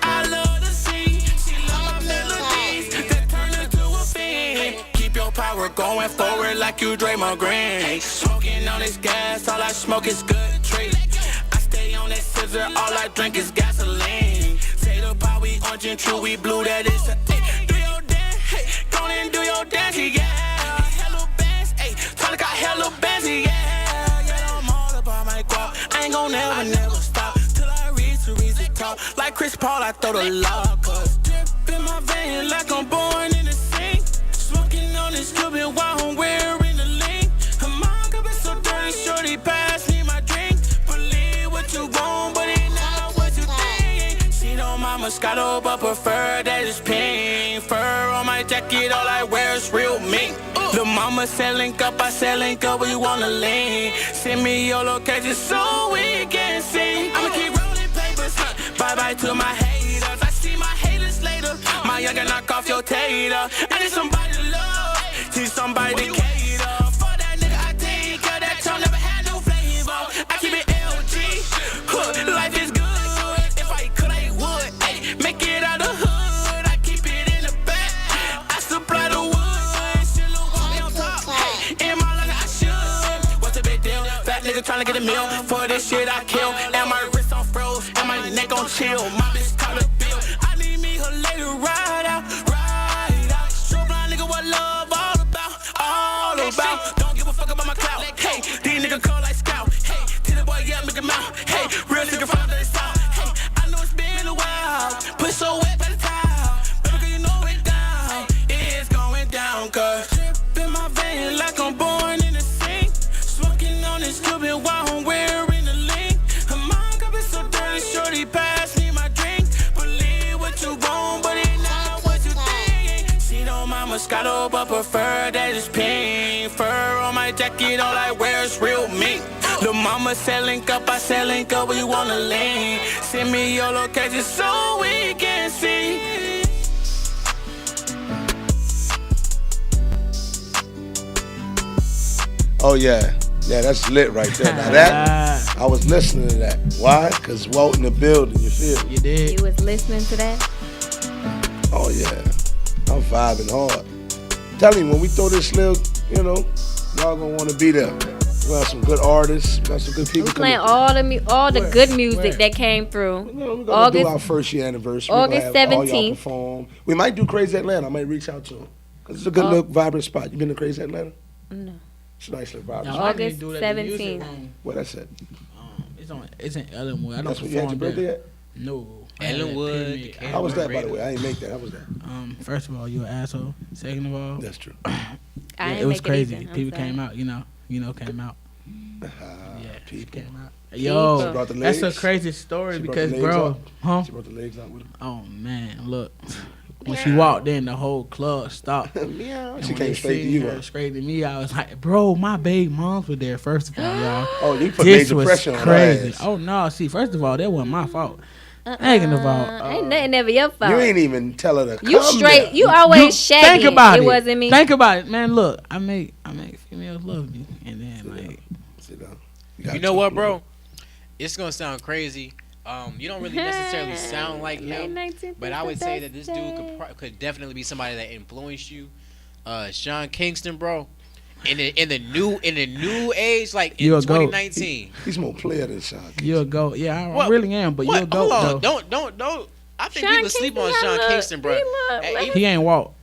I love the scene. She love my melodies that turn her to a fiend. Keep your power going forward like you Draymond Green. Smoking on this gas, all I smoke is good treat. I stay on that scissor, all I drink is gasoline. Say the power, we orange and true, we blue, that is a do your dance, hey, go and do your dance, yeah. Hello bands, hey, Tryna got hello bands, yeah. Yeah, I'm all about my guap. I ain't gon' never stop till I reach the top. Like Chris Paul, I throw the lock. Cause drip in my vein like I'm born in the sink. Smoking on this Cuban while I'm wearing a link. My cup is so dirty, shorty pass me my drink. Believe what you want, but it not what you think. She know my Moscato, but prefer that it's pink. Fur on my jacket, all I wear is real mink. Lil' mama selling cup, I selling cup, where you wanna lean. Send me your location so we can see. I'ma keep rolling papers, bye-bye to my haters. I see my haters later. My youngin' knock off your tater. I need somebody to love, need somebody to cater. For that nigga, I take care. That tongue never had no flavor. I keep it LG, life is good. If I could, I would. Ay, make it out the hood. I keep it in the back. I supply the wood. Shit look on me on top. Ay, in my life, I should. What's the big deal? Fat nigga tryna get a meal. For this shit, I kill. And my wrist on froze. And my neck on chill. My bitch caught a bill. I need me her later ride out. Ride out. Show blind nigga what love all about. All about. Don't give a fuck about my clout. Hey, these niggas call like scout. Hey, tell the boy, yeah, make him out. Hey, real nigga from the south. Hey, I know it's been a while. Push so wet by the time. Baby girl, you know it down. It's going down, cause drip in my vein like I'm born in a sink. Smoking on this Cuban while I'm wearing a link. My cup is so dirty, shorty pass me my drink. Believe what you want, but it not what you think. She know my Moscato, but prefer that it's pink. Fur on my jacket, all I wear is real mink. Lil' mama selling cup, I selling cup, where you wanna lean. Send me your location so we can see. Oh yeah. Yeah, that's lit right there. Now that, I was listening to that. Why? Because Walt in the building, you feel me? You did. You was listening to that? Oh yeah. I'm vibing hard. Tell him when we throw this little, you know, y'all gonna want to be there. We got some good artists, we got some good people. We playing coming. all the good music that came through. You know, we're gonna do our first year anniversary. August We're gonna have all y'all 17th. perform. We might do Crazy Atlanta. I might reach out to them. Cause it's a good little vibrant spot. You been to Crazy Atlanta? No. It's a nice little vibrant Now, spot. I didn't do that at the music 17th. room. What I said? It's in Ellenwood. I don't That's where you had your perform birthday there. at? No. Ellenwood. How was that, by the way? I ain't make that. How was that? First of all, you an asshole. Second of all, That's true. I yeah, ain't it was make crazy. either. I'm People sorry. came out, came out. Yeah, people. came out. Yo, She brought the that's a legs? crazy story She brought because, the legs bro, out? huh? She brought the legs out with her. Oh man, look. When she walked in, the whole club stopped. Meow. And She when came they straight to seen you. her Huh? straight to me. I was like, bro, my baby moms were there. First of all, y'all. Oh, you put This major was pressure on her crazy. ass. Oh no, see, first of all, that wasn't my fault. Second of all, ain't nothing ever your fault. You ain't even tell her to come You straight. there. You always shagging. think about it. It wasn't me. Think about it, man. Look, I make females love me, and then like, Sit down. You know what, bro? It's gonna sound crazy. You don't really necessarily sound like him, but I would say that this dude could definitely be somebody that influenced you. Sean Kingston, bro. In the new age, like in 2019, he's more player than Sean Kingston. You're a goat. Yeah, I really am, but you're a goat. Hold on, though. don't. I think people sleep on Sean Kingston, bro. He ain't walk.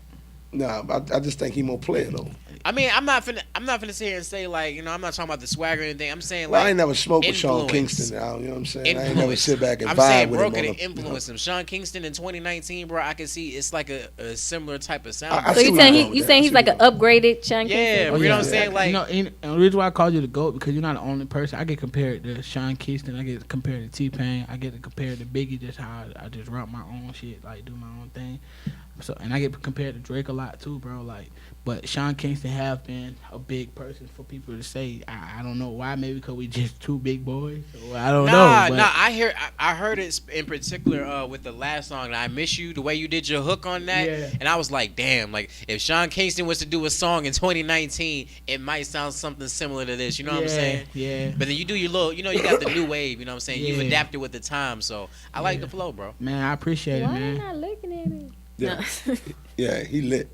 Nah, I just think he more player though. I mean, I'm not finna sit here and say like, you know, I'm not talking about the swagger or anything. I'm saying Well, like, I ain't never smoked with Sean influence. Kingston. You know what I'm saying? Influence. I ain't never sit back and I'm vibe saying, with bro, him. could influence him. Sean Kingston in 2019, bro, I can see it's like a similar type of sound. I So you saying he's like an upgraded Sean Kingston? Yeah, you know what I'm saying? Like, you know, and the reason why I called you the GOAT because you're not the only person. I get compared to Sean Kingston. I get compared to T-Pain. I get compared to Biggie. Just how I just rock my own shit, like do my own thing. So and I get compared to Drake a lot too, bro. Like, but Sean Kingston have been a big person for people to say. I don't know why. Maybe because we just two big boys. Or I don't know. But I heard it in particular with the last song. I Miss You. The way you did your hook on that, and I was like, damn. Like if Sean Kingston was to do a song in 2019, it might sound something similar to this. You know what I'm saying? Yeah. But then you do your little. You know, you got the new wave. You know what I'm saying? You've adapted with the time. So I like the flow, bro. Man, I appreciate it, Why man. you not looking at me? Yeah, yeah, he lit.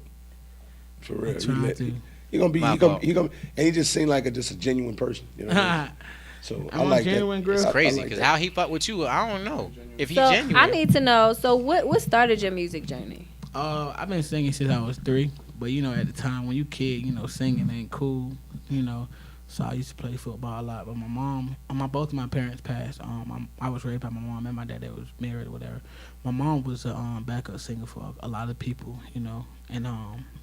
For real, he lit. To. He gonna, and he just seemed like just a genuine person. You know what I mean? So I like genuine that. girl. It's crazy like because that. how he fuck with you, I don't know. If he's So genuine, I need to know. So what started your music journey? I've been singing since I was 3, but you know, at the time when you kid, you know, singing ain't cool, you know. So I used to play football a lot, but my mom, both of my parents passed. I was raised by my mom and my dad. They was married or whatever. My mom was a backup singer for a lot of people, you know, and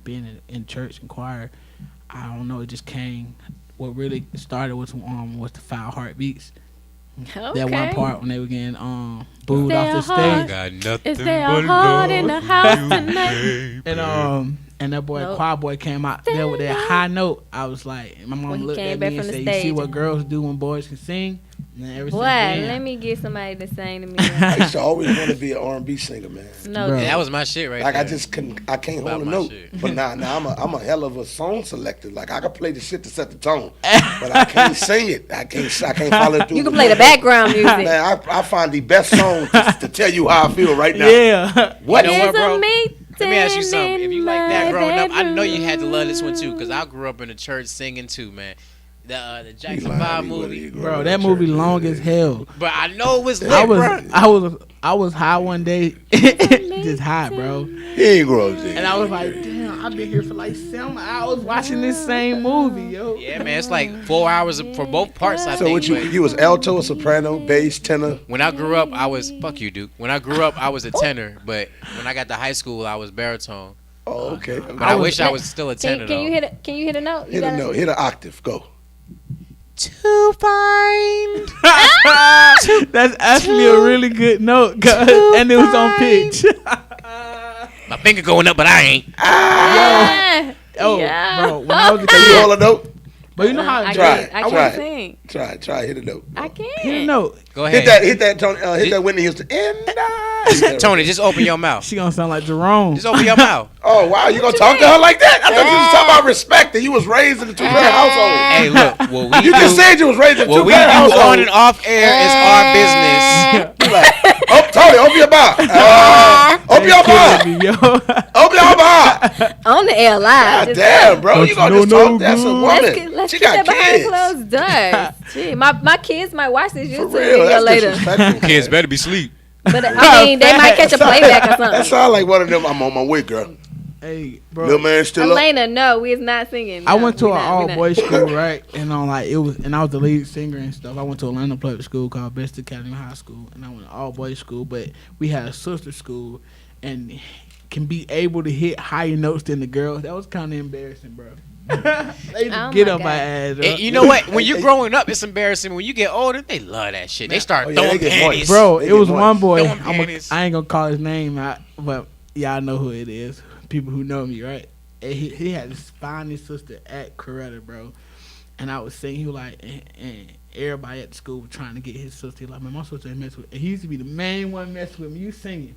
being in church and choir, I don't know, it just came. What really started was the Foul Heartbeats. Okay. That one part when they were getting booed off the stage. got nothing Is there a heart in the house tonight? And that boy, choir boy, came out there with that high note. I was like, my mom looked at me and said, "You see what girls do when boys can sing?" And Boy, let me get somebody to sing to me. I used to always want to be an R&B singer, man. No, Bro. yeah, that was my shit right Like there. I just couldn't, I can't About hold a my note. shit. But now I'm a hell of a song selector. Like I can play the shit to set the tone, but I can't sing it. I can't follow through. you can play the background music. Man, I find the best song to tell you how I feel right now. Yeah. What? You know what, There's a bro? meeting Let me ask you something. If you like that in growing my up, I know you had to love this one too, because I grew up in the church singing too, man. The Jackson 5 movie, Bro, that movie long as hell. but I know it was lit, I was high one day, just high, bro. He ain't grow up there. And I was like, damn, I've been here for like 7 hours watching this same movie, yo. Yeah, man, it's like 4 hours for both parts. I So think. what you was alto, soprano, bass, tenor? When I grew up, I was fuck you, Duke. When I grew up, I was a tenor, but when I got to high school, I was baritone. Oh, okay. But I wish I was still a tenor. Can you hit it? Can you hit a note? Hit a note. Hit an octave. Go. To find. That's actually a really good note, cause, and it was on pitch. My finger going up, but I ain't. Yeah. Oh, Yeah. bro, when I was a Can you kid, hold a note? but you know how I Try can't, I try can't sing. Try. Hit a note. I can't. hit a note. Go ahead. Hit that, Tony. Hit that Whitney Houston. Tony, just open your mouth. She gonna sound like Jerome. Just open your mouth. Oh wow, you gonna talk to her like that? I thought you was talking about respect and you was raised in a two-parent household. Hey, look, what we You just do, said you was raised in a what we two-parent do household. on and off air is our business. You like, oh, Tony, open your mouth. Open your mouth. Me, yo. Open your mouth. On the air live. God damn, bro, you gonna just talk? That's a Let's woman. let's She keep got that behind kids. closed doors. Gee, my kids might watch this For YouTube real, video that's later. disrespectful. Kids better be asleep. But I mean, they might catch a playback or That something. sound like one of them. I'm on my way, girl. Hey, bro. Little man still up. Elena, no, we is not singing. I No, went to we an not, we all not. boys school, right? And I was the lead singer and stuff. I went to Atlanta public school called Best Academy High School, and I went to all boys school. But we had a sister school, and can be able to hit higher notes than the girls. That was kind of embarrassing, bro. They just Oh get my on my God. ass. Bro. And you know what? When you're growing up, it's embarrassing. When you get older, they love that shit. They start Oh, yeah, throwing they get panties. moist. Bro, They it get was moist. one boy. Throwing panties. I ain't gonna call his name out, but y'all know who it is. People who know me, right? And he had his finest sister at Coretta, bro. and I was singing. He was like, and everybody at the school was trying to get his sister. He was like, man, my sister ain't mess with. And he used to be the main one messing with me. You singing.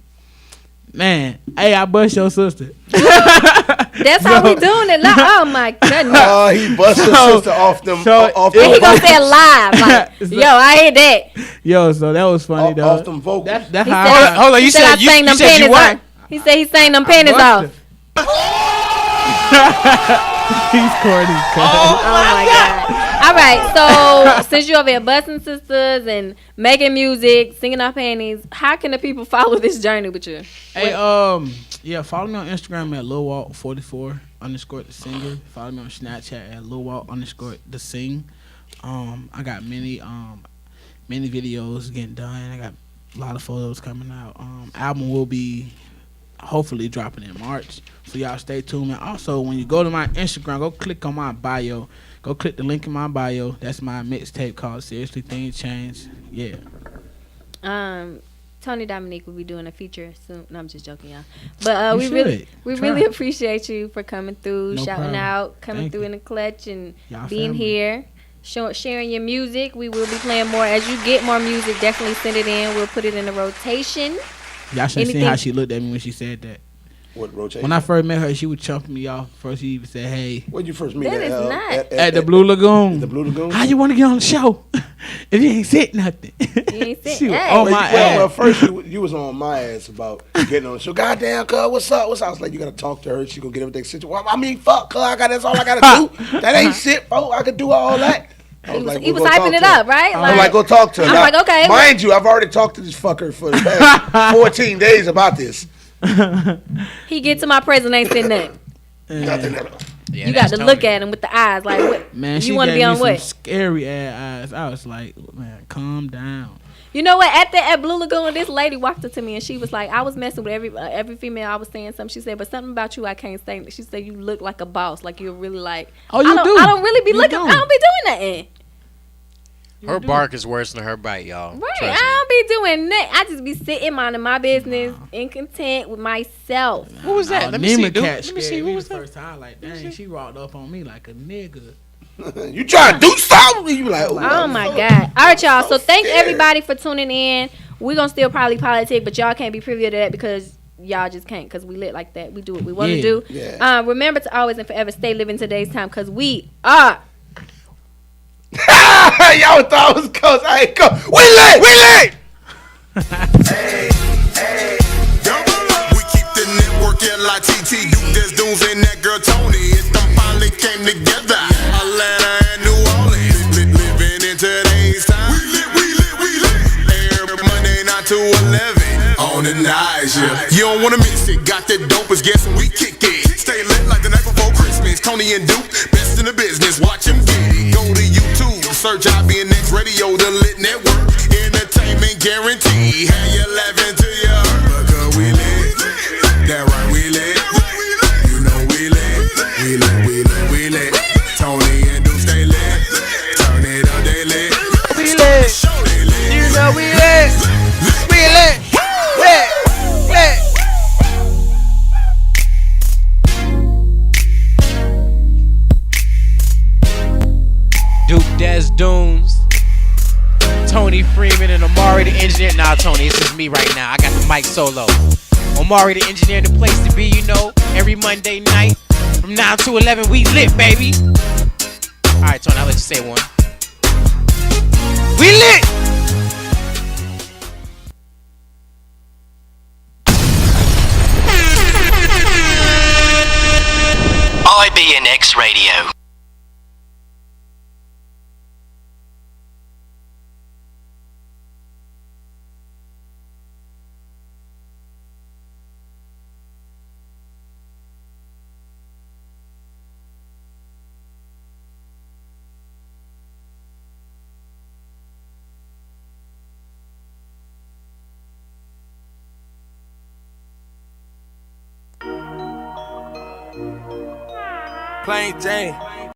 Man, hey, I bust your sister. That's how we doing it. Like, oh my goodness. Oh, he bust his sister off them. Off and he gonna say it live. Like, yo, I hear that. Yo, so that was funny though. Off them vocals. That's He how. said, Hold on, you said you sang them said you panties what? off. He said he sang them panties off. He's corny. Oh my god. All right, so since you over here busting sisters and making music, singing our panties, how can the people follow this journey with you? Hey, yeah, follow me on Instagram at LilWalt44 _ the singer. Follow me on Snapchat at LilWalt _ the sing. I got many videos getting done. I got a lot of photos coming out. Album will be hopefully dropping in March. So y'all stay tuned. And also, when you go to my Instagram, go click on my bio. Go click the link in my bio. That's my mixtape called Seriously Things Change. Yeah. Tony Dominique will be doing a feature soon. No, I'm just joking, y'all. But we really appreciate you for coming through, shouting problem. out, coming Thank through you. in the clutch, and Y'all being family. here, sharing your music. We will be playing more. As you get more music, definitely send it in. We'll put it in the rotation. Y'all should have seen how she looked at me when she said that. What rotation? When I first met her, she would chumping me off. First, she even said, "Hey." When you first meet That is not. At the Blue Lagoon. The Blue Lagoon. How you want to get on the show if you ain't said nothing? You ain't said She was hey. on my ass. Well, first you was on my ass about getting on the show. Goddamn, cuz, what's up? What's up? I was like, you gotta talk to her. She gonna get everything situated. Well, I mean, fuck, cuz, that's all I gotta do. That ain't shit, bro. I could do all that. He was hyping it up, right? I'm like, go talk to her. I'm Now, like, okay. Mind you, I've already talked to this fucker for the past 14 days about this. He get to my presence, ain't saying nothing. Nothing at all. Yeah, You got to look at him with the eyes, like, what? Man, she you want to gave be me on some what? scary ass eyes. I was like, man, calm down. You know what? At Blue Lagoon, this lady walked up to me and she was like, I was messing with every female. I was saying something. She said, but something about you I can't say. She said, you look like a boss. Like you're really like. Oh, you I do. I don't really be You looking. do. I don't be doing nothing. Her bark is worse than her bite, y'all. Right. Trust me. I don't be doing that. I just be sitting minding my business and content with myself. What was that? Let me see, dude. Let me see. What was the that? first time? Like, dang, she walked up on me like a nigga. You trying to do something? You like, Oh my God. All right, y'all. So thank everybody for tuning in. We're going to still probably politic, but y'all can't be privy to that because y'all just can't because we lit like that. We do what we want to do. Yeah. Remember to always and forever stay living today's time because we are. Y'all thought I was close. I ain't close. We lit. We keep the network L.I.T.T. There's dudes in that girl Tony. It them finally came together. Atlanta and New Orleans. Living in today's time. We lit. Every Monday 9 to 11. On the night, yeah. You don't wanna miss it. Got the dopest guess and we kick it. Stay lit like the night before Christmas. Tony and Duke, best in the business. Watch him get it. Go to YouTube. Search IBNX Radio, the lit network. Entertainment guarantee. Have you laughing to your hurt? Because we lit. That right, we lit. You know we lit. We lit. Tony and Duke stay lit. Turn it up, they lit. We lit. You know we lit. We lit. Lit. Duke Des Dunes, Tony Freeman, and Omari the engineer. Nah, Tony, it's just me right now. I got the mic solo. Omari the engineer, the place to be, you know. Every Monday night from 9 to 11, we lit, baby. All right, Tony, I'll let you say one. We lit. IBNX Radio. Plain Jane.